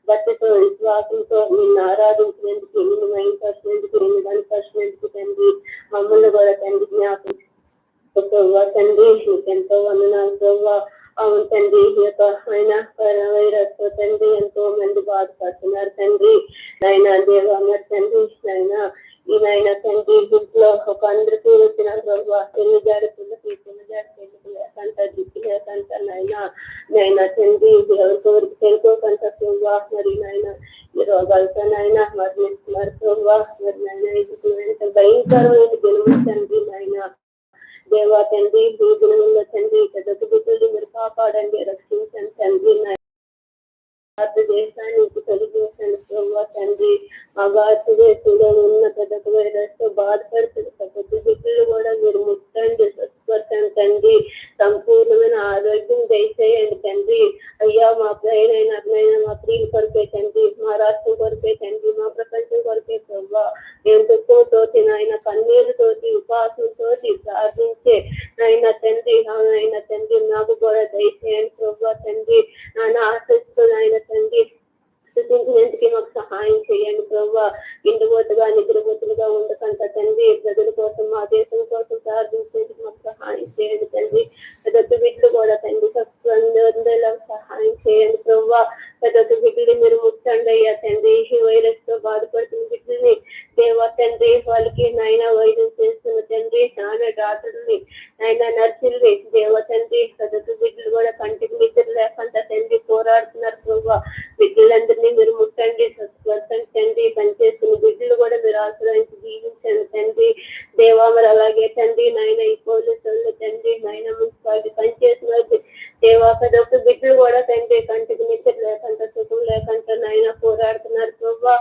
భక్తితో విశ్వాసంతో నిన్ను ఆరాధించినందుకు, నిన్ను మైంపరిచినందుకు, నిన్ను కనపరిచినందుకు తండ్రి మమ్మల్ని కూడా తండ్రి జ్ఞాపకం ప్రభువా తండ్రి. నీకెంతో వందనాలు ప్రభువా. అవును తండ్రి ఈ యొక్క వైరస్ తో తండ్రి ఎంతో మంది బాధపడుతున్నారు తండ్రి నాయన దేవా. మరి తండ్రి నాయన ఈ నాయన తండ్రి ఇంట్లో ఒక అందరికీ వచ్చిన ప్రభువా పెళ్లి జారి పిల్లకి పెళ్లికి లేకంట దిక్కు లేకంట నాయన తండ్రి ఎవరికి తెలుసుకోకంట మరి నాయన ఈ రోగాలతో నాయన మరణిస్తున్నారు ప్రభావ. మరి నాయన ఇది భయంకరమైన దినము తండ్రి నాయన. దేవా తండ్రి ఈ దినంలో తండ్రి పెద్ద బిడ్డలు మీరు కాపాడండి, రక్షించండి తండ్రి. భారతదేశానికి తొలగించండి ప్రభావ తండ్రి. ఆ భారతదేశంలో ఉన్న పెద్ద వైరస్ తో బాధపడుతున్న ప్రతి బిడ్డలు కూడా మీరు ముట్టండి, స్వస్థపరచండి తండ్రి. సంపూర్ణమైన ఆరోగ్యం దయచేయండి తండ్రి. అయ్యా మా ప్రియమైన మా ప్రియుల కొరకే తండ్రి, మా రాష్ట్రం కొరకే తండ్రి, మా ప్రపంచం కొరకే ప్రభావ. నేను దుఃఖంతోటి నాయన కన్నీరుతోటి ఉపాసంతోటి ప్రార్థించే నాయన తండ్రి, నాయన తండ్రి నాకు కూడా దయచేయండి ప్రభావ తండ్రి. నాన్న ఆశిస్తూ నాయన తండ్రి స్థుతించినందుకు మాకు సహాయం చేయండి ప్రభావ. ఇంటిపోతుగా నిద్రపోతులుగా ఉండకంట తండ్రి. ప్రజల కోసం మా దేశం కోసం ప్రార్థించేందుకు మాకు సహాయం చేయండి తండ్రి. ప్రతి బిడ్డలు కూడా తండ్రి సహాయం చేయండి ప్రభావ. ప్రతి బిడ్డలు మీరు ముట్టండి అయ్యా తండ్రి. ఈ వైరస్ తో బాధపడుతున్న బిడ్డల్ని దేవా తండ్రి, వాళ్ళకి నాయన వైద్యం చేస్తున్న తండ్రి, నాన్న డాక్టర్ని నాయన నర్సుల్ని దేవా తండ్రి, ప్రతి బిడ్డలు కూడా కంటికి నిద్ర లేకుండా తండ్రి పోరాడుతున్నారు ప్రభావ. బిడ్డలందరినీ మీరు ముట్టండి, స్వస్థపరచండి తండ్రి. పనిచేస్తున్న బిడ్డలు కూడా మీరు ఆశ్రయించి జీవించండి తండ్రి. దేవా మరి అలాగే తండ్రి నాయన ఈ పోలీసులు తండ్రి నాయన మున్సిపాలిటీ పనిచేసిన దేవా ప్రతి బిడ్డలు కూడా తండ్రి కంటికి నిద్ర లేకుండా సుఖం లేకుండా నాయన పోరాడుతున్నారు ప్రభావ.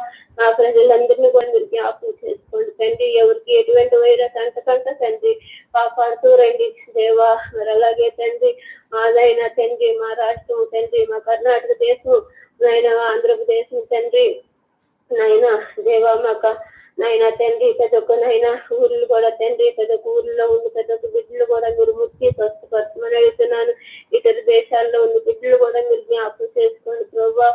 ఆ ప్రజలందరినీ కూడా మీరు జ్ఞాపకం చేసుకోండి తండ్రి. ఎవరికి ఎటువంటి వైరస్ అంతకంట తండ్రి కాపాడుతూ రండి దేవా. మరి అలాగే తండ్రి ఆదైనా తండ్రి మా రాష్ట్రం తండ్రి, మా కర్ణాటక దేశం నాయన, ఆంధ్రప్రదేశ్ తండ్రి నాయన దేవా మాకు నాయన తండ్రి ప్రతి ఒక్క నాయన ఊర్లు కూడా తండ్రి, ప్రతి ఒక్క ఊర్లో ఉన్న ప్రతి ఒక్క బిడ్డలు కూడా మీరు ముట్టి స్వస్థపరచమని అడుగుతున్నాను. ఇతర దేశాల్లో ఉన్న బిడ్డలు కూడా మీరు జ్ఞాపకం చేసుకోండి ప్రభావ.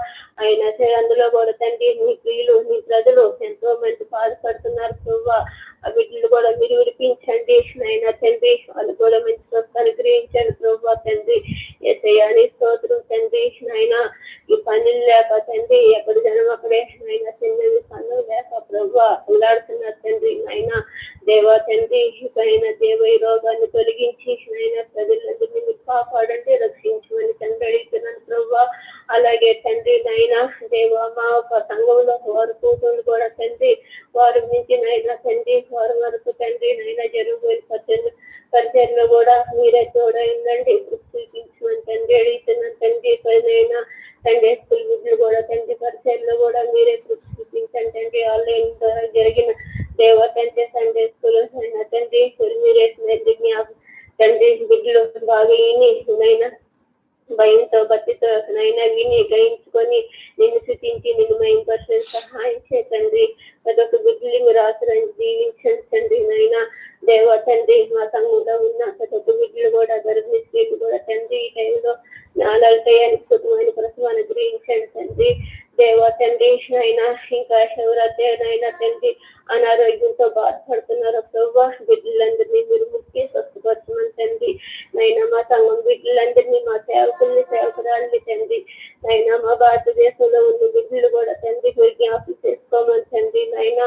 అయినా సరే అందులో కూడా తండ్రి మీ ప్రియులు మీ ప్రజలు ఎంతో మంది బాధపడుతున్నారు ప్రభావ. ఆ బిడ్డలు కూడా మీరు విడిపించండి నాయన తండ్రి. వాళ్ళు కూడా మంచి స్వస్థాన్ని గ్రహించండి ప్రభావ తండ్రి. యేసయ్యాని స్తోత్రం తండ్రి నాయన. ఈ పనులు లేక తండ్రి ఎక్కడ జనం అక్కడే నాయన చిన్నవి పనులు లేక ప్రభావ ఉల్లాడుతున్నారు తండ్రి నాయన. దేవా తండ్రి పైన దేవ ఈ రోగాన్ని తొలగించి నాయన ప్రజలందరినీ మీరు కాపాడండి, రక్షించమని తండ్రి అడుగుతున్నాను ప్రభావ. అలాగే తండ్రి నాయన దేవా మా ఒక సంఘంలో వారు కూతుళ్ళు కూడా తండ్రి వారి నుంచి నాయన తండ్రి వారి వరకు తండ్రి నాయన జరుగుబోయే పరిచయంలో కూడా మీరే తోడైందండి, చూపించమని తండ్రి అడుగుతున్నాను తండ్రి. పైన సండే స్కూల్ బిడ్డలు కూడా తండ్రి పరిచయంలో కూడా మీరే చూపించండి తండ్రి. ఆన్లైన్ ద్వారా జరిగిన దేవా తండ్రి సండే స్కూల్ అయినా తండ్రి మీరే తండ్రి బిడ్డలు బాగా నైనా భయంతో భక్తితో నైనా విని గ్రహించుకొని నిన్ను స్థుతించి నిన్ను మహిమపరచడానికి సహాయం చేయండి. ప్రతి ఒక్క బిడ్డలు మీరు ఆశ్రయించి జీవించండి తండ్రి నైనా. దేవా తండ్రి మా సంఘంలో ఉన్న ప్రతి ఒక్క బిడ్డలు కూడా గర్భిణీ స్త్రీలు కూడా తండ్రి ఈ టైంలో నాలుగైన కుటుంబాన్ని ప్రసవాన్ని గ్రహించండి తండ్రి. దేవా తండ్రి అయినా ఇంకా ఎవరైనా తండ్రి అనారోగ్యంతో బాధపడుతున్నారు ప్రభావ. బిడ్డలందరినీ మీరు ముఖ్య స్వస్థపరచమని తండ్రి నైనా. మా సంఘం బిడ్డలందరినీ మా సేవకుల్ని సేవకురాలని తండ్రి నైనా. మా భారతదేశంలో ఉన్న బిడ్డలు కూడా తండ్రి మీరు జ్ఞాపకం చేసుకోమని తండ్రి నైనా.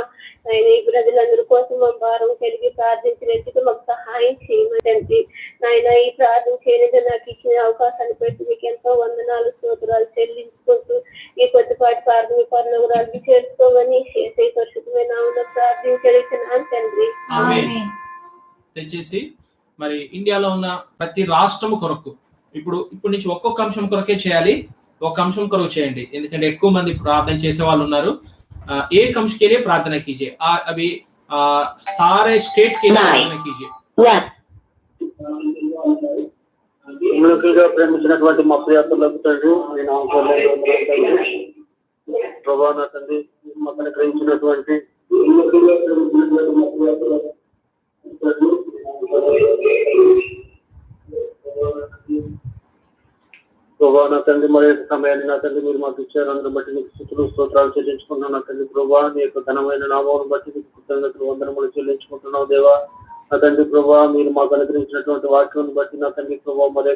ఆయన ఈ ప్రజలందరి కోసం మా భారం కలిగి ప్రార్థించినందుకు మాకు సహాయం చేయమని తండ్రి నాయన. ఈ ప్రార్థన చేయడానికి నాకు ఇచ్చిన అవకాశాన్ని పెట్టి మీకు ఎంతో వందనాలు స్తోత్రాలు చెల్లించుకుంటూ ఈ కొద్దిపాటి ప్రార్థన పనులు చేసుకోమని పరిశుద్ధమైన నామములో ప్రార్థించుచున్నాను తండ్రి. తెచ్చేసి మరి ఇండియాలో ఉన్న ప్రతి రాష్ట్రం కొరకు ఇప్పుడు నుంచి ఒక్కొక్క అంశం కొరకే చేయాలి, ఒక అంశం కొరకు చేయండి. ఎందుకంటే ఎక్కువ మంది ప్రార్థన చేసే వాళ్ళు उన్నారు. एक अंश के लिए प्रार्थना कीजिए. अभी सारे स्टेट के लिए प्रार्थना कीजिए. ప్రేమించినటువంటి మా ప్రియాతులకు తండ్రి మీ నామములో ప్రభువా నా తండ్రి మాకు అనుగ్రహించినటువంటి ప్రభా నా తండ్రి మరి సమయాన్ని నా తండ్రి మీరు మాకు ఇచ్చారు. అందుని బట్టి మీకు స్తుతులు స్తోత్రాలు చెల్లించుకుంటున్నాను నా తండ్రి. ప్రభా నీ యొక్క ఘనమైన నామమును బట్టి మీకు కృతజ్ఞతలు వందనములు చెల్లించుకుంటున్నావు దేవా. నా తండ్రి ప్రభా మీరు మాకు అనుగ్రహించినటువంటి వాక్యం బట్టి నా తండ్రి ప్రభా మరి